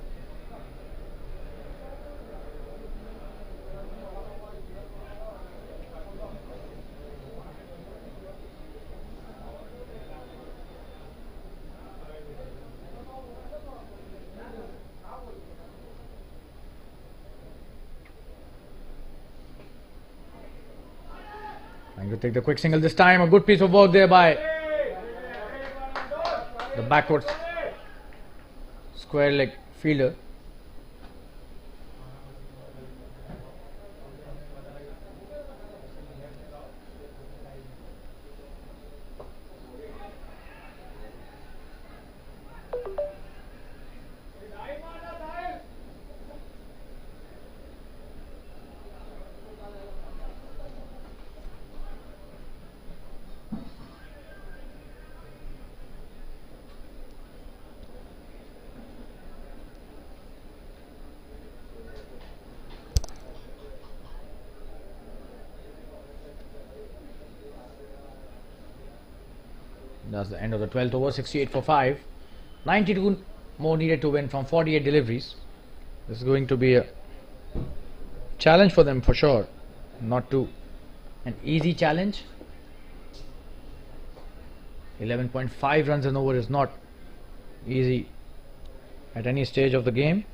Trying to take the quick single this time. A good piece of work there by the backwards square leg fielder. That's the end of the 12th over. 68 for 5. 92 more needed to win from 48 deliveries. This is going to be a challenge for them for sure. Not too an easy challenge. 11.5 runs an over is not easy at any stage of the game.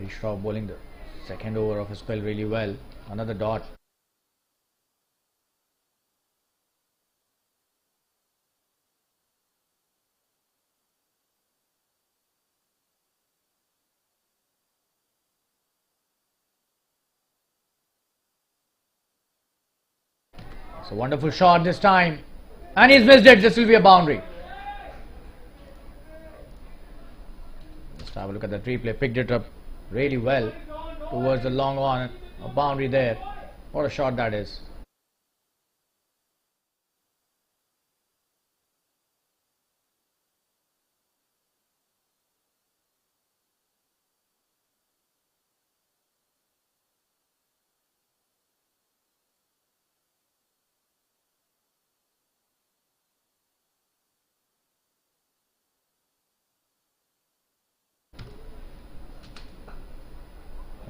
Harish Shroff bowling the second over of his spell really well. Another dot. It's a wonderful shot this time. And he's missed it. This will be a boundary. Just have a look at that replay. Picked it up really well towards the long on. A boundary there. What a shot that is.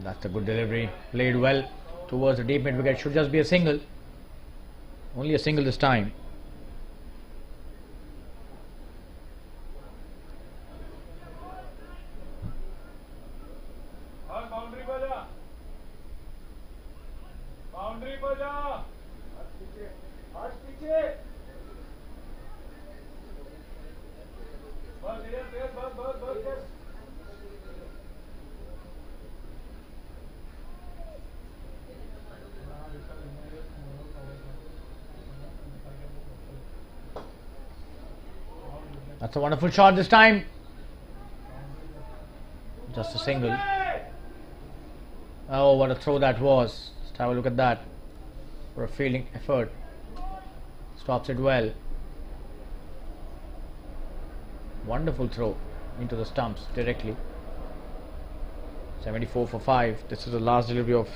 That's a good delivery. Played well towards the deep mid wicket. Should just be a single. Only a single this time. That's a wonderful shot this time. Just a single. Oh, what a throw that was. Just have a look at that. For a fielding effort. Stops it well. Wonderful throw into the stumps directly. 74 for 5. This is the last delivery of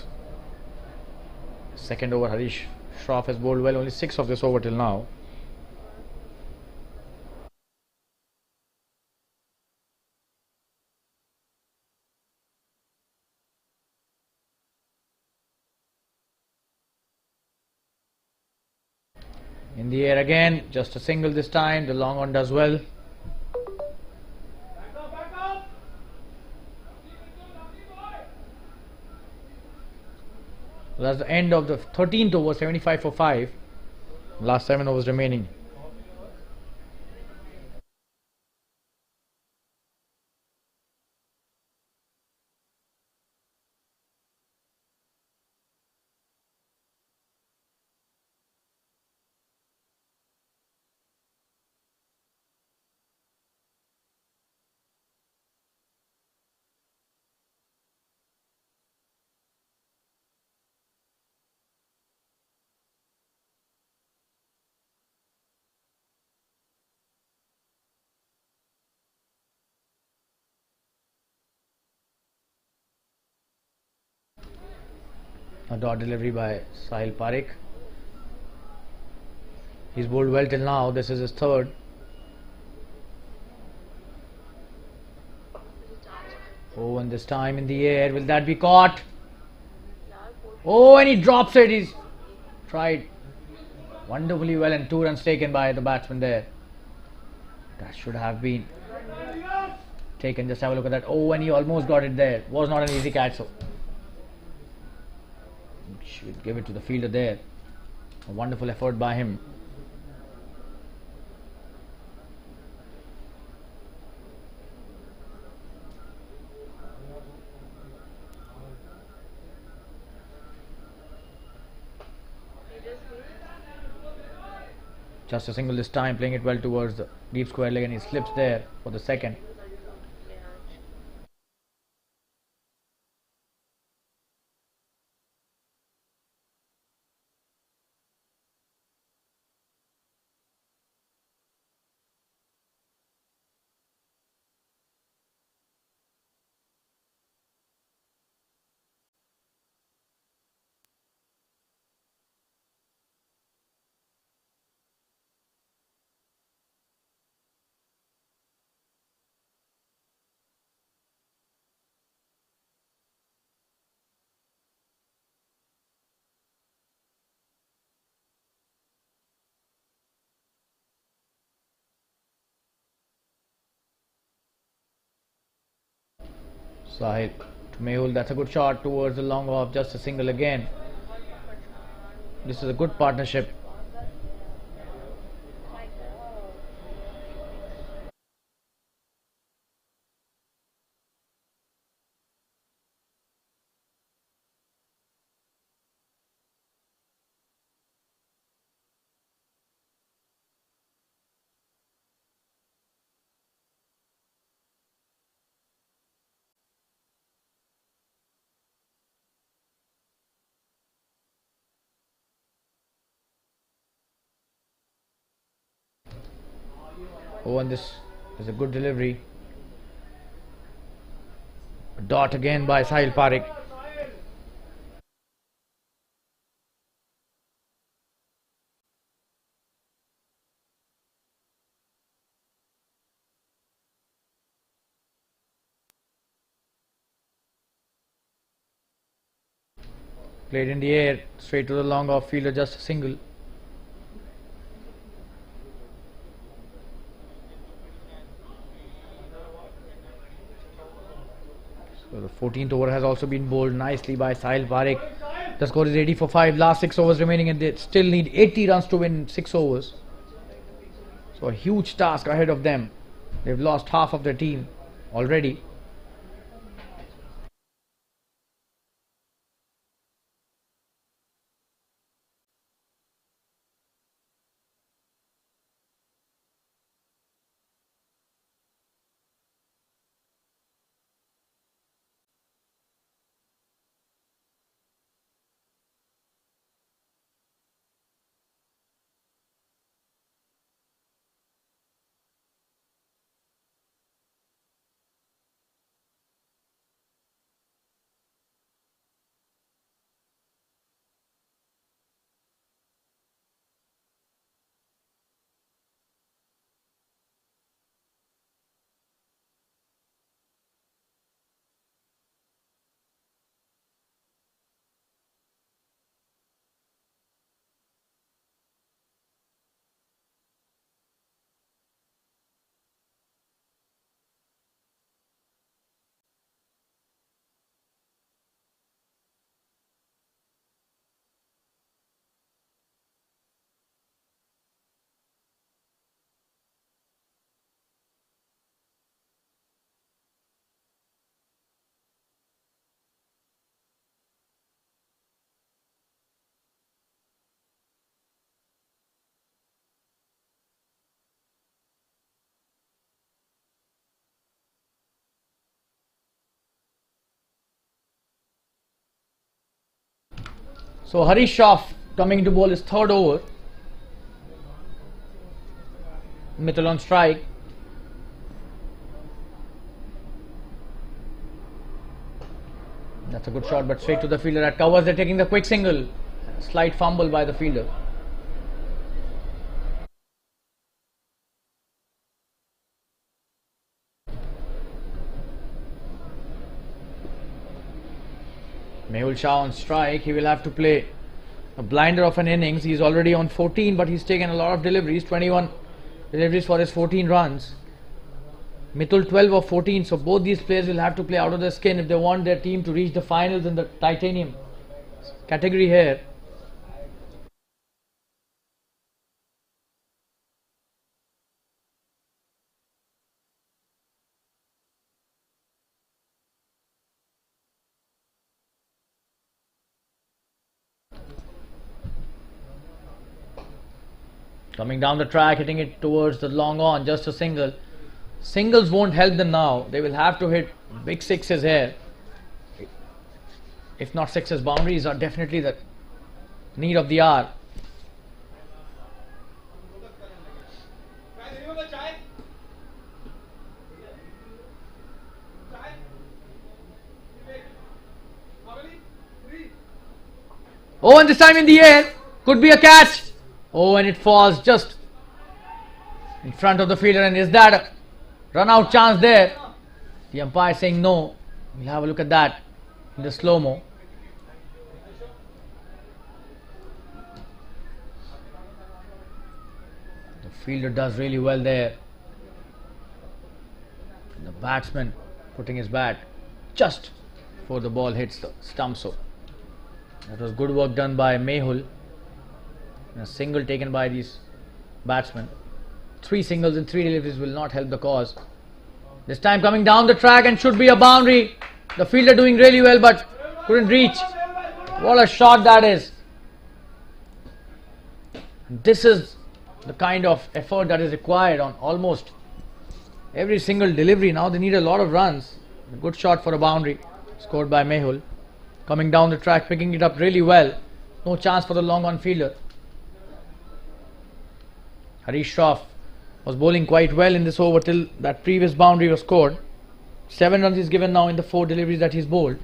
second over. Harish Shroff has bowled well. Only 6 of this over till now. In the air again, just a single this time. The long on does well. So that's the end of the 13th over. 75 for 5. Last 7 overs remaining. A dot delivery by Sahil Parekh. He's bowled well till now. This is his third. Oh, and this time in the air. Will that be caught? Oh, and he drops it. He's tried wonderfully well, and 2 runs taken by the batsman there. That should have been taken. Just have a look at that. Oh, and he almost got it there. Was not an easy catch. So should give it to the fielder there. A wonderful effort by him. Just a single this time, playing it well towards the deep square leg, and he slips there for the second. Sahil Mehul, that's a good shot towards the long off, just a single again. This is a good partnership. Oh, and this is a good delivery. A dot again by Sahil Parekh. Played in the air, straight to the long off fielder, just a single. So the 14th over has also been bowled nicely by Sahil Parekh. The score is 80 for 5. Last 6 overs remaining, and they still need 80 runs to win 6 overs. So a huge task ahead of them. They've lost half of their team already. So Harish Shah coming to bowl his 3rd over. Mittal on strike. That's a good shot, but straight to the fielder at covers. They're taking the quick single. Slight fumble by the fielder. Mehul Shah on strike. He will have to play a blinder of an innings. He's already on 14, but he's taken a lot of deliveries. 21 deliveries for his 14 runs. Mithul 12 of 14. So both these players will have to play out of their skin if they want their team to reach the finals in the titanium category here. Coming down the track, hitting it towards the long on, just a single. Singles won't help them now. They will have to hit big sixes here. If not sixes, boundaries are definitely the need of the hour. Oh, and this time in the air, could be a catch. Oh, and it falls just in front of the fielder, and is that a run out chance there? The umpire saying no. We'll have a look at that in the slow-mo. The fielder does really well there. The batsman putting his bat just before the ball hits the stump. So that was good work done by Mehul. And a single taken by these batsmen. 3 singles in 3 deliveries will not help the cause. This time coming down the track and should be a boundary. The fielder doing really well but couldn't reach. What a shot that is. This is the kind of effort that is required on almost every single delivery. Now they need a lot of runs. A good shot for a boundary scored by Mehul. Coming down the track, picking it up really well. No chance for the long on fielder. Harish Shroff was bowling quite well in this over till that previous boundary was scored. 7 runs is given now in the 4 deliveries that he's bowled.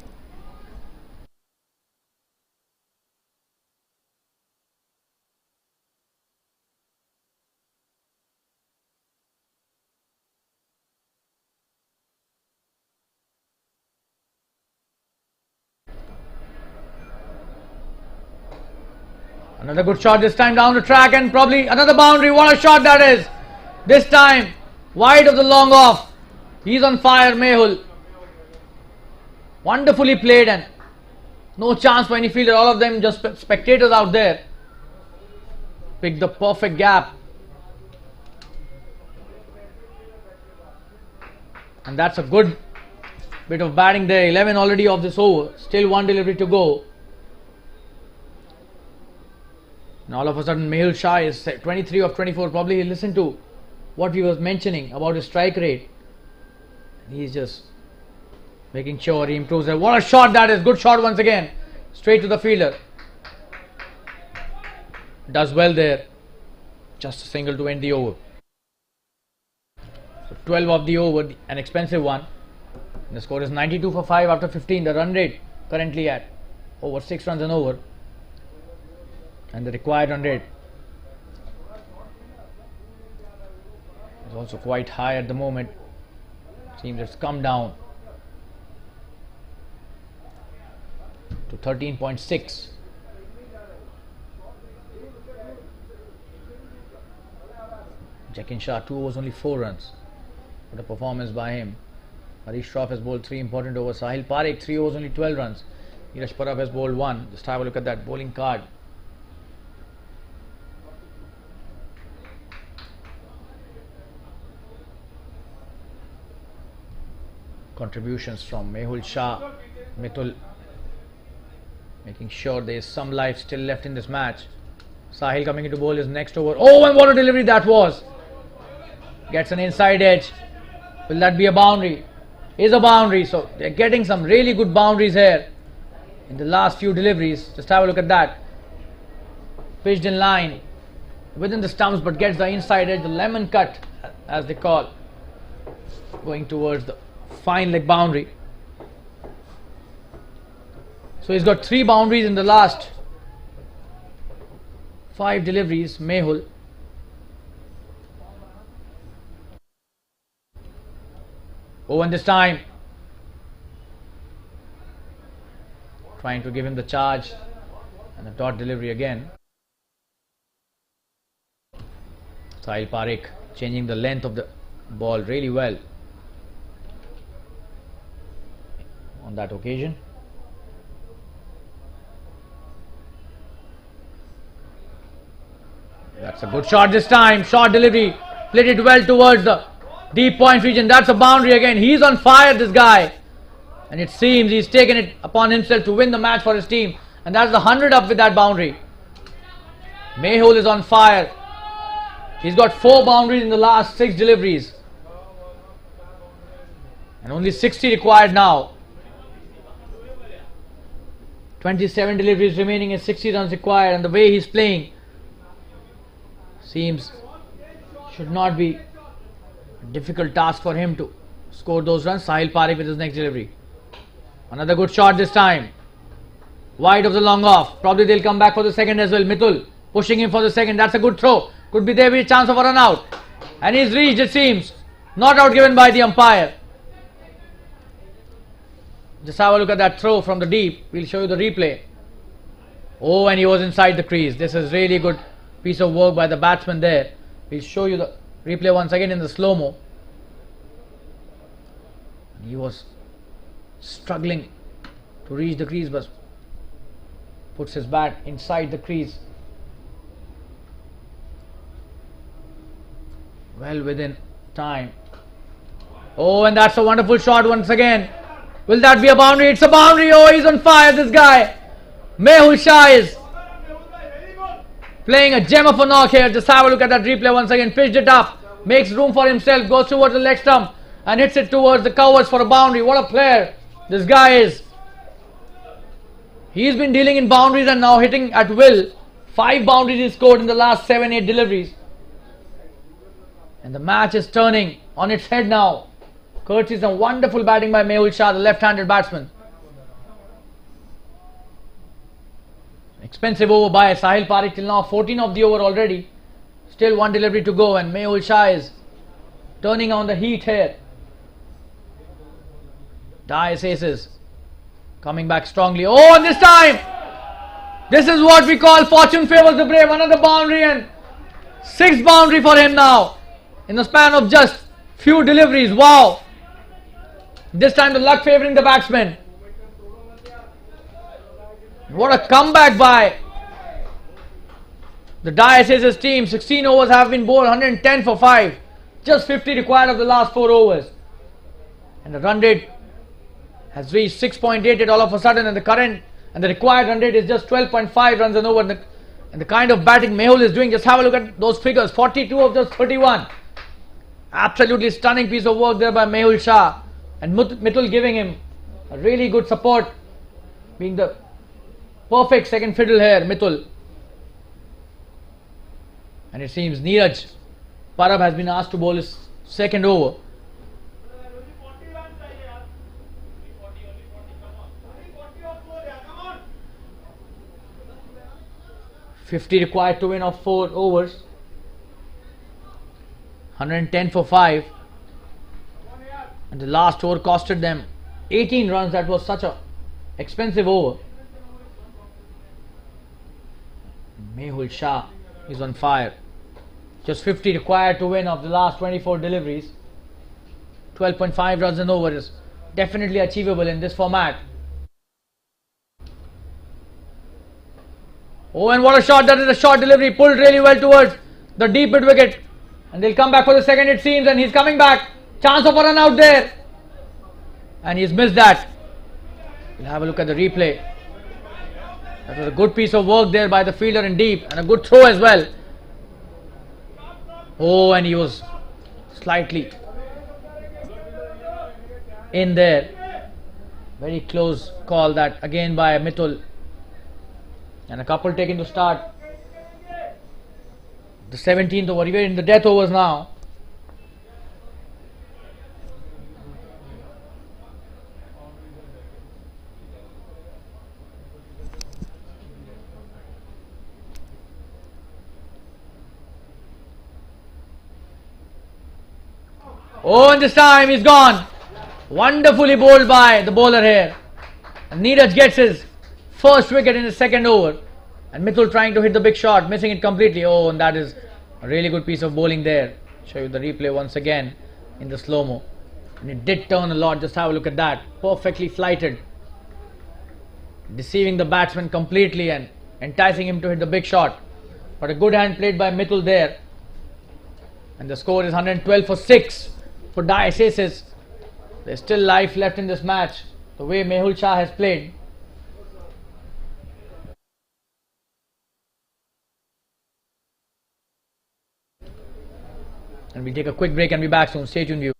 Another good shot this time down the track and probably another boundary. What a shot that is. This time wide of the long off. He's on fire, Mehul. Wonderfully played and no chance for any fielder. All of them just spectators out there. Picked the perfect gap. And that's a good bit of batting there. 11 already of this over. Still 1 delivery to go. And all of a sudden Mehul Shah is 23 of 24. Probably he listened to what he was mentioning about his strike rate. He's just making sure he improves there. What a shot that is. Good shot once again. Straight to the fielder. Does well there. Just a single to end the over. So 12 of the over, an expensive one. And the score is 92 for 5 after 15. The run rate currently at over 6 runs an over. And the required run rate is also quite high at the moment. Seems it's come down to 13.6. Jackin Shah 2 overs only 4 runs. What a performance by him. Harish Shroff has bowled 3 important overs. Sahil Parekh 3 overs only 12 runs. Neeraj Parab has bowled 1. Just have a look at that bowling card. Contributions from Mehul Shah, Mithul, making sure there is some life still left in this match. Sahil coming into bowl his next over. Oh, and what a delivery that was. Gets an inside edge. Will that be a boundary? Is a boundary. So they're getting some really good boundaries here in the last few deliveries. Just have a look at that. Pitched in line within the stumps but gets the inside edge, the lemon cut as they call, going towards the fine leg boundary. So he's got 3 boundaries in the last 5 deliveries, Mehul. Oh, and this time trying to give him the charge and a dot delivery again. Sahil Parekh changing the length of the ball really well on that occasion. That's a good shot this time. Short delivery. Played it well towards the deep point region. That's a boundary again. He's on fire, this guy. And it seems he's taken it upon himself to win the match for his team. And that's the 100 up with that boundary. Mehul is on fire. He's got 4 boundaries in the last 6 deliveries. And only 60 required now. 27 deliveries remaining and 60 runs required, and the way he's playing seems should not be a difficult task for him to score those runs. Sahil Parekh with his next delivery. Another good shot this time. Wide of the long off. Probably they'll come back for the second as well. Mithul pushing him for the second. That's a good throw. Could be there with a chance of a run out. And he's reached, it seems. Not out given by the umpire. Just have a look at that throw from the deep. We'll show you the replay. Oh, and he was inside the crease. This is really good piece of work by the batsman there. We'll show you the replay once again in the slow-mo. He was struggling to reach the crease, but puts his bat inside the crease. Well within time. Oh, and that's a wonderful shot once again. Will that be a boundary? It's a boundary. Oh, he's on fire, this guy. Mehul Shah is playing a gem of a knock here. Just have a look at that replay once again. Pitched it up, makes room for himself, goes towards the leg stump and hits it towards the covers for a boundary. What a player this guy is. He's been dealing in boundaries and now hitting at will. 5 boundaries he scored in the last 7-8 deliveries. And the match is turning on its head now. Courtesy some wonderful batting by Mehul Shah, the left-handed batsman. Expensive over by Sahil Parekh till now, 14 of the over already. Still 1 delivery to go and Mehul Shah is turning on the heat here. Dice aces coming back strongly. Oh, and this time, this is what we call fortune favors the brave. Another boundary and 6th boundary for him now in the span of just few deliveries. Wow. This time the luck favouring the batsman. What a comeback by the Jfsc team. 16 overs have been bowled, 110 for 5. Just 50 required of the last 4 overs. And the run rate has reached 6.88 all of a sudden, and the required run rate is just 12.5 runs an over. And the kind of batting Mehul is doing, just have a look at those figures. 42 of just 31. Absolutely stunning piece of work there by Mehul Shah. And Mitul giving him a really good support, being the perfect second fiddle here, Mitul. And it seems Neeraj Parab has been asked to bowl his second over. $50 required to win of 4 overs. 110 for 5. And the last over costed them 18 runs. That was such a expensive over. Mehul Shah is on fire. Just 50 required to win of the last 24 deliveries. 12.5 runs an over is definitely achievable in this format. Oh, and what a shot. That is a short delivery. Pulled really well towards the deep mid wicket. And they'll come back for the second, it seems, and he's coming back. Chance of a run out there. And he's missed that. We'll have a look at the replay. That was a good piece of work there by the fielder in deep, and a good throw as well. Oh, and he was slightly in there. Very close call that again by Mitul. And a couple taken to start the 17th over. We're in the death overs now. Oh, and this time he's gone. Wonderfully bowled by the bowler here. And Neeraj gets his first wicket in his second over. And Mitul trying to hit the big shot, missing it completely. Oh, and that is a really good piece of bowling there. Show you the replay once again in the slow-mo. And it did turn a lot. Just have a look at that. Perfectly flighted. Deceiving the batsman completely and enticing him to hit the big shot. But a good hand played by Mitul there. And the score is 112 for 6 for Jfsc. There's still life left in this match. The way Mehul Shah has played. And we'll take a quick break and be back soon. Stay tuned, viewers.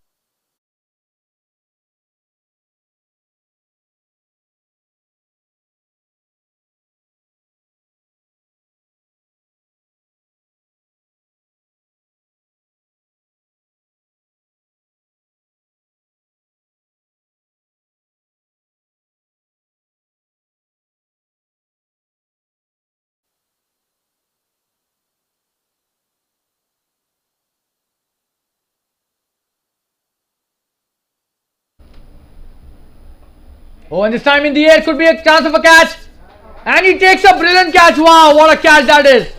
Oh, and this time in the air could be a chance of a catch. And he takes a brilliant catch. Wow, what a catch that is.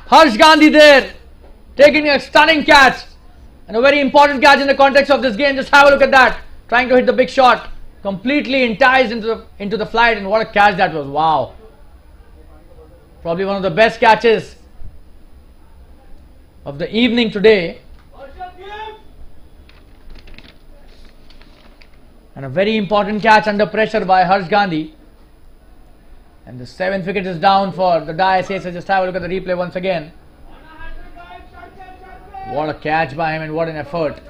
Harsh Gandhi there, taking a stunning catch. And a very important catch in the context of this game. Just have a look at that. Trying to hit the big shot. completely enticed into the flight, and what a catch that was. Wow. Probably one of the best catches of the evening today. And a very important catch under pressure by Harsh Gandhi. And the 7th wicket is down for the Js Aces. Just have a look at the replay once again. What a catch by him and what an effort.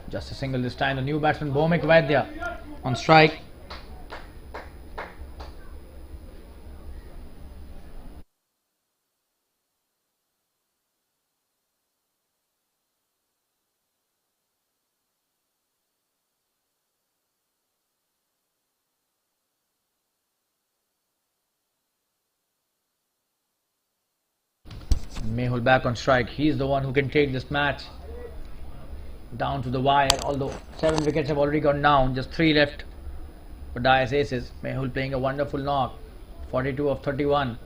Just a single this time. The new batsman Bhomik Vaidya on strike. Mehul back on strike. He's the one who can take this match down to the wire. Although 7 wickets have already gone down, just 3 left for Js Aces. Mehul playing a wonderful knock. 42 of 31.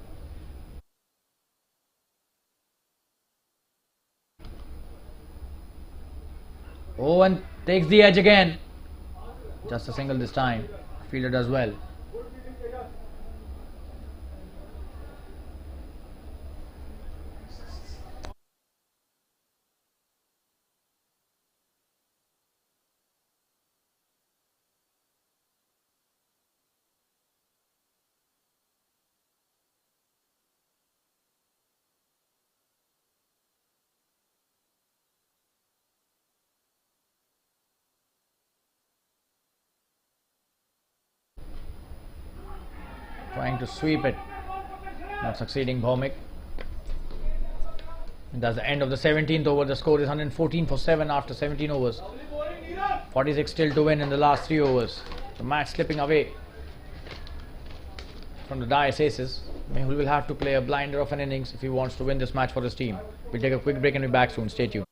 Oh, and takes the edge again. Just a single this time. Fielder does well. Trying to sweep it. Not succeeding, Bhomik. That's the end of the 17th over. The score is 114 for 7 after 17 overs. 46 still to win in the last 3 overs. The match slipping away from the Js Aces. Mehul will have to play a blinder of an innings if he wants to win this match for his team. We'll take a quick break and be back soon. Stay tuned.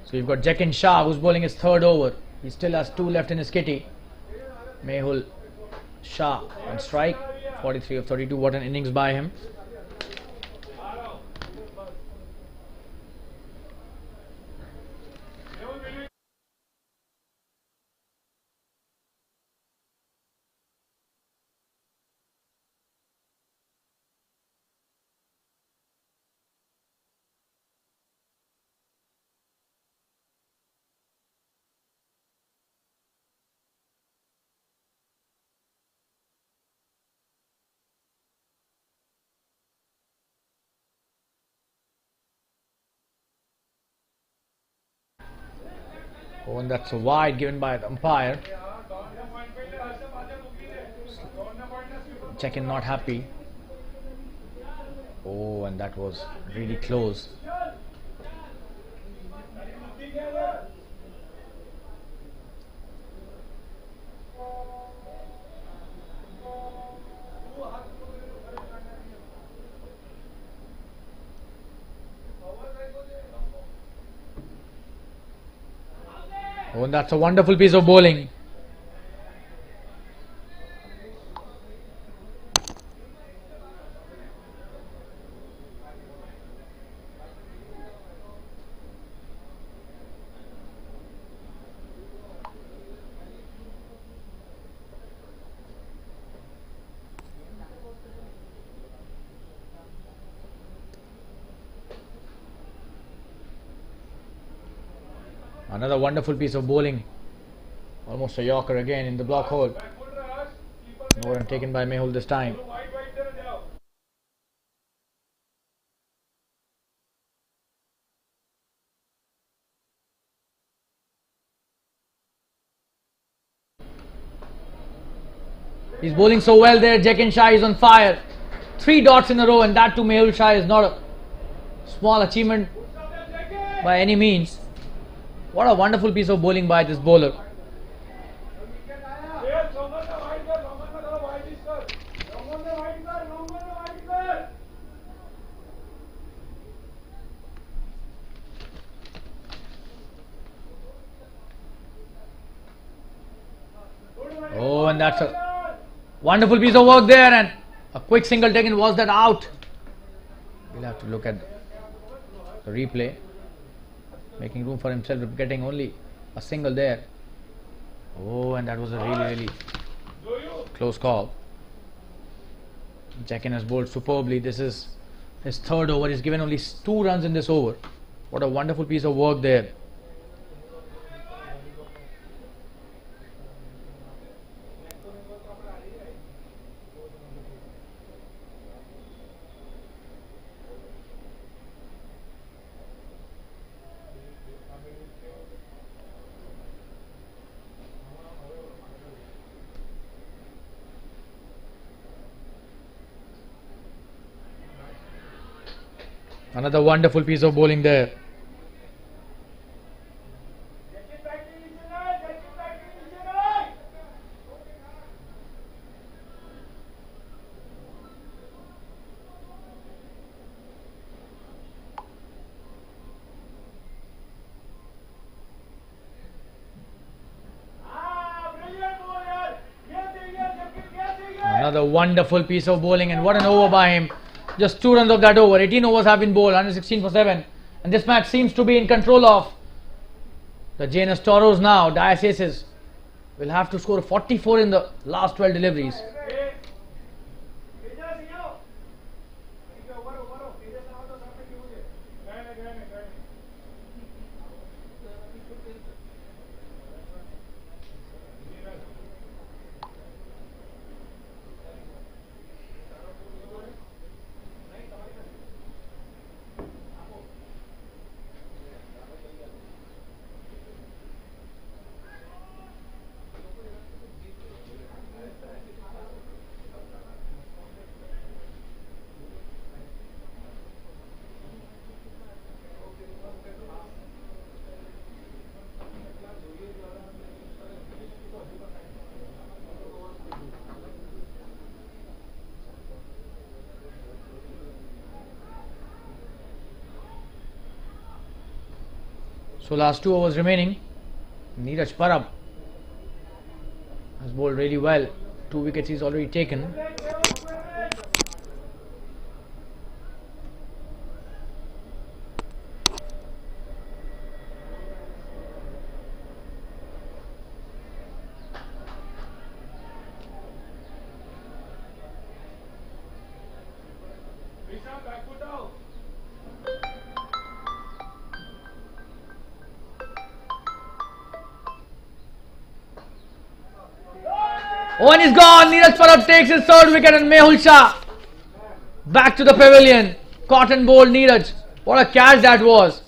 So you've got Jns Shah who's bowling his 3rd over. He still has 2 left in his kitty. Mehul Shah on strike. 43 of 32. What an innings by him. Oh, and that's a wide given by the umpire. Check-in not happy. Oh, and that was really close. Oh, and that's a wonderful piece of bowling. Another wonderful piece of bowling. Almost a Yorker again in the block hole. No run taken by Mehul this time. He's bowling so well there. Jfsc is on fire. 3 dots in a row, and that to Mehul Shah is not a small achievement by any means. What a wonderful piece of bowling by this bowler. Oh, and that's a wonderful piece of work there, and a quick single taken. Was that out? We'll have to look at the replay. Making room for himself, getting only a single there. Oh, and that was a really close call. Jackin has bowled superbly. This is his 3rd over. He's given only 2 runs in this over. What a wonderful piece of work there. Another wonderful piece of bowling there. Another wonderful piece of bowling, and what an over by him. Just 2 runs of that over. 18 overs have been bowled, 116 for 7. And this match seems to be in control of the Jns Toros now. Jfsc will have to score 44 in the last 12 deliveries. So last 2 overs remaining. Neeraj Parab has bowled really well. 2 wickets he's already taken. Oh, and he's gone. Neeraj Parab takes his 3rd wicket, and Mehul Shah back to the pavilion. Cotton bowled Neeraj. What a catch that was.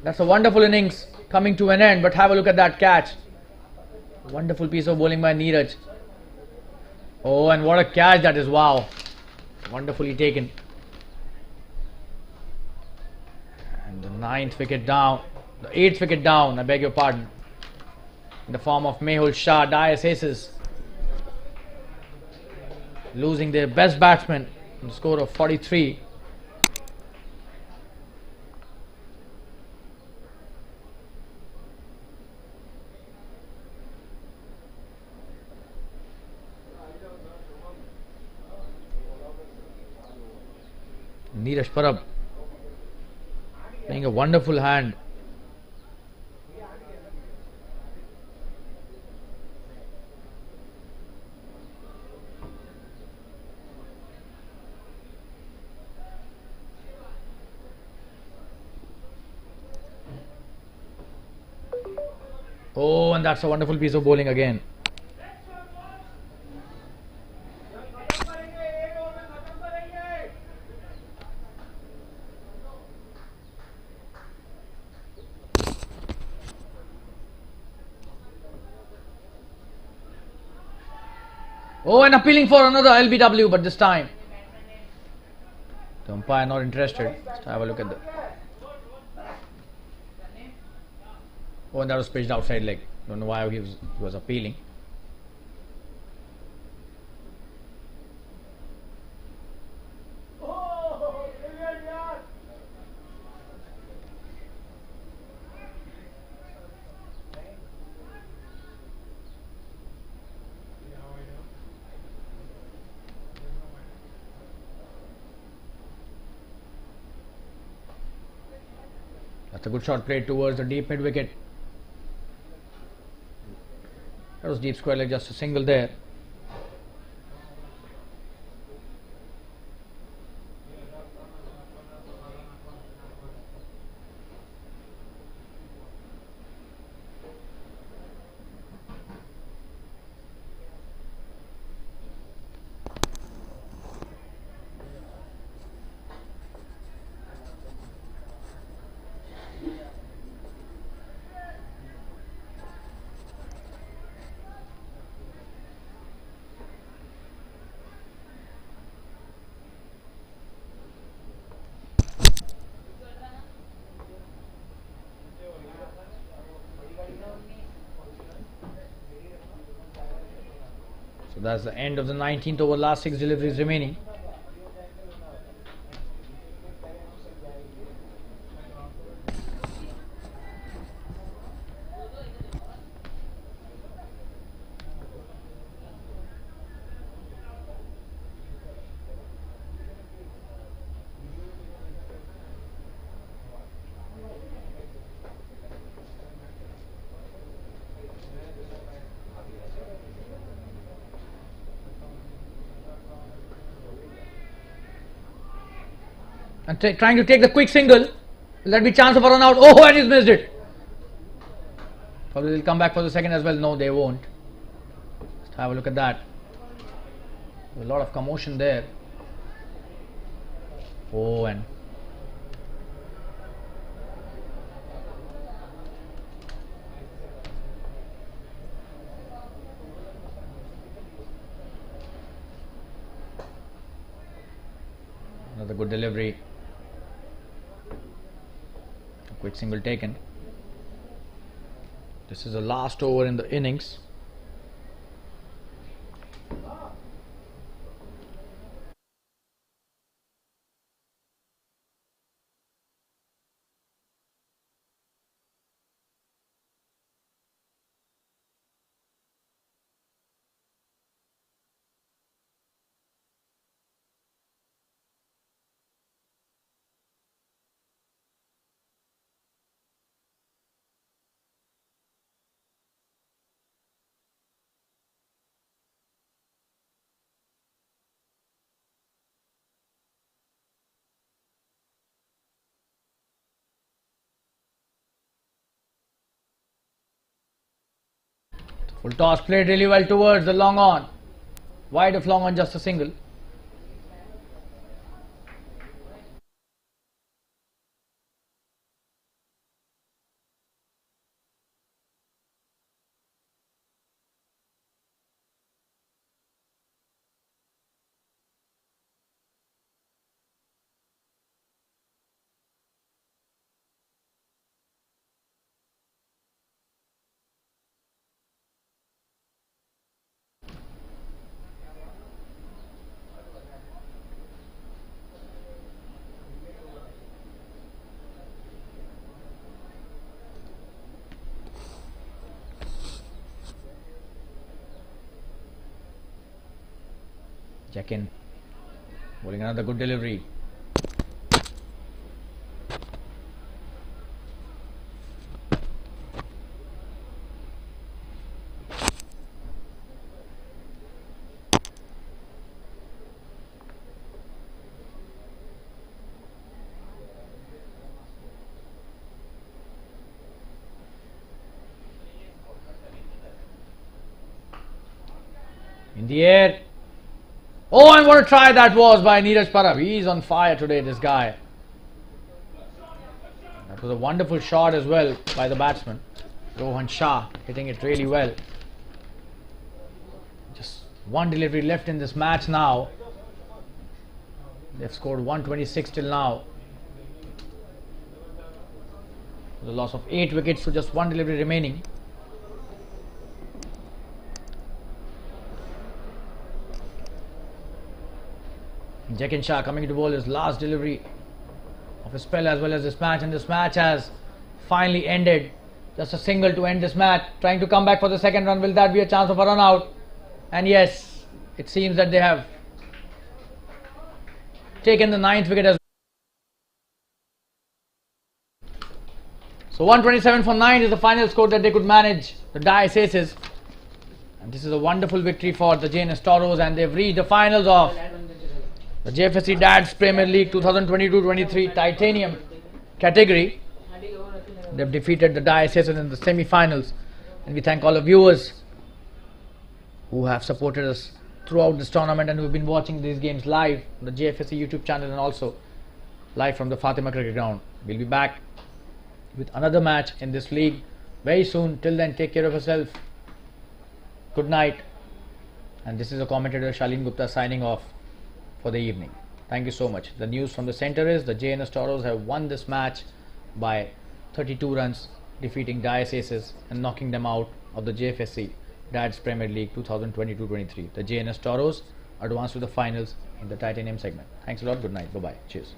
That's a wonderful innings coming to an end, but have a look at that catch. Wonderful piece of bowling by Neeraj. Oh, and what a catch that is. Wow. Wonderfully taken. And the 9th wicket down. The 8th wicket down, I beg your pardon. In the form of Mehul Shah. Jfsc losing their best batsman on the score of 43. Neeraj Parab playing a wonderful hand. Oh, and that's a wonderful piece of bowling again. Oh, and appealing for another LBW, but this time the umpire not interested. Let's have a look at the. Oh, and that was pitched outside leg. Don't know why he was appealing. That's a good shot played towards the deep mid wicket. That was deep square leg, just a single there. So that's the end of the 19th over, last 6 deliveries remaining. And trying to take the quick single. Will that be chance of a run out? Oh, and he's missed it. Probably they'll come back for the second as well. No, they won't. Let's have a look at that. There's a lot of commotion there. Oh, and another good delivery. A quick single taken. This is the last over in the innings. Full toss played really well towards the long on. Wide of long on, just a single. Check in. Bowling another good delivery. In the air. Oh, and what a try that was by Neeraj Parab. He's on fire today, this guy. That was a wonderful shot as well by the batsman. Rohan Shah hitting it really well. Just one delivery left in this match now. They've scored 126 till now. The loss of 8 wickets to just one delivery remaining. Jfsc Shah coming to bowl his last delivery of his spell as well as this match, and this match has finally ended. Just a single to end this match, trying to come back for the second run. Will that be a chance of a run out? And yes, it seems that they have taken the 9th wicket as well. So 127 for 9 is the final score that they could manage, the Dice Aces. And this is a wonderful victory for the Jns Toros, and they've reached the finals of the Jfsc Dads Premier League 2022-23 Titanium category. They've defeated the Dice Aces in the semi-finals, and we thank all the viewers who have supported us throughout this tournament and who have been watching these games live on the Jfsc YouTube channel and also live from the Fatima Cricket Ground. We'll be back with another match in this league very soon. Till then, take care of yourself. Good night. And this is a commentator, Shalin Gupta, signing off for the evening. Thank you so much. The news from the center is the Jns Toros have won this match by 32 runs, defeating Dice Aces and knocking them out of the Jfsc Dads Premier League 2022-23. The Jns Toros advanced to the finals in the Titanium segment. Thanks a lot. Good night. Bye bye. Cheers.